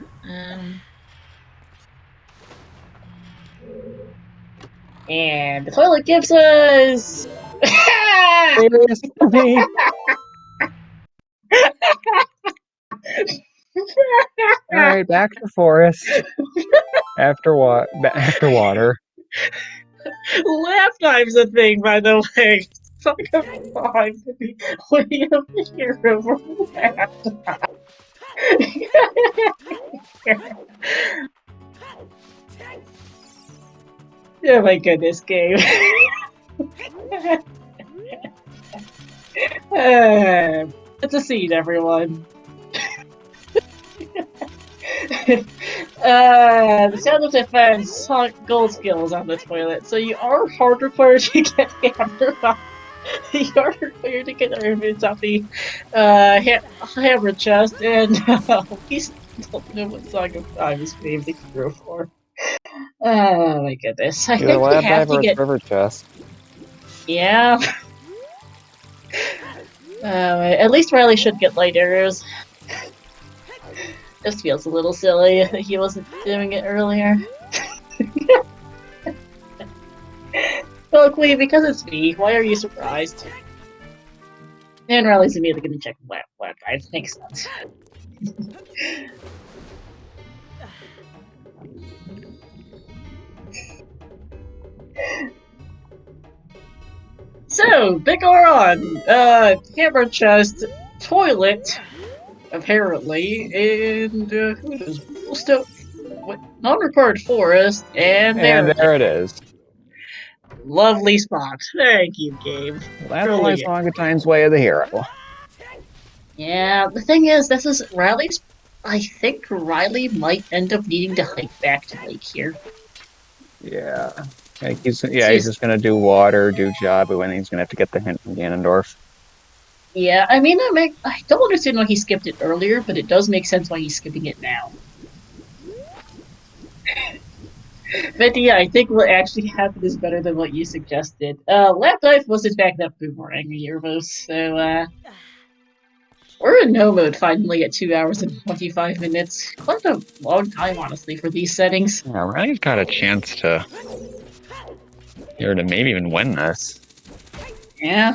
And the toilet gives us... Alright, back to forest. After water. Laugh time's a thing, by the way. Fuck a five to be way of the hero for laugh time. Oh my goodness, game. It's a seed, everyone. The sound of defense, sonic gold skills on the toilet. So you are hard required to get hammered off. You are required to get removed off the hammer chest, and we still don't know what Song of Time is famous for. Oh my goodness! I Either think we lab have dive to or it's get. river chest. Yeah. At least Riley should get light arrows. This feels a little silly that he wasn't doing it earlier. Luckily, because it's me, why are you surprised? And Riley's immediately going to check lab dive. Makes sense. So, big on hammer chest, toilet, apparently, and who knows? Non-required forest, and And there it is. Lovely spot. Thank you, Gabe. That's why Song of Time's way of the hero. Yeah, the thing is, this is Riley's. I think Riley might end up needing to hike back to Lake here. Yeah. He's just gonna do water, do Jabu, and he's gonna have to get the hint from Ganondorf. Yeah, I mean, I don't understand why he skipped it earlier, but it does make sense why he's skipping it now. But yeah, I think what actually happened is better than what you suggested. Lap Dive was in fact that boomerang Yerbos, so we're in no mode finally at 2 hours and 25 minutes. Quite a long time, honestly, for these settings. Yeah, Riley's got a chance to maybe even win this. Yeah.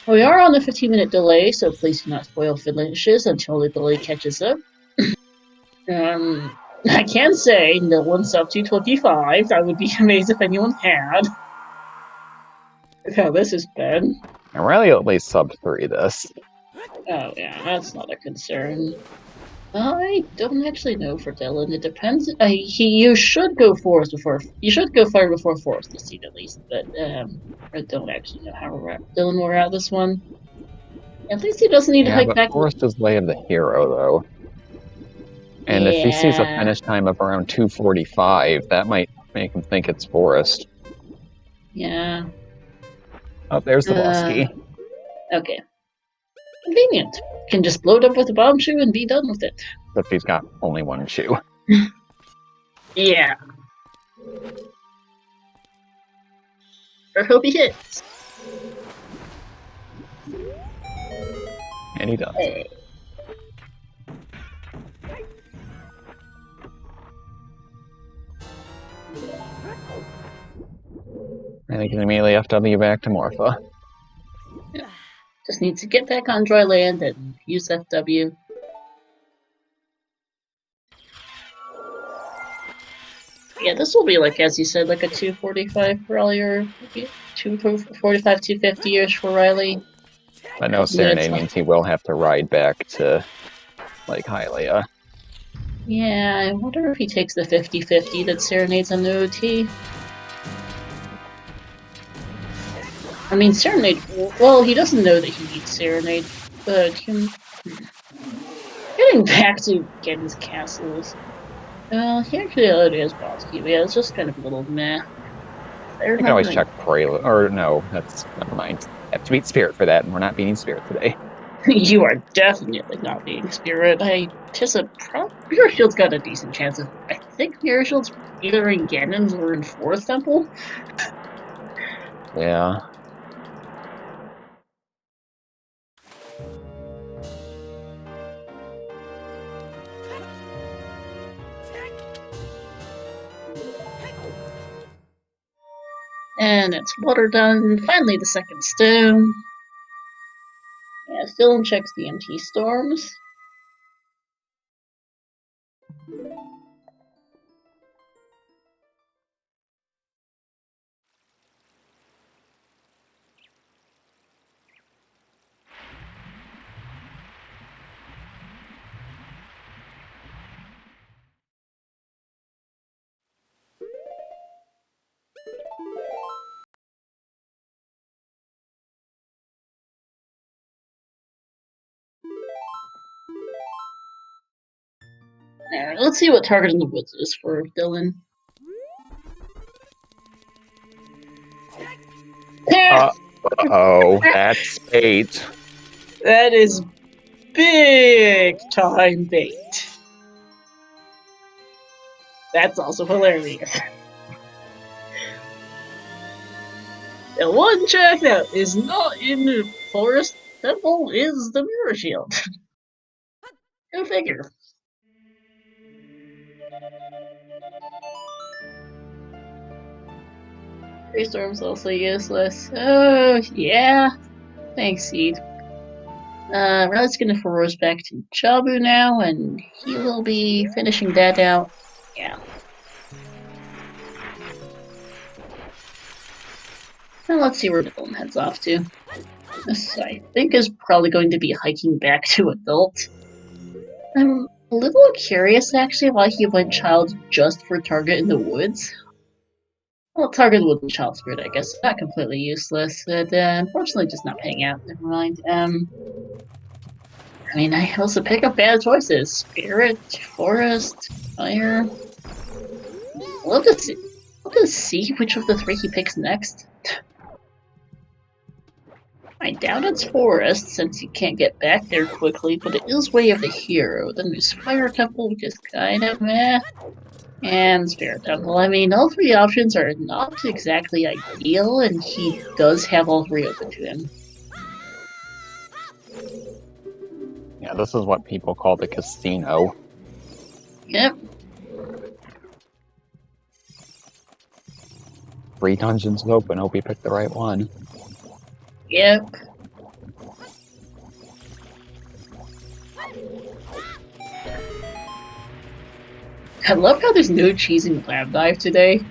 We are on a 15-minute delay, so please do not spoil finishes until the delay catches up. I can say no one's up to 25. I would be amazed if anyone had. Look how this has been. And Riley at least sub 3 this. Oh yeah, that's not a concern. I don't actually know for Dylan. It depends. You should go forest before. You should go fire before forest this seed at least. But I don't actually know how Dylan will route this one. At least he doesn't need to hike back. Forest is way of the hero though. And if he sees a finish time of around 2:45, that might make him think it's forest. Yeah. Oh, there's the Bosky. Okay. Convenient. Can just blow it up with a bomb shoe and be done with it. Except he's got only one shoe. Yeah. Or hope he hits. And he does. Hey. And he can immediately FW back to Morpha. Yeah. Just needs to get back on dry land and use FW. Yeah, this will be like, as you said, like a 245 for Riley, or maybe 245, 250-ish for Riley. But no, Serenade means he will have to ride back to, like, Hylia. Yeah, I wonder if he takes the 50-50 that Serenade's on the OT. I mean, Serenade, well, he doesn't know that he needs Serenade, but getting back to Gen's castles. He actually already has Bosky, but yeah, it's just kind of a little meh. You can always check Prelude, or no, never mind. I have to beat Spirit for that, and we're not beating Spirit today. You are definitely not beating Spirit. Mirror Shield's got a decent chance of. I think Mirror Shield's either in Ganon's or in Forest Temple. Yeah. And it's water done. Finally, the second stone. Yeah, Dylan checks the MT storms. Alright, let's see what Target in the Woods is for Dylan. Uh-oh, that's bait. That is big time bait. That's also hilarious. The one check that is not in the forest temple is the mirror shield. Go figure. Storm's also useless. Oh, yeah. Thanks, Seed. Rad's gonna force back to Chabu now, and he will be finishing that out. Yeah. Now let's see where Dylan heads off to. This, I think, is probably going to be hiking back to Adult. I'm a little curious, actually, why he went Child just for Target in the Woods. Well, Target in the Woods and Child Spirit, I guess, not completely useless, but unfortunately just not paying out. Never mind. I mean, I also pick up bad choices. Spirit, Forest, Fire. Love to see which of the three he picks next. I doubt it's Forest, since he can't get back there quickly, but it is Way of the Hero. Then there's Fire Temple, which is kind of meh. And Spirit Temple. I mean, all three options are not exactly ideal, and he does have all three open to him. Yeah, this is what people call the casino. Yep. 3 dungeons open, hope we picked the right one. Yep. I love how there's no cheesing Lab Dive today.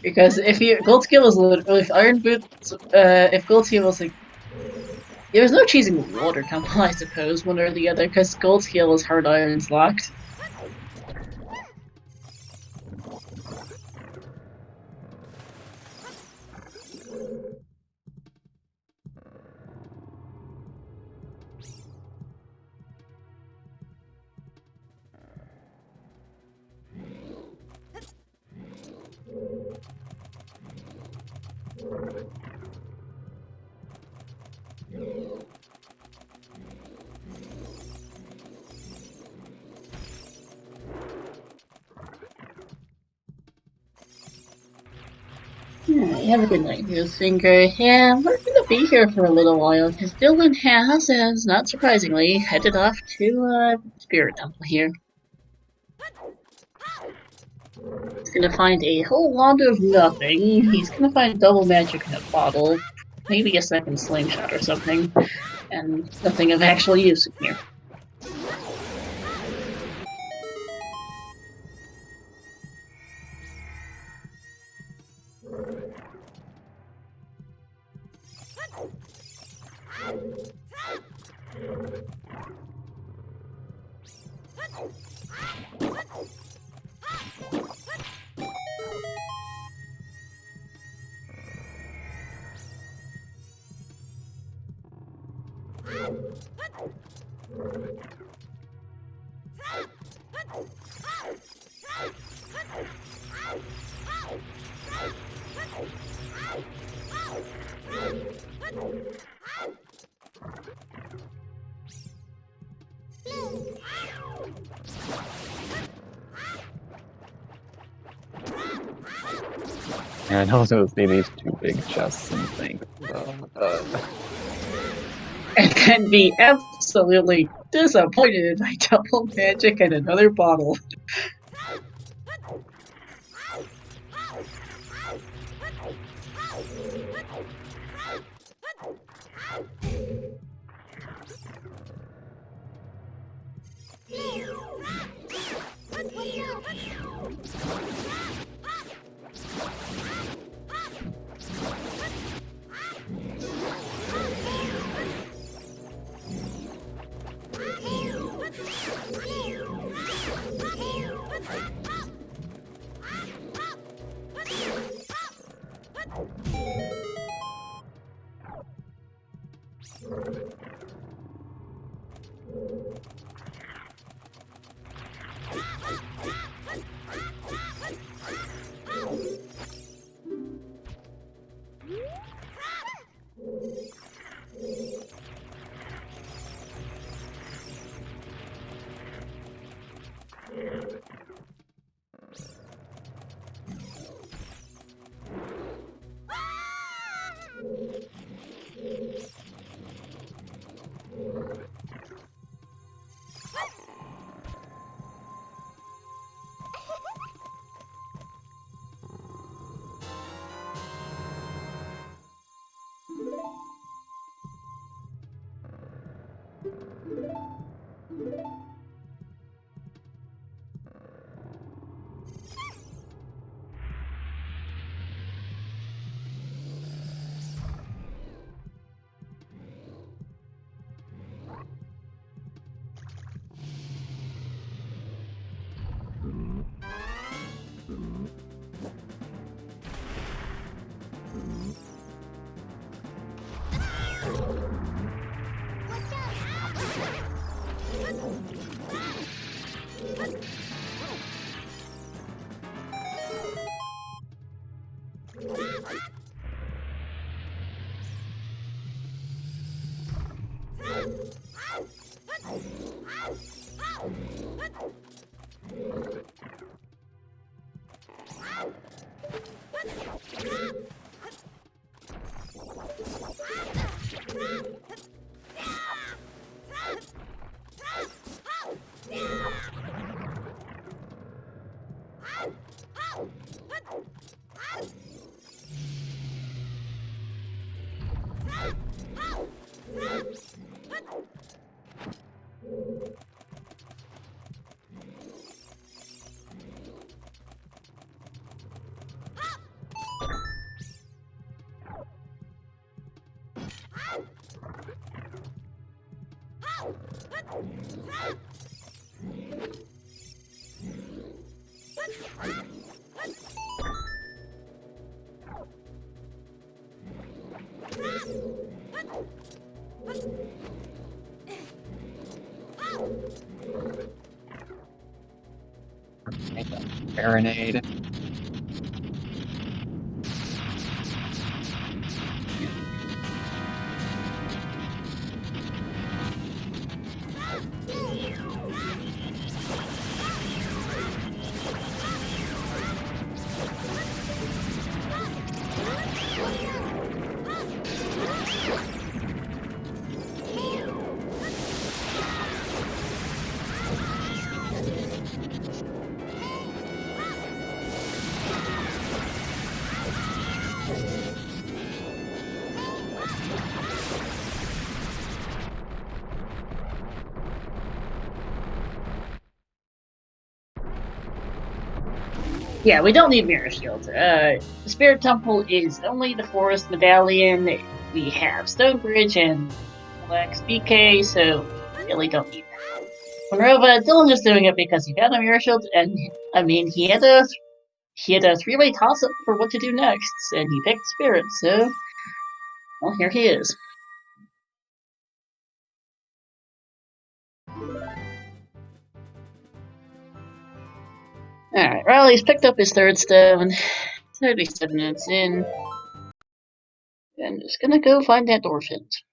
Because if Gold Skill was literally, if Iron Boots, if Gold Skill was like, there's no cheesing Water Temple, I suppose, one or the other, because Gold Skill is Hard Iron's locked. Yeah, have a good night, Finger. Yeah, we're gonna be here for a little while, because Dylan has, not surprisingly, headed off to, Spirit Temple here. He's gonna find a whole lot of nothing. He's gonna find double magic in a bottle, maybe a second slingshot or something, and nothing of actual use in here. And I also see these 2 big chests and think, And then be absolutely disappointed by double magic and another bottle. Marinade. Yeah, we don't need Mirror Shield. The Spirit Temple is only the Forest Medallion. We have Stonebridge and Relax BK, so we really don't need that. Monrova, Dylan is doing it because he got a Mirror Shield, and I mean, he had a three-way toss-up for what to do next, and he picked Spirit, so well, here he is. Alright, Riley's picked up his third stone. 37 minutes in. And just gonna go find that orphans.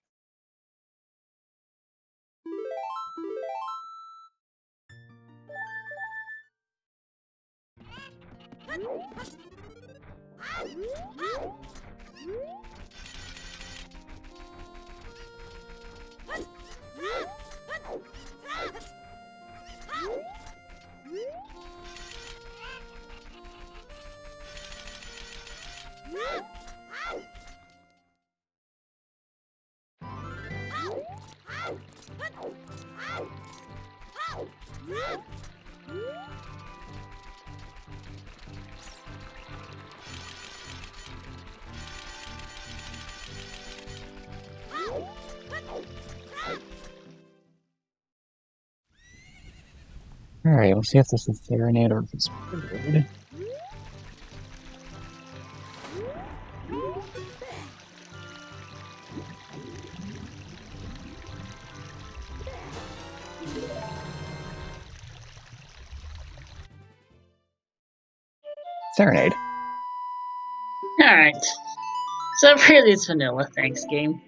Alright, we'll see if this is Serenade or if it's Prelude. Serenade. Alright. So really, it's vanilla. Thanks, game.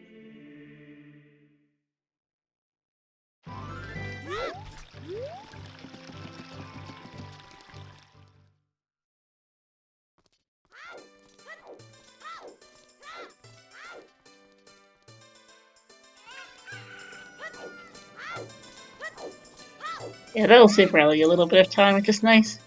Yeah, that'll save Riley a little bit of time, which is nice.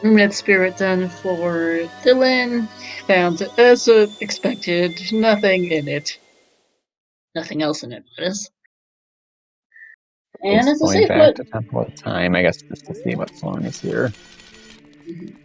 Red Spirit then for Dylan. Found as expected, nothing in it. Nothing else in it, that is. And it's a going safe back put. to Temple of Time, I guess, just to see what song is here. Mm-hmm.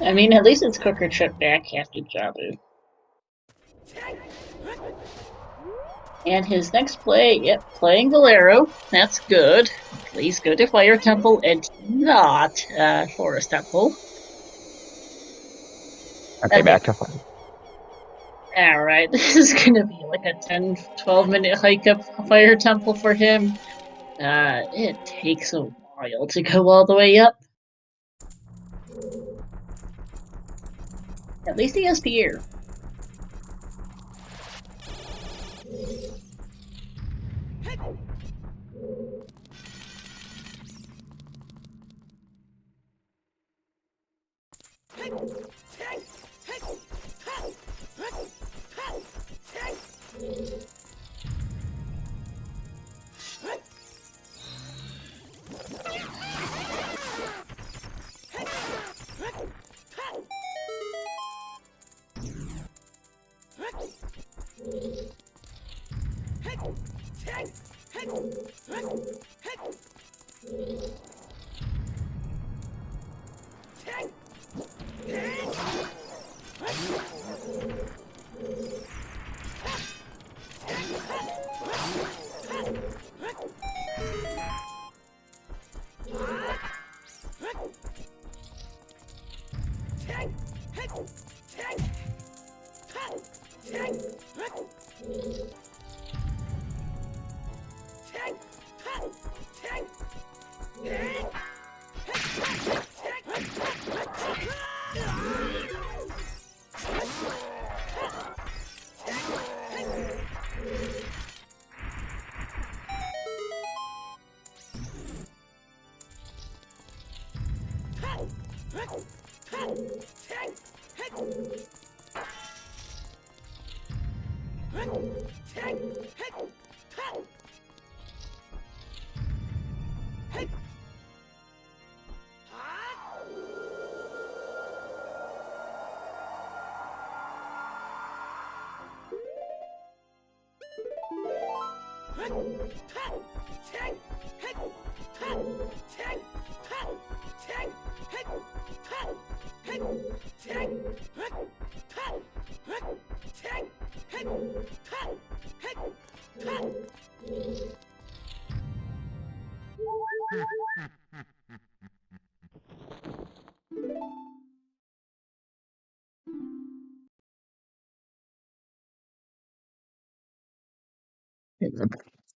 I mean, at least it's quicker trip back after Jabu. And his next play, yep, playing Valero. That's good. Please go to Fire Temple and not Forest Temple. Okay, back to fun. Alright, this is gonna be like a 10-12 minute hike up Fire Temple for him. It takes a while to go all the way up. At least he has Pierre.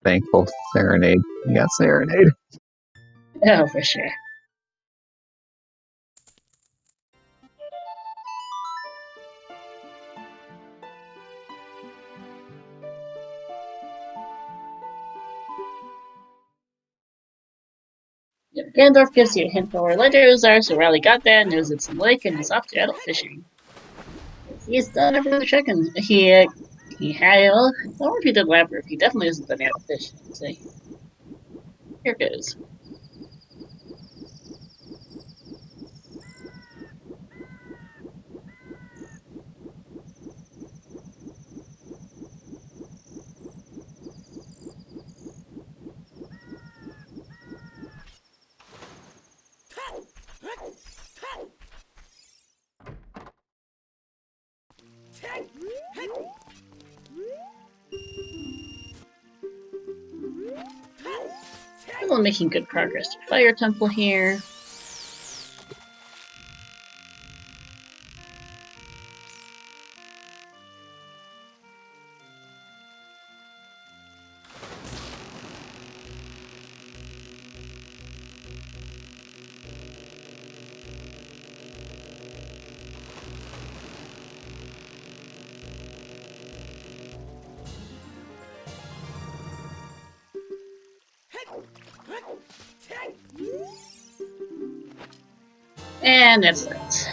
Thankful Serenade. You got Serenade. Oh, for sure. Yep, Gandalf gives you a hint for where letters are, so Riley got that, knows it's a lake, and is off to adult fishing. He's done it for the chickens. He had, I don't know if he did Labyrinth. He definitely isn't done adult fishing. So here goes. Still making good progress to Fire Temple here. And that's that.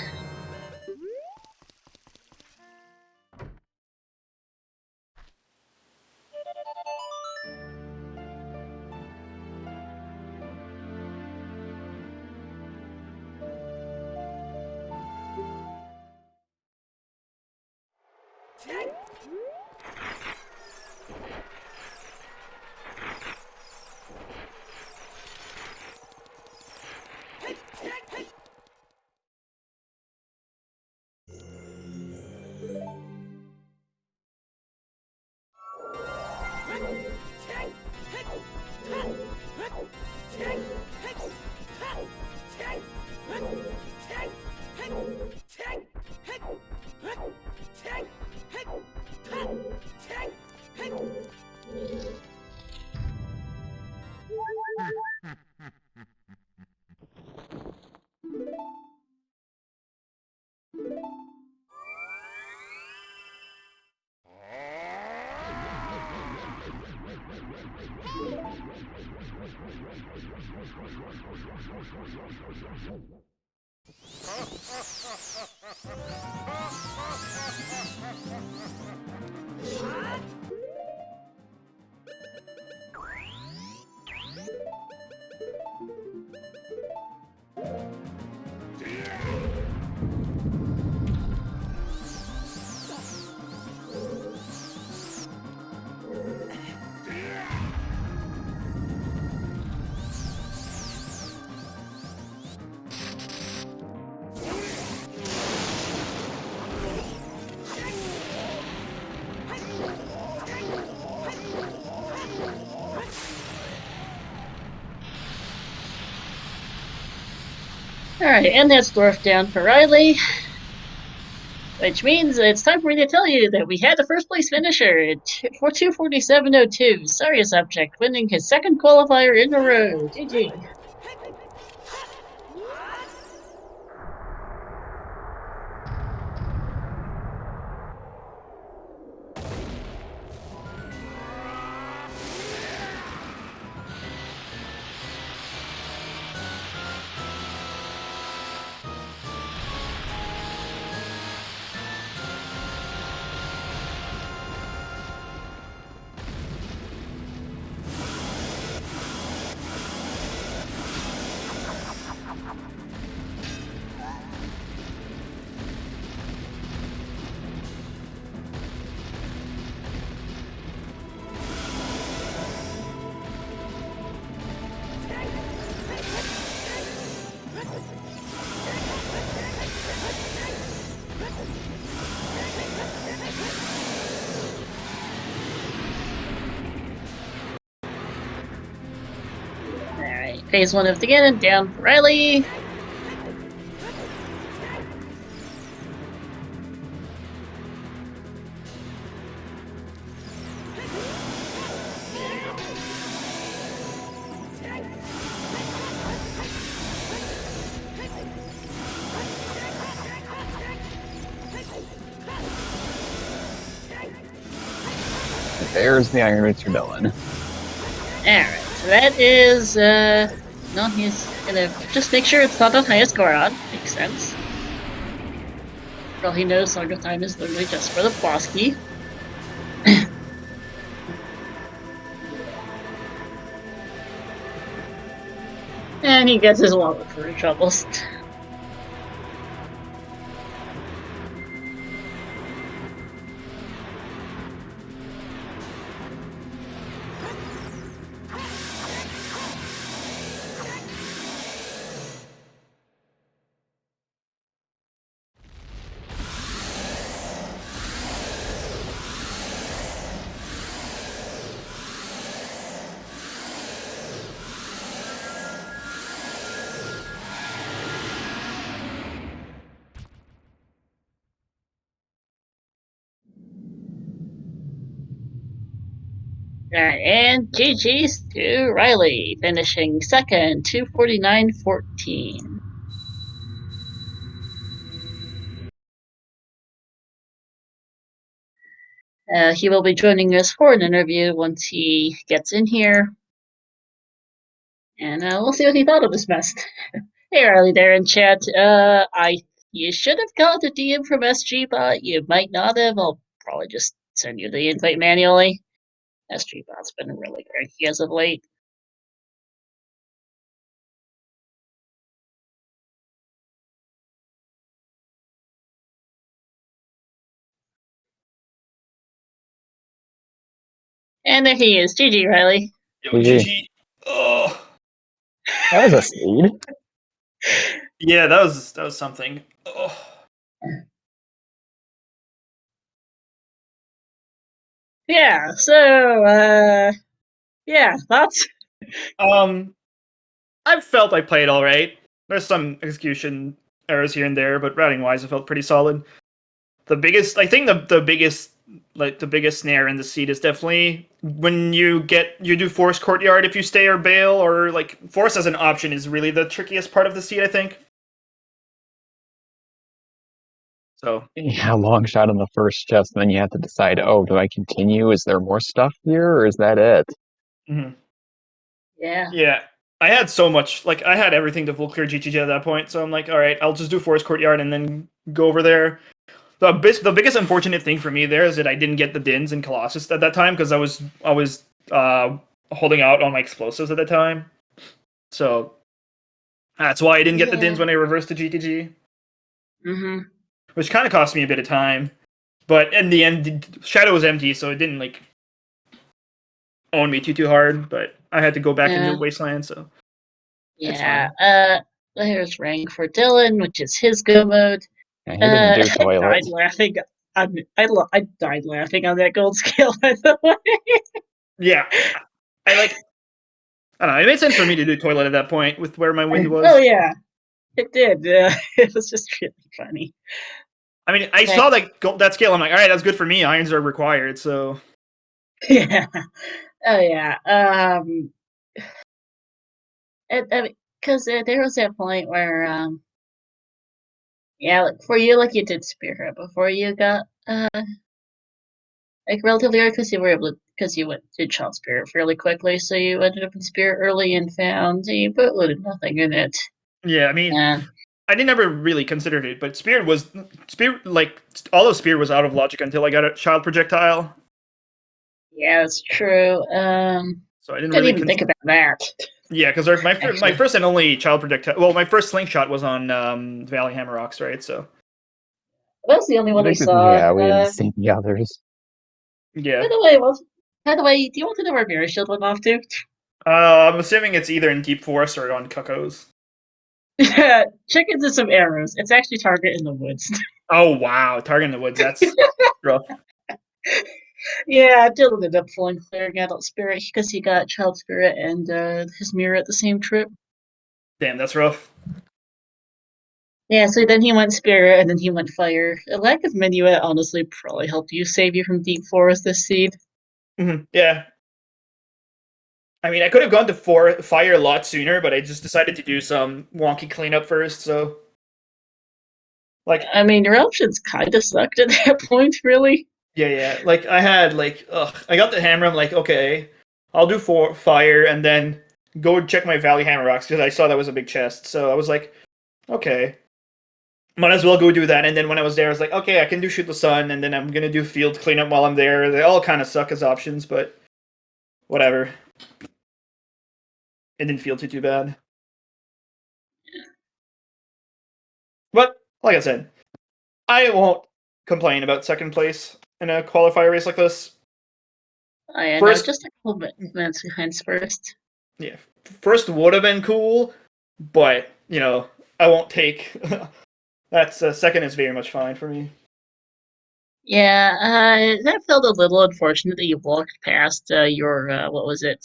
Alright, and that's dwarf down for Riley. Which means it's time for me to tell you that we had the first place finisher for 247.02. Sorry, subject, winning his second qualifier in a row. GG. Phase 1 of the Ganon, down for Riley. There's the Iron Roots Rebellion. Alright, so that is, no, he's gonna just make sure it's not on highest Goron. Makes sense. For all he knows, Song of Time is literally just for the boss key. And he gets his wallet for his troubles. Alright, and GG's to Riley, finishing second, 249.14. He will be joining us for an interview once he gets in here. And we'll see what he thought of this mess. Hey Riley there in chat. You should have got the DM from SG, but you might not have. I'll probably just send you the invite manually. SG bot's been really cranky as of late. And there he is. GG, Riley. Yo, GG. Oh. That was a speed. Yeah, that was something. Oh. Yeah, so, yeah, thoughts? I felt I played all right. There's some execution errors here and there, but routing-wise, I felt pretty solid. The biggest snare in the seed is definitely when you do Forest Courtyard if you stay or bail, or like Forest as an option is really the trickiest part of the seed, I think. So yeah, long shot on the first chest, and then you have to decide, oh, do I continue? Is there more stuff here, or is that it? Mm-hmm. Yeah. Yeah. I had so much, like, I had everything to full clear GTG at that point, so I'm like, alright, I'll just do Forest Courtyard and then go over there. The biggest unfortunate thing for me there is that I didn't get the Dins in Colossus at that time, because I was holding out on my explosives at that time. So, that's why I didn't get the Dins when I reversed to GTG. Mm-hmm. Which kind of cost me a bit of time. But in the end, Shadow was empty, so it didn't, like, own me too hard, but I had to go back into Wasteland, so yeah. There's rank for Dylan, which is his go mode. Yeah, he didn't do toilet. I died laughing. I died laughing on that gold scale, by the way. Yeah, I don't know. It made sense for me to do toilet at that point with where my wind was. Oh yeah, it did. It was just really funny. I mean, I saw that scale. I'm like, all right, that's good for me. Irons are required, so yeah. Oh yeah. Because there was that point where yeah, like for you, like you did Spirit before you got like relatively early, because you went to Child Spirit fairly quickly, so you ended up in Spirit early and found you bootloaded nothing in it. Yeah, I mean, I didn't ever really considered it, but Spirit like all of Spirit was out of logic until I got a Child Projectile. Yeah, that's true. So I didn't really even think about that. Yeah, because my first and only Child Projectile. Well, my first slingshot was on Valley Hammerrocks, right? So that's the only one we saw. Yeah, we didn't see the others. Yeah. By the way, do you want to know where Mirror Shield went off to? I'm assuming it's either in Deep Forest or on Cuckoos. Check into some arrows. It's actually Target in the Woods. Oh wow, Target in the Woods. That's rough. Yeah, Dylan ended up fully clearing Adult Spirit because he got Child Spirit and his mirror at the same trip. Damn, that's rough. Yeah, so then he went Spirit and then he went Fire. A lack of Minuet honestly probably helped you save you from Deep Forest this seed. Mm-hmm. Yeah. I mean, I could have gone to Fire a lot sooner, but I just decided to do some wonky cleanup first, so... Like, I mean, your options kind of sucked at that point, really. Yeah. Like, I had, like, I got the hammer, I'm like, okay, I'll do Fire, and then go check my Valley Hammerrocks, because I saw that was a big chest, so I was like, okay. Might as well go do that, and then when I was there, I was like, okay, I can do Shoot the Sun, and then I'm gonna do Field Cleanup while I'm there. They all kind of suck as options, but whatever. It didn't feel too bad. But, like I said, I won't complain about second place in a qualifier race like this. I know, just a couple minutes behind first. Yeah, first would have been cool, but, you know, I won't take... That's second is very much fine for me. Yeah, that felt a little unfortunate that you walked past your what was it?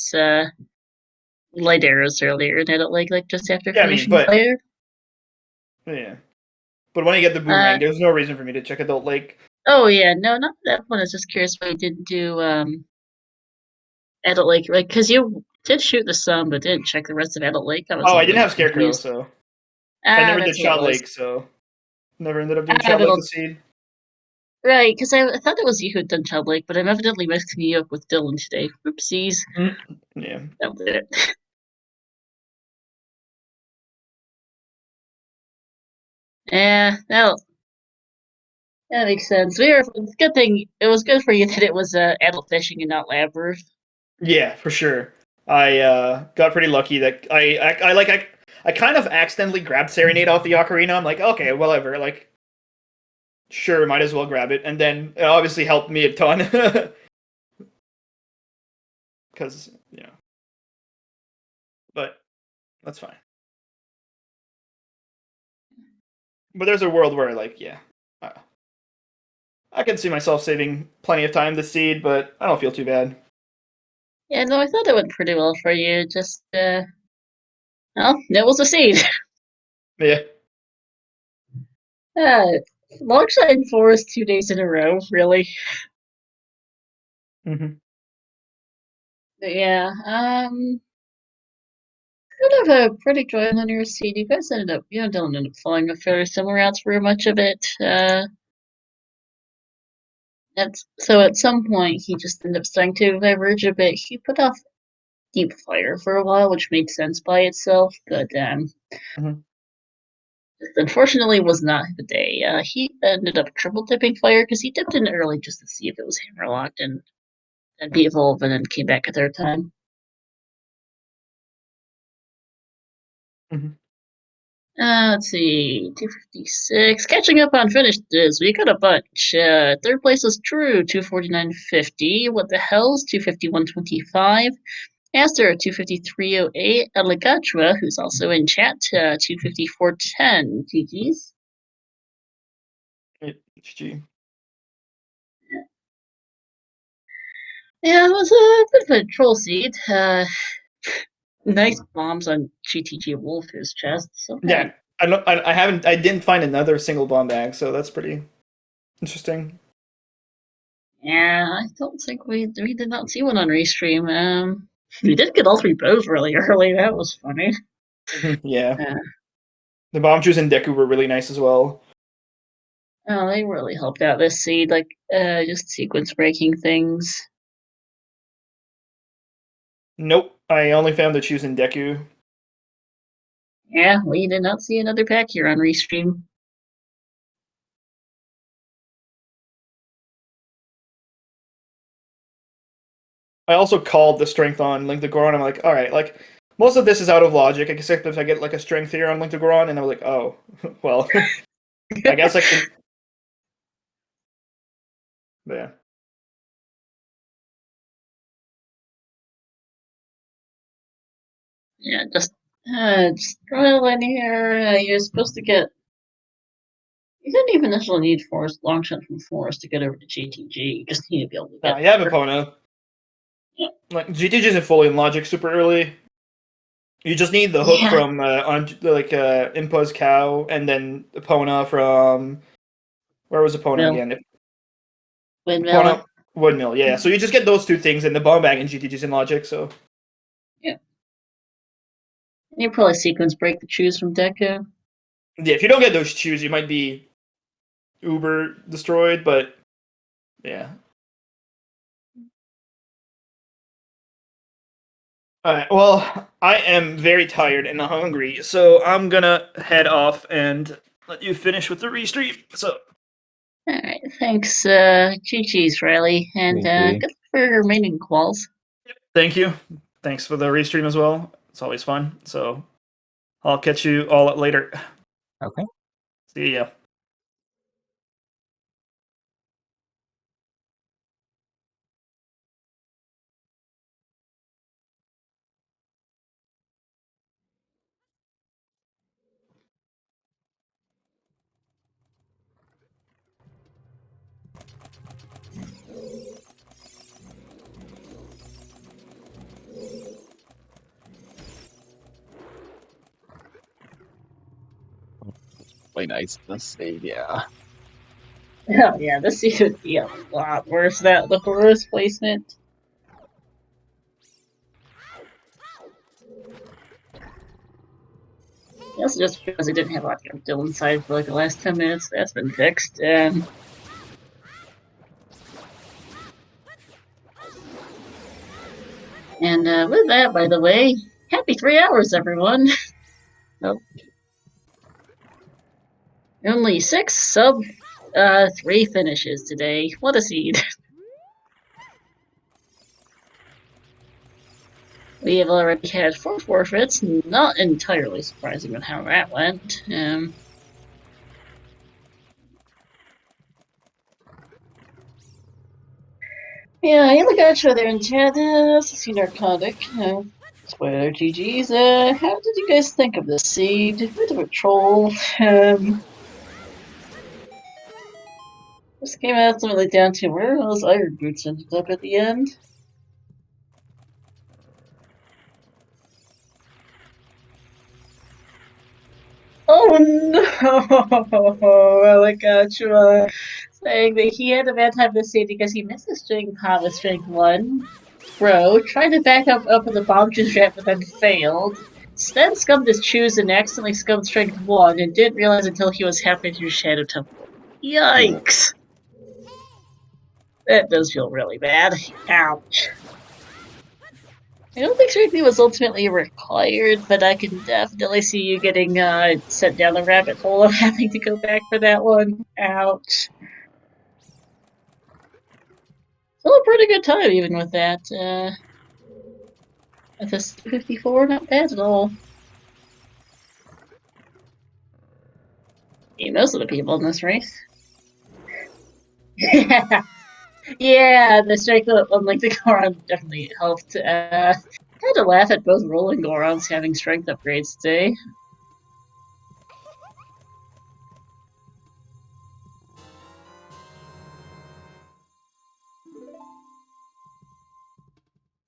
Light arrows earlier, and it like just after finishing Fire. Yeah, but when I get the boomerang, there's no reason for me to check Adult Lake. Oh yeah, no, not that one. I was just curious why you didn't do Adult Lake, like, because you did shoot the sun, but didn't check the rest of Adult Lake. I didn't have Scarecrow, so I never did Shot Lake, so never ended up doing Shot Lake the seed. Right, because I thought it was you who'd done Shot Lake, but I'm evidently mixing you up with Dylan today. Oopsies. Yeah. That was it. Yeah, no. That makes sense. Good thing it was good for you that it was adult fishing and not lab birth. Yeah, for sure. I got pretty lucky that I kind of accidentally grabbed Serenade off the Ocarina. I'm like, okay, whatever. Like, sure, might as well grab it, and then it obviously helped me a ton. Because but that's fine. But there's a world where, like, I can see myself saving plenty of time this seed, but I don't feel too bad. Yeah, no, I thought it went pretty well for you. Just, well, that was a seed. Yeah. Longside Forest 2 days in a row, really. Mm-hmm. Yeah, kind of a pretty joint on your seed. You guys don't end up following a fairly similar routes for much of it. So at some point, he just ended up starting to diverge a bit. He put off Deep Fire for a while, which made sense by itself, but unfortunately was not the day. He ended up triple dipping Fire because he dipped in early just to see if it was hammerlocked and then be evolved and then came back a third time. Mm-hmm. Let's see, 256. Catching up on finishes, we got a bunch. Third place was Drew, 249.50. What the hell's 251.25? Aster, 253.08. Allegatra, who's also in chat, 254.10. GG's. GG. Yeah, it was a bit of a troll seed. Nice bombs on GTG Wolf's chest. So yeah, I didn't find another single bomb bag, so that's pretty interesting. Yeah, I don't think we did not see one on Restream. We did get all 3 bows really early. That was funny. Yeah. The bomb juice and Deku were really nice as well. Oh, they really helped out this seed, like just sequence breaking things. Nope, I only found the choose in Deku. Yeah, we did not see another pack here on Restream. I also called the strength on Link to Goron. I'm like, all right, like most of this is out of logic, except if I get like a strength here on Link to Goron, and I was like, oh, well, I guess I can. Yeah. Yeah, just throw it in here. You're supposed to get. You didn't even necessarily need Forest long shot from Forest to get over to GTG. You just need to be able to get. You have Epona. Yeah. Like GTG isn't fully in logic super early. You just need the hook from Impa's cow, and then Epona from where was Epona again? Windmill. Windmill, yeah. So you just get those 2 things, and the bomb bag and GTG's in logic. So yeah, you probably sequence break the choose from Deku. Yeah, if you don't get those chews, you might be uber destroyed. But yeah. Alright, well, I am very tired and hungry, so I'm gonna head off and let you finish with the restream. So, alright, thanks, GG's, Riley, and good for your remaining quals. Thank you. Thanks for the restream as well. It's always fun. So, I'll catch you all later. Okay. See ya. Really nice to see, yeah. Oh, yeah, this would be a lot worse than the Forest placement. Also, just because I didn't have audio still inside for like the last 10 minutes, that's been fixed. And with that, by the way, happy 3 hours, everyone. Nope. Only 6 sub 3 finishes today. What a seed. We have already had 4 forfeits, not entirely surprising with how that went. Yeah, I only got each other in chat. See narcotic. Spoiler GG's. How did you guys think of this seed? Bit of a troll. This came ultimately down to where those iron boots ended up at the end. Oh no! Alakachua saying that he had a bad time this seed because he missed a string pod with strength 1. Bro tried to back up in the bomb juice trap but then failed. Then scummed his shoes and accidentally scummed strength 1 and didn't realize until he was halfway through Shadow Temple. Yikes! That does feel really bad. Ouch. I don't think strength was ultimately required, but I can definitely see you getting sent down the rabbit hole of having to go back for that one. Ouch. Still a pretty good time even with that. At this 54, not bad at all. Most of the people in this race. Yeah, the strike unlike the Goron definitely helped. Had to laugh at both rolling Gorons having strength upgrades today.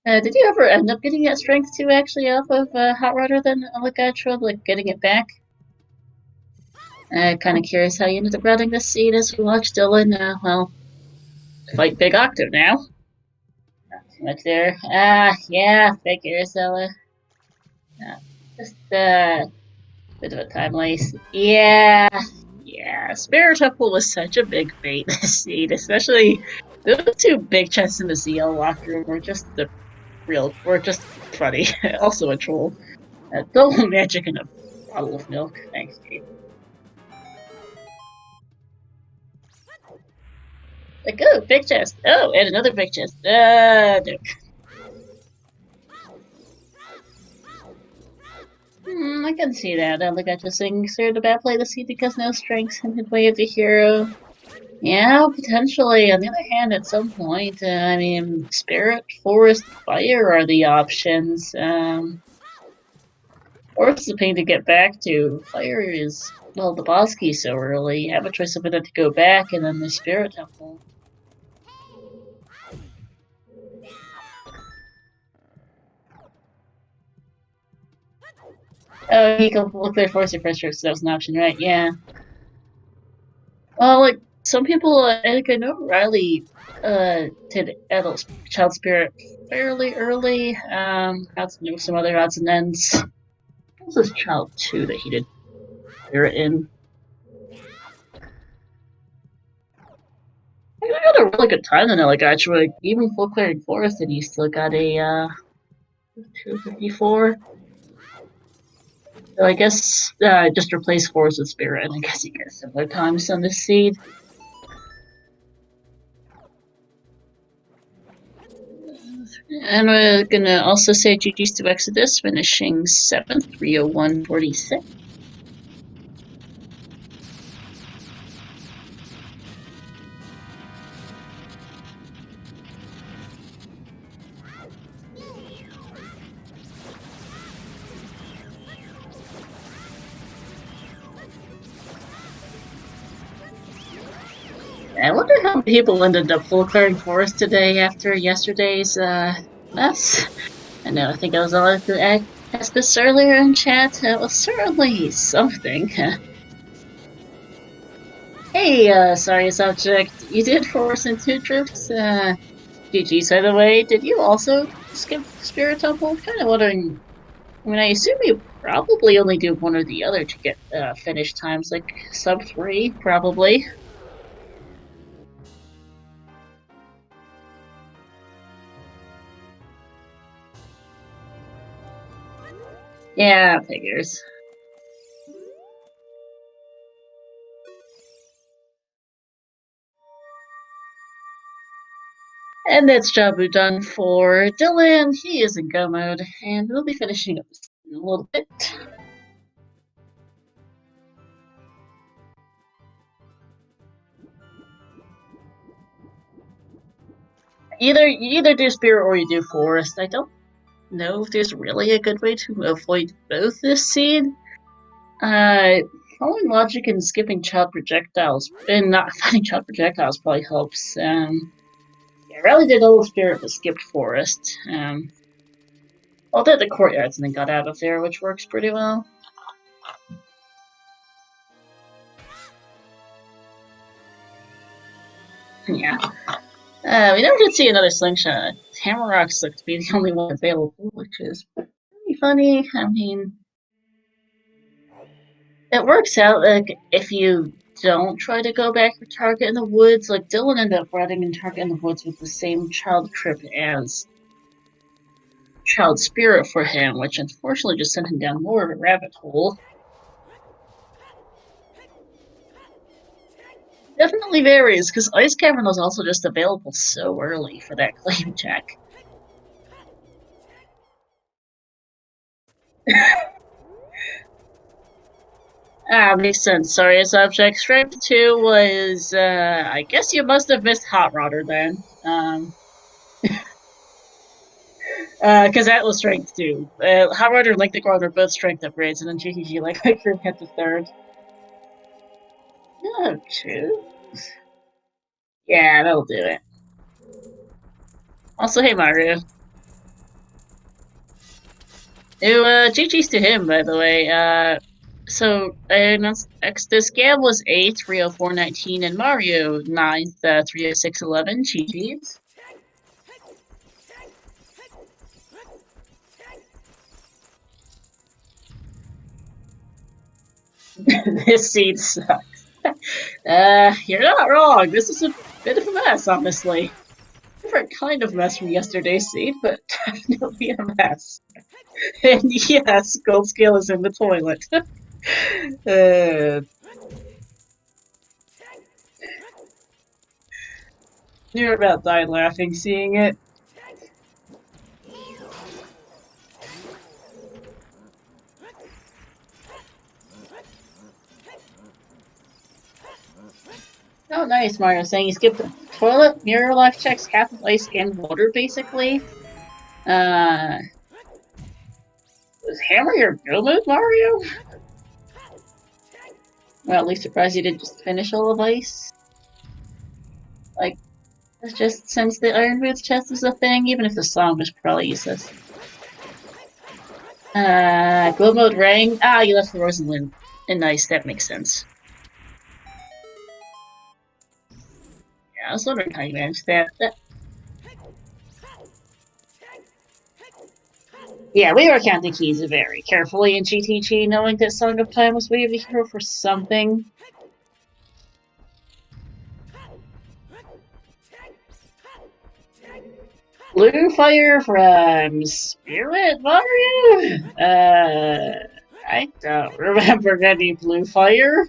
Did you ever end up getting that strength 2 actually off of Hot Rodder then, Alakatra, like getting it back? Kind of curious how you ended up routing this seed as we watched Dylan, well, fight Big Octo now. Not too much there. Yeah, fake Aracela. Just, bit of a time waste. Yeah, Spirit Temple was such a big bait this seed, especially those 2 big chests in the CL locker room were just just funny. Also a troll. Double magic and a bottle of milk. Thanks, Kate. Like, oh, big chest. Oh, and another big chest. No. I can see that. Like I just saying, sir, the bad play the seed because no strengths in midway of the hero. Yeah, potentially. On the other hand, at some point, I mean, Spirit, Forest, Fire are the options. Forest is a pain to get back to. Fire is, well, the boss key so early. You have a choice of whether to go back and then the Spirit Temple. Oh, you can look there Force your first stroke, so that was an option, right? Yeah. Well, like, some people, I know Riley did Adult Child Spirit fairly early. Had some other odds and ends. This is Child 2 that he did Spirit in. I got a really good time in it, like, actually. Like, even full clearing Forest, and you still got a 254. So I guess just replace Forest with Spirit, and I guess you get similar times on this seed. And we're gonna also say GG's to Exodus, finishing 7th, 301.46. I wonder how many people ended up full clearing Forest today after yesterday's mess. I know, I think I was allowed to ask this earlier in chat. It was certainly something. Hey, sorry subject. You did Forest in 2 troops? GG's, by the way. Did you also skip Spirit Temple? Kind of wondering I mean, I assume you probably only do one or the other to get finish times, like sub 3, probably. Yeah, figures. And that's Jabu done for Dylan. He is in go mode, and we'll be finishing up in a little bit. You either do Spirit or you do Forest. I don't know if there's really a good way to avoid both this seed. Following logic and skipping child projectiles, and not finding child projectiles probably helps. Yeah, I really did Old Spirit but skipped Forest. I'll did the courtyards and then got out of there, which works pretty well. Yeah. We never did see another slingshot. Hammerrocks look to be the only one available, which is pretty funny. I mean, it works out, like, if you don't try to go back for Target in the Woods. Like, Dylan ended up running in Target in the Woods with the same child crypt as Child Spirit for him, which unfortunately just sent him down more of a rabbit hole. Definitely varies, because Ice Cavern was also just available so early for that claim check. Makes sense. Sorry, subject. Stripe 2 was, I guess you must have missed Hot Rodder then. Because that was Strength 2. Hot Rodder and Link the Guard were both Strength upgrades, and then GTG like my crew had the third. Oh, true. Yeah, that'll do it. Also, hey, Mario. Ew, GG's to him, by the way. So I announced this Gab was 8th, 304.19, and Mario 9th, 306.11. GG's. This seed sucks. You're not wrong. This is a bit of a mess, honestly. Different kind of mess from yesterday's seed, but definitely a mess. And yes, Gold Scale is in the toilet. You're about died laughing seeing it. Oh, nice, Mario saying you skipped the toilet. Mirror life checks half of ice and water, basically. Was Hammer your go mode, Mario? Well, at least surprised you didn't just finish all of ice. Like, it's just since the Iron Boots chest is a thing, even if the song was probably useless. Glow mode rang. You left for Rosenlund. And nice, that makes sense. Yeah, I was wondering how you managed that. Yeah, we were counting keys very carefully in GTG, knowing that Song of Time was Way of the Hero for something. Blue Fire from Spirit Mario? I don't remember any Blue Fire.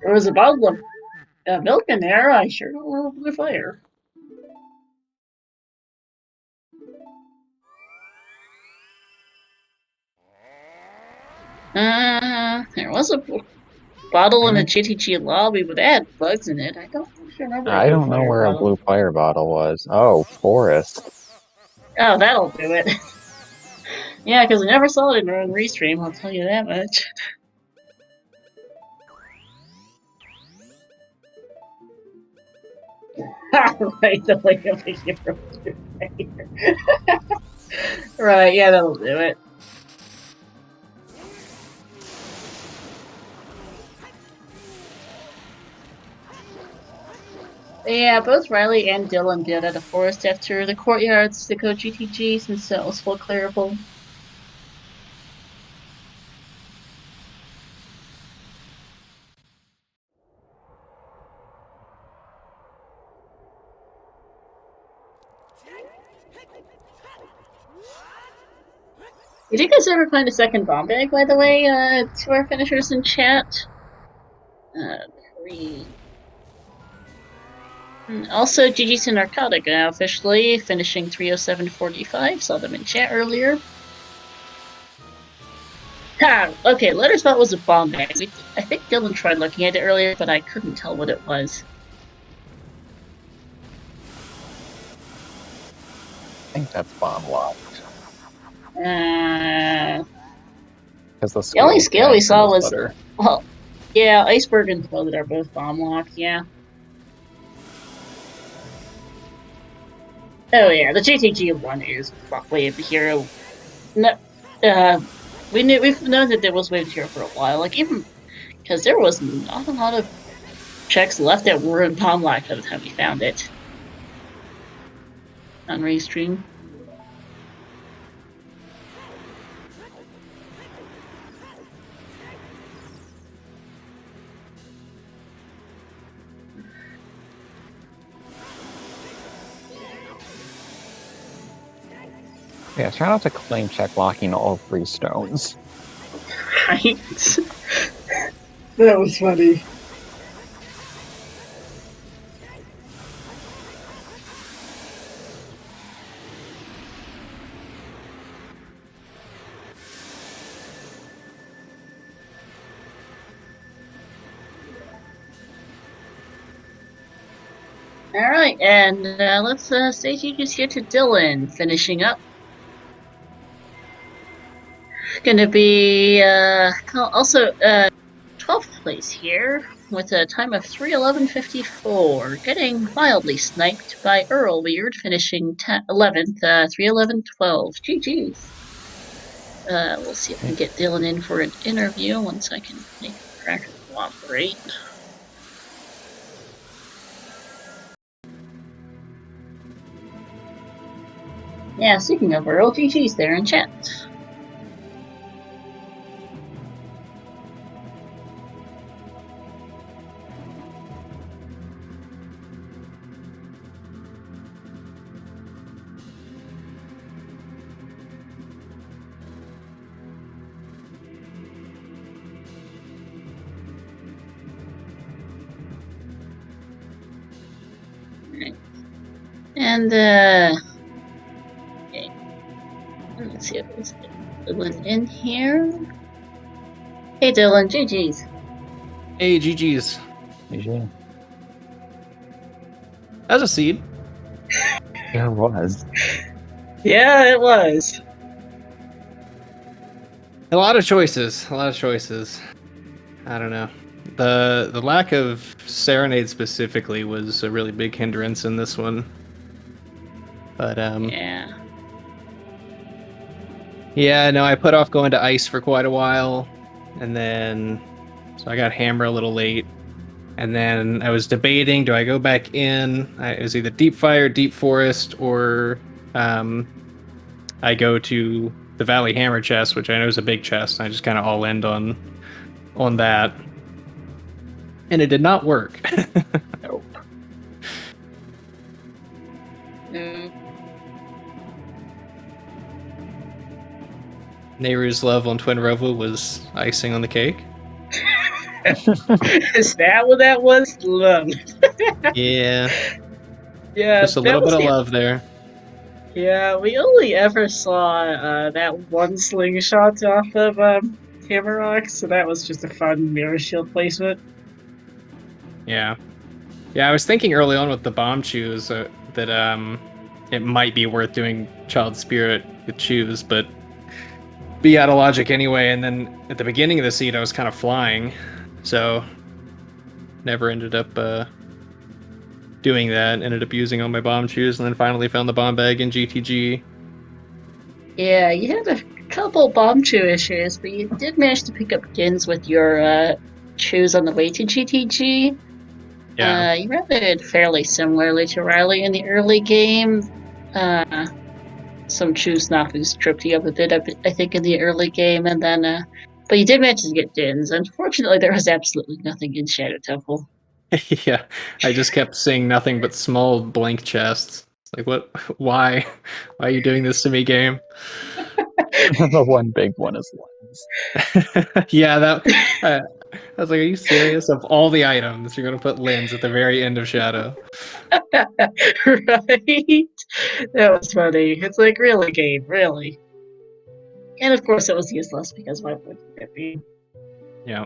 There was a bottle of milk in there. I sure don't remember Blue Fire. There was a bottle in the GTG lobby, but it had bugs in it. I don't remember. I don't know where a Blue Fire bottle was. Oh, Forest. Oh, that'll do it. Yeah, because I never saw it in a restream, I'll tell you that much. Right, the Way of the Hero. Right, yeah, that'll do it. Yeah, both Riley and Dylan did at the forest after the courtyards to go GTG since that was full clearable. Did you guys ever find a second bomb bag, by the way, to our finishers in chat? Also, GG's to Narcotic now officially finishing 307.45. Saw them in chat earlier. Okay, Letter Spot was a bomb bag. I think Dylan tried looking at it earlier, but I couldn't tell what it was. I think that's bomb locked. The only scale we saw was letter. Well, yeah, Iceberg and Floated are both bomb locked. Yeah. Oh yeah, the GTG one is Wave the Hero. No, we've known that there was Wave the Hero for a while. Like even because there was not a lot of checks left that were in bomb locked by the time we found it on Restream. Yeah, try not to claim check locking all 3 stones. Right. That was funny. Alright, and let's say GG's here to Dylan, finishing up. Gonna be also 12th place here with a time of 3:11.54, getting mildly sniped by Earl Weird, finishing 11th, 3:11.12. GG's. We'll see if we can get Dylan in for an interview once I can make the tracker cooperate. Yeah, speaking of Earl, GG's there in chat. And okay. Let's see if there's Dylan in here. Hey Dylan, GG's. Hey, GG's. GG. As a seed. There was. Yeah, it was. A lot of choices. I don't know. The lack of Serenade specifically was a really big hindrance in this one. But yeah. Yeah, no, I put off going to Ice for quite a while, and then so I got Hammer a little late, and then I was debating, do I go back in? It was either Deep Fire, Deep Forest, or I go to the Valley Hammer chest, which I know is a big chest, and I just kind of all end on that. And it did not work. Nope. Nehru's love on Twin Rova was icing on the cake. Is that what that was? Love. Yeah. Yeah. Just a little bit of love there. Yeah, we only ever saw that one slingshot off of Hammerrock, so that was just a fun mirror shield placement. Yeah. Yeah, I was thinking early on with the bomb chews that it might be worth doing Child Spirit with chews, but be out of logic anyway. And then at the beginning of the seed, I was kind of flying, so never ended up doing that. Ended up using all my bomb chews, and then finally found the bomb bag in GTG. Yeah, you had a couple bomb chew issues, but you did manage to pick up Gins with your chews on the way to GTG. Yeah. You ran fairly similarly to Riley in the early game. Some true snafus tripped you up a bit, I think, in the early game, and then, but you did manage to get dins. Unfortunately, there was absolutely nothing in Shadow Temple. Yeah, I just kept seeing nothing but small blank chests. It's like, what? Why? Why are you doing this to me, game? The one big one is lens. Yeah, I was like, are you serious? Of all the items, you're gonna put lens at the very end of Shadow? Right? That was funny. It's like, really, game, really. And of course, it was useless because why would it be? Yeah.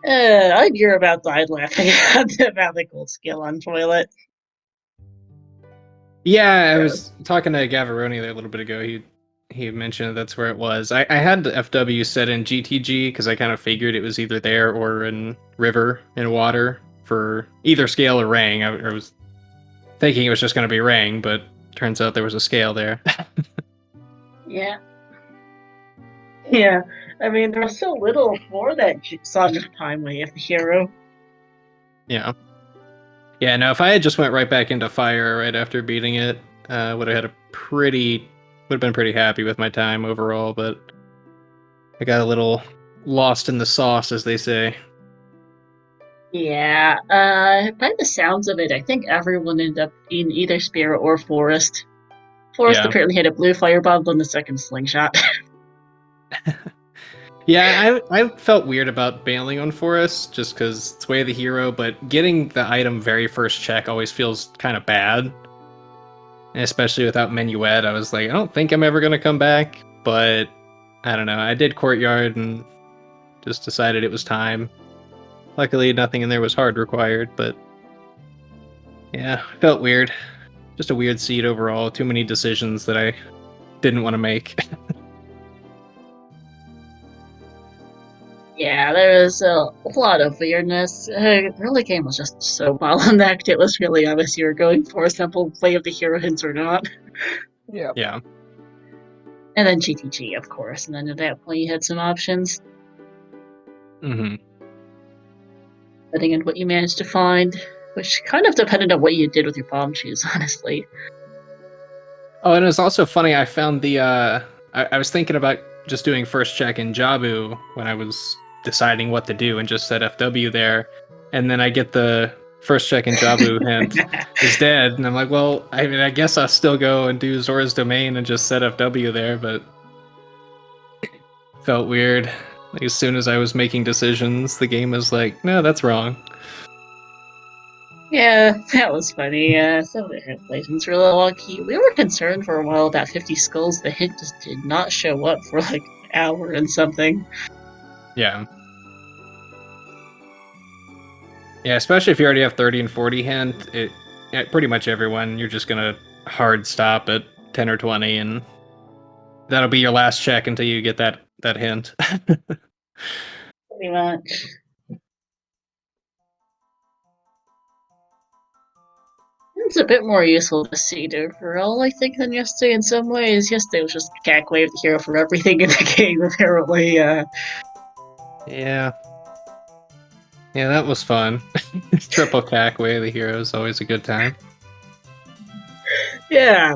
I'd hear about died laughing about the gold skill on toilet. Yeah, I was talking to Gavaroni there a little bit ago. He mentioned that's where it was. I had the FW set in GTG because I kind of figured it was either there or in River and Water for either scale or Rang. I was thinking it was just going to be Rang, but turns out there was a scale there. Yeah. Yeah. I mean, there was so little for that Song of Time Way of the hero. Yeah. Yeah, no, if I had just went right back into Fire right after beating it, would have been pretty happy with my time overall, but I got a little lost in the sauce, as they say. Yeah, by the sounds of it, I think everyone ended up in either Spirit or Forest. Forest apparently had a blue fireball on the second slingshot. Yeah, I felt weird about bailing on Forest just because it's way of the hero, but getting the item very first check always feels kind of bad. And especially without Minuet, I was like, I don't think I'm ever going to come back, but I don't know. I did Courtyard and just decided it was time. Luckily, nothing in there was hard required, but yeah, felt weird. Just a weird seed overall. Too many decisions that I didn't want to make. Yeah, there was a lot of weirdness. The early game was just so bottlenecked. It was really obvious you were going for a simple way of the hero hints or not. Yeah. Yeah. And then GTG, of course. And then at that point, you had some options. Mm-hmm. Depending on what you managed to find, which kind of depended on what you did with your bomb shoes, honestly. Oh, and it was also funny. I found the. I was thinking about just doing first check in Jabu when I was deciding what to do and just set FW there. And then I get the first check in Jabu hint is dead. And I'm like, well, I mean, I guess I'll still go and do Zora's Domain and just set FW there, but felt weird. Like, as soon as I was making decisions, the game was like, no, that's wrong. Yeah, that was funny. Some of the hint placements were a little wonky. We were concerned for a while about 50 skulls. The hint just did not show up for like an hour and something. Yeah. Yeah, especially if you already have 30 and 40 hint, pretty much everyone, you're just gonna hard stop at 10 or 20, and that'll be your last check until you get that hint. Pretty much. It's a bit more useful to see overall, I think, than yesterday in some ways. Yesterday was just cack wave the hero for everything in the game, apparently. Yeah. Yeah, that was fun. Triple cack way of the hero is always a good time. Yeah.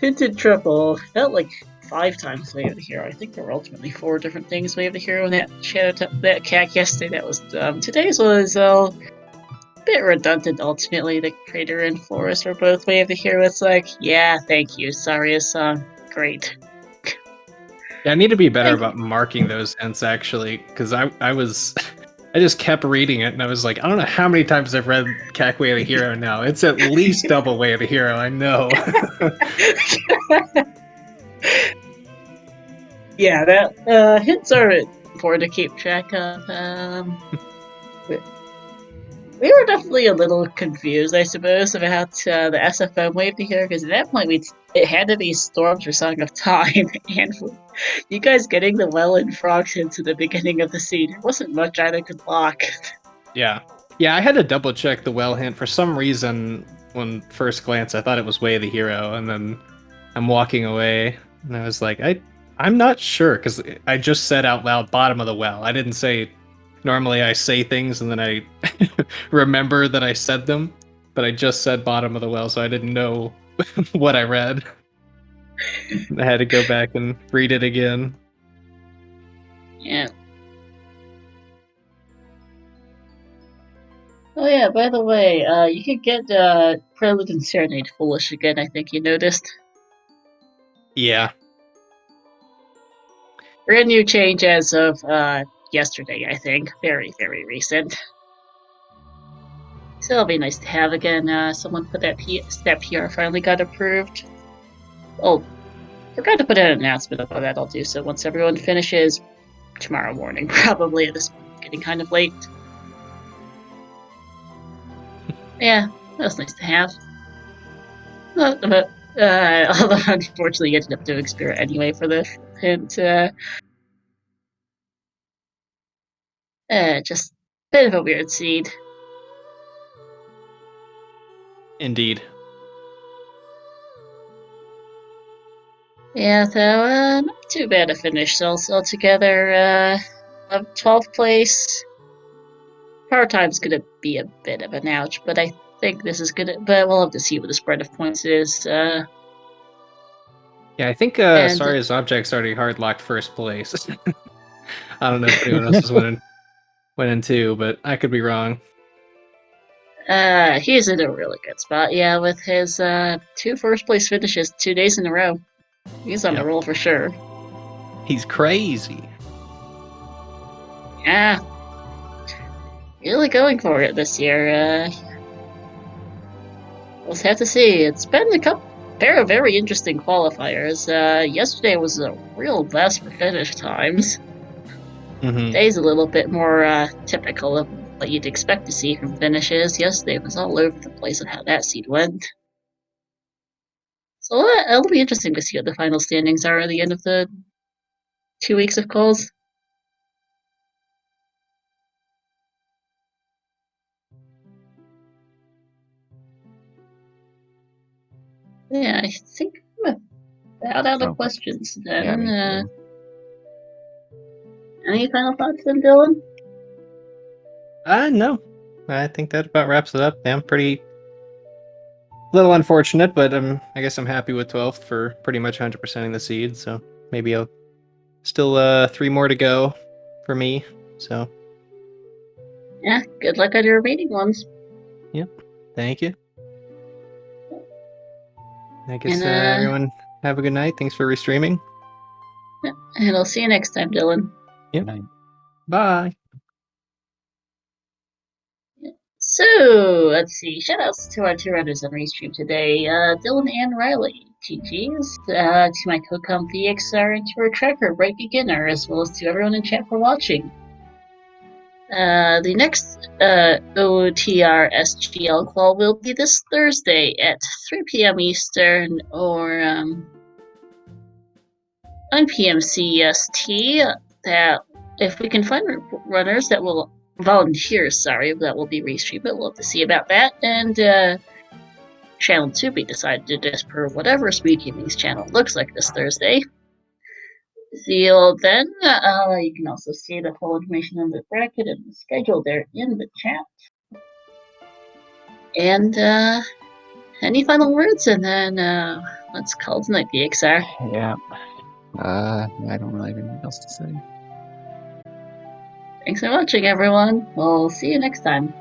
Hinted triple. Felt like 5 times way of the hero. I think there were ultimately 4 different things way of the hero in that cack yesterday that was dumb. Today's was a bit redundant ultimately. The Crater and Forest were both way of the hero. It's like, yeah, thank you. Sorry, song. Great. Yeah, I need to be better about marking those hints actually, because I just kept reading it and I was like, I don't know how many times I've read Cack Way of the Hero now. It's at least double Way of the Hero, I know. Yeah, that hints are important to keep track of. We were definitely a little confused, I suppose, about the SFM wave to here, because at that point it had to be Storms or Song of Time, and you guys getting the well and frogs into the beginning of the scene, there wasn't much either could block. Yeah, I had to double check the well hint for some reason. When first glance, I thought it was Way of the Hero, and then I'm walking away, and I was like, I I'm not sure, because I just said out loud bottom of the well. I didn't say... Normally I say things and then I remember that I said them, but I just said bottom of the well, so I didn't know what I read. I had to go back and read it again. Yeah. Oh yeah, by the way, you could get Prelude and Serenade Foolish again, I think you noticed. Yeah. Brand new change as of yesterday, I think. Very, very recent. So it'll be nice to have again. Someone put that PR finally got approved. Oh, forgot to put an announcement about that. I'll do so once everyone finishes tomorrow morning, probably. At this point, it's getting kind of late. Yeah, that was nice to have. Although unfortunately, you ended up doing Spirit anyway for the hint. Just a bit of a weird seed. Indeed. Yeah, so not too bad a finish. So altogether, 12th place. Power time's gonna be a bit of an ouch, but I think this is gonna. But we'll have to see what the spread of points is. Yeah, I think And- Saria's Object's already hard locked first place. I don't know if anyone else is winning too, but I could be wrong. He's in a really good spot. Yeah, with his 2 first place finishes 2 days in a row. He's on the roll for sure. He's crazy. Yeah. Really going for it this year. We'll have to see. It's been a couple very interesting qualifiers. Yesterday was a real best for finish times. Mm-hmm. Today's a little bit more typical of what you'd expect to see from finishes. Yesterday was all over the place on how that seed went. So it'll be interesting to see what the final standings are at the end of the 2 weeks of calls. Yeah, I think I'm about out of questions then. Yeah, Any final thoughts then, Dylan? No. I think that about wraps it up. Yeah, I'm pretty... little unfortunate, but I guess I'm happy with 12th for pretty much 100%ing the seed, so maybe I'll... Still 3 more to go for me, so... Yeah, good luck on your remaining ones. Yep, thank you. I guess And, everyone have a good night. Thanks for restreaming. And I'll see you next time, Dylan. Yep. Bye. So, let's see. Shoutouts to our 2 runners on Restream today, Dylan and Riley. GG's. To my co-com VXR and to our tracker, Bright Beginner, as well as to everyone in chat for watching. The next OTR SGL call will be this Thursday at 3 p.m. Eastern or 9 p.m. CEST. That if we can find runners that will volunteers, that will be restreamed, but we'll have to see about that. And channel 2 be decided as per whatever SpeedGaming's channel looks like this Thursday. See you all then. You can also see the full information on the bracket and the schedule there in the chat. And any final words, and then let's call tonight, VXR. Yeah. I don't really have anything else to say. Thanks for watching, everyone. We'll see you next time.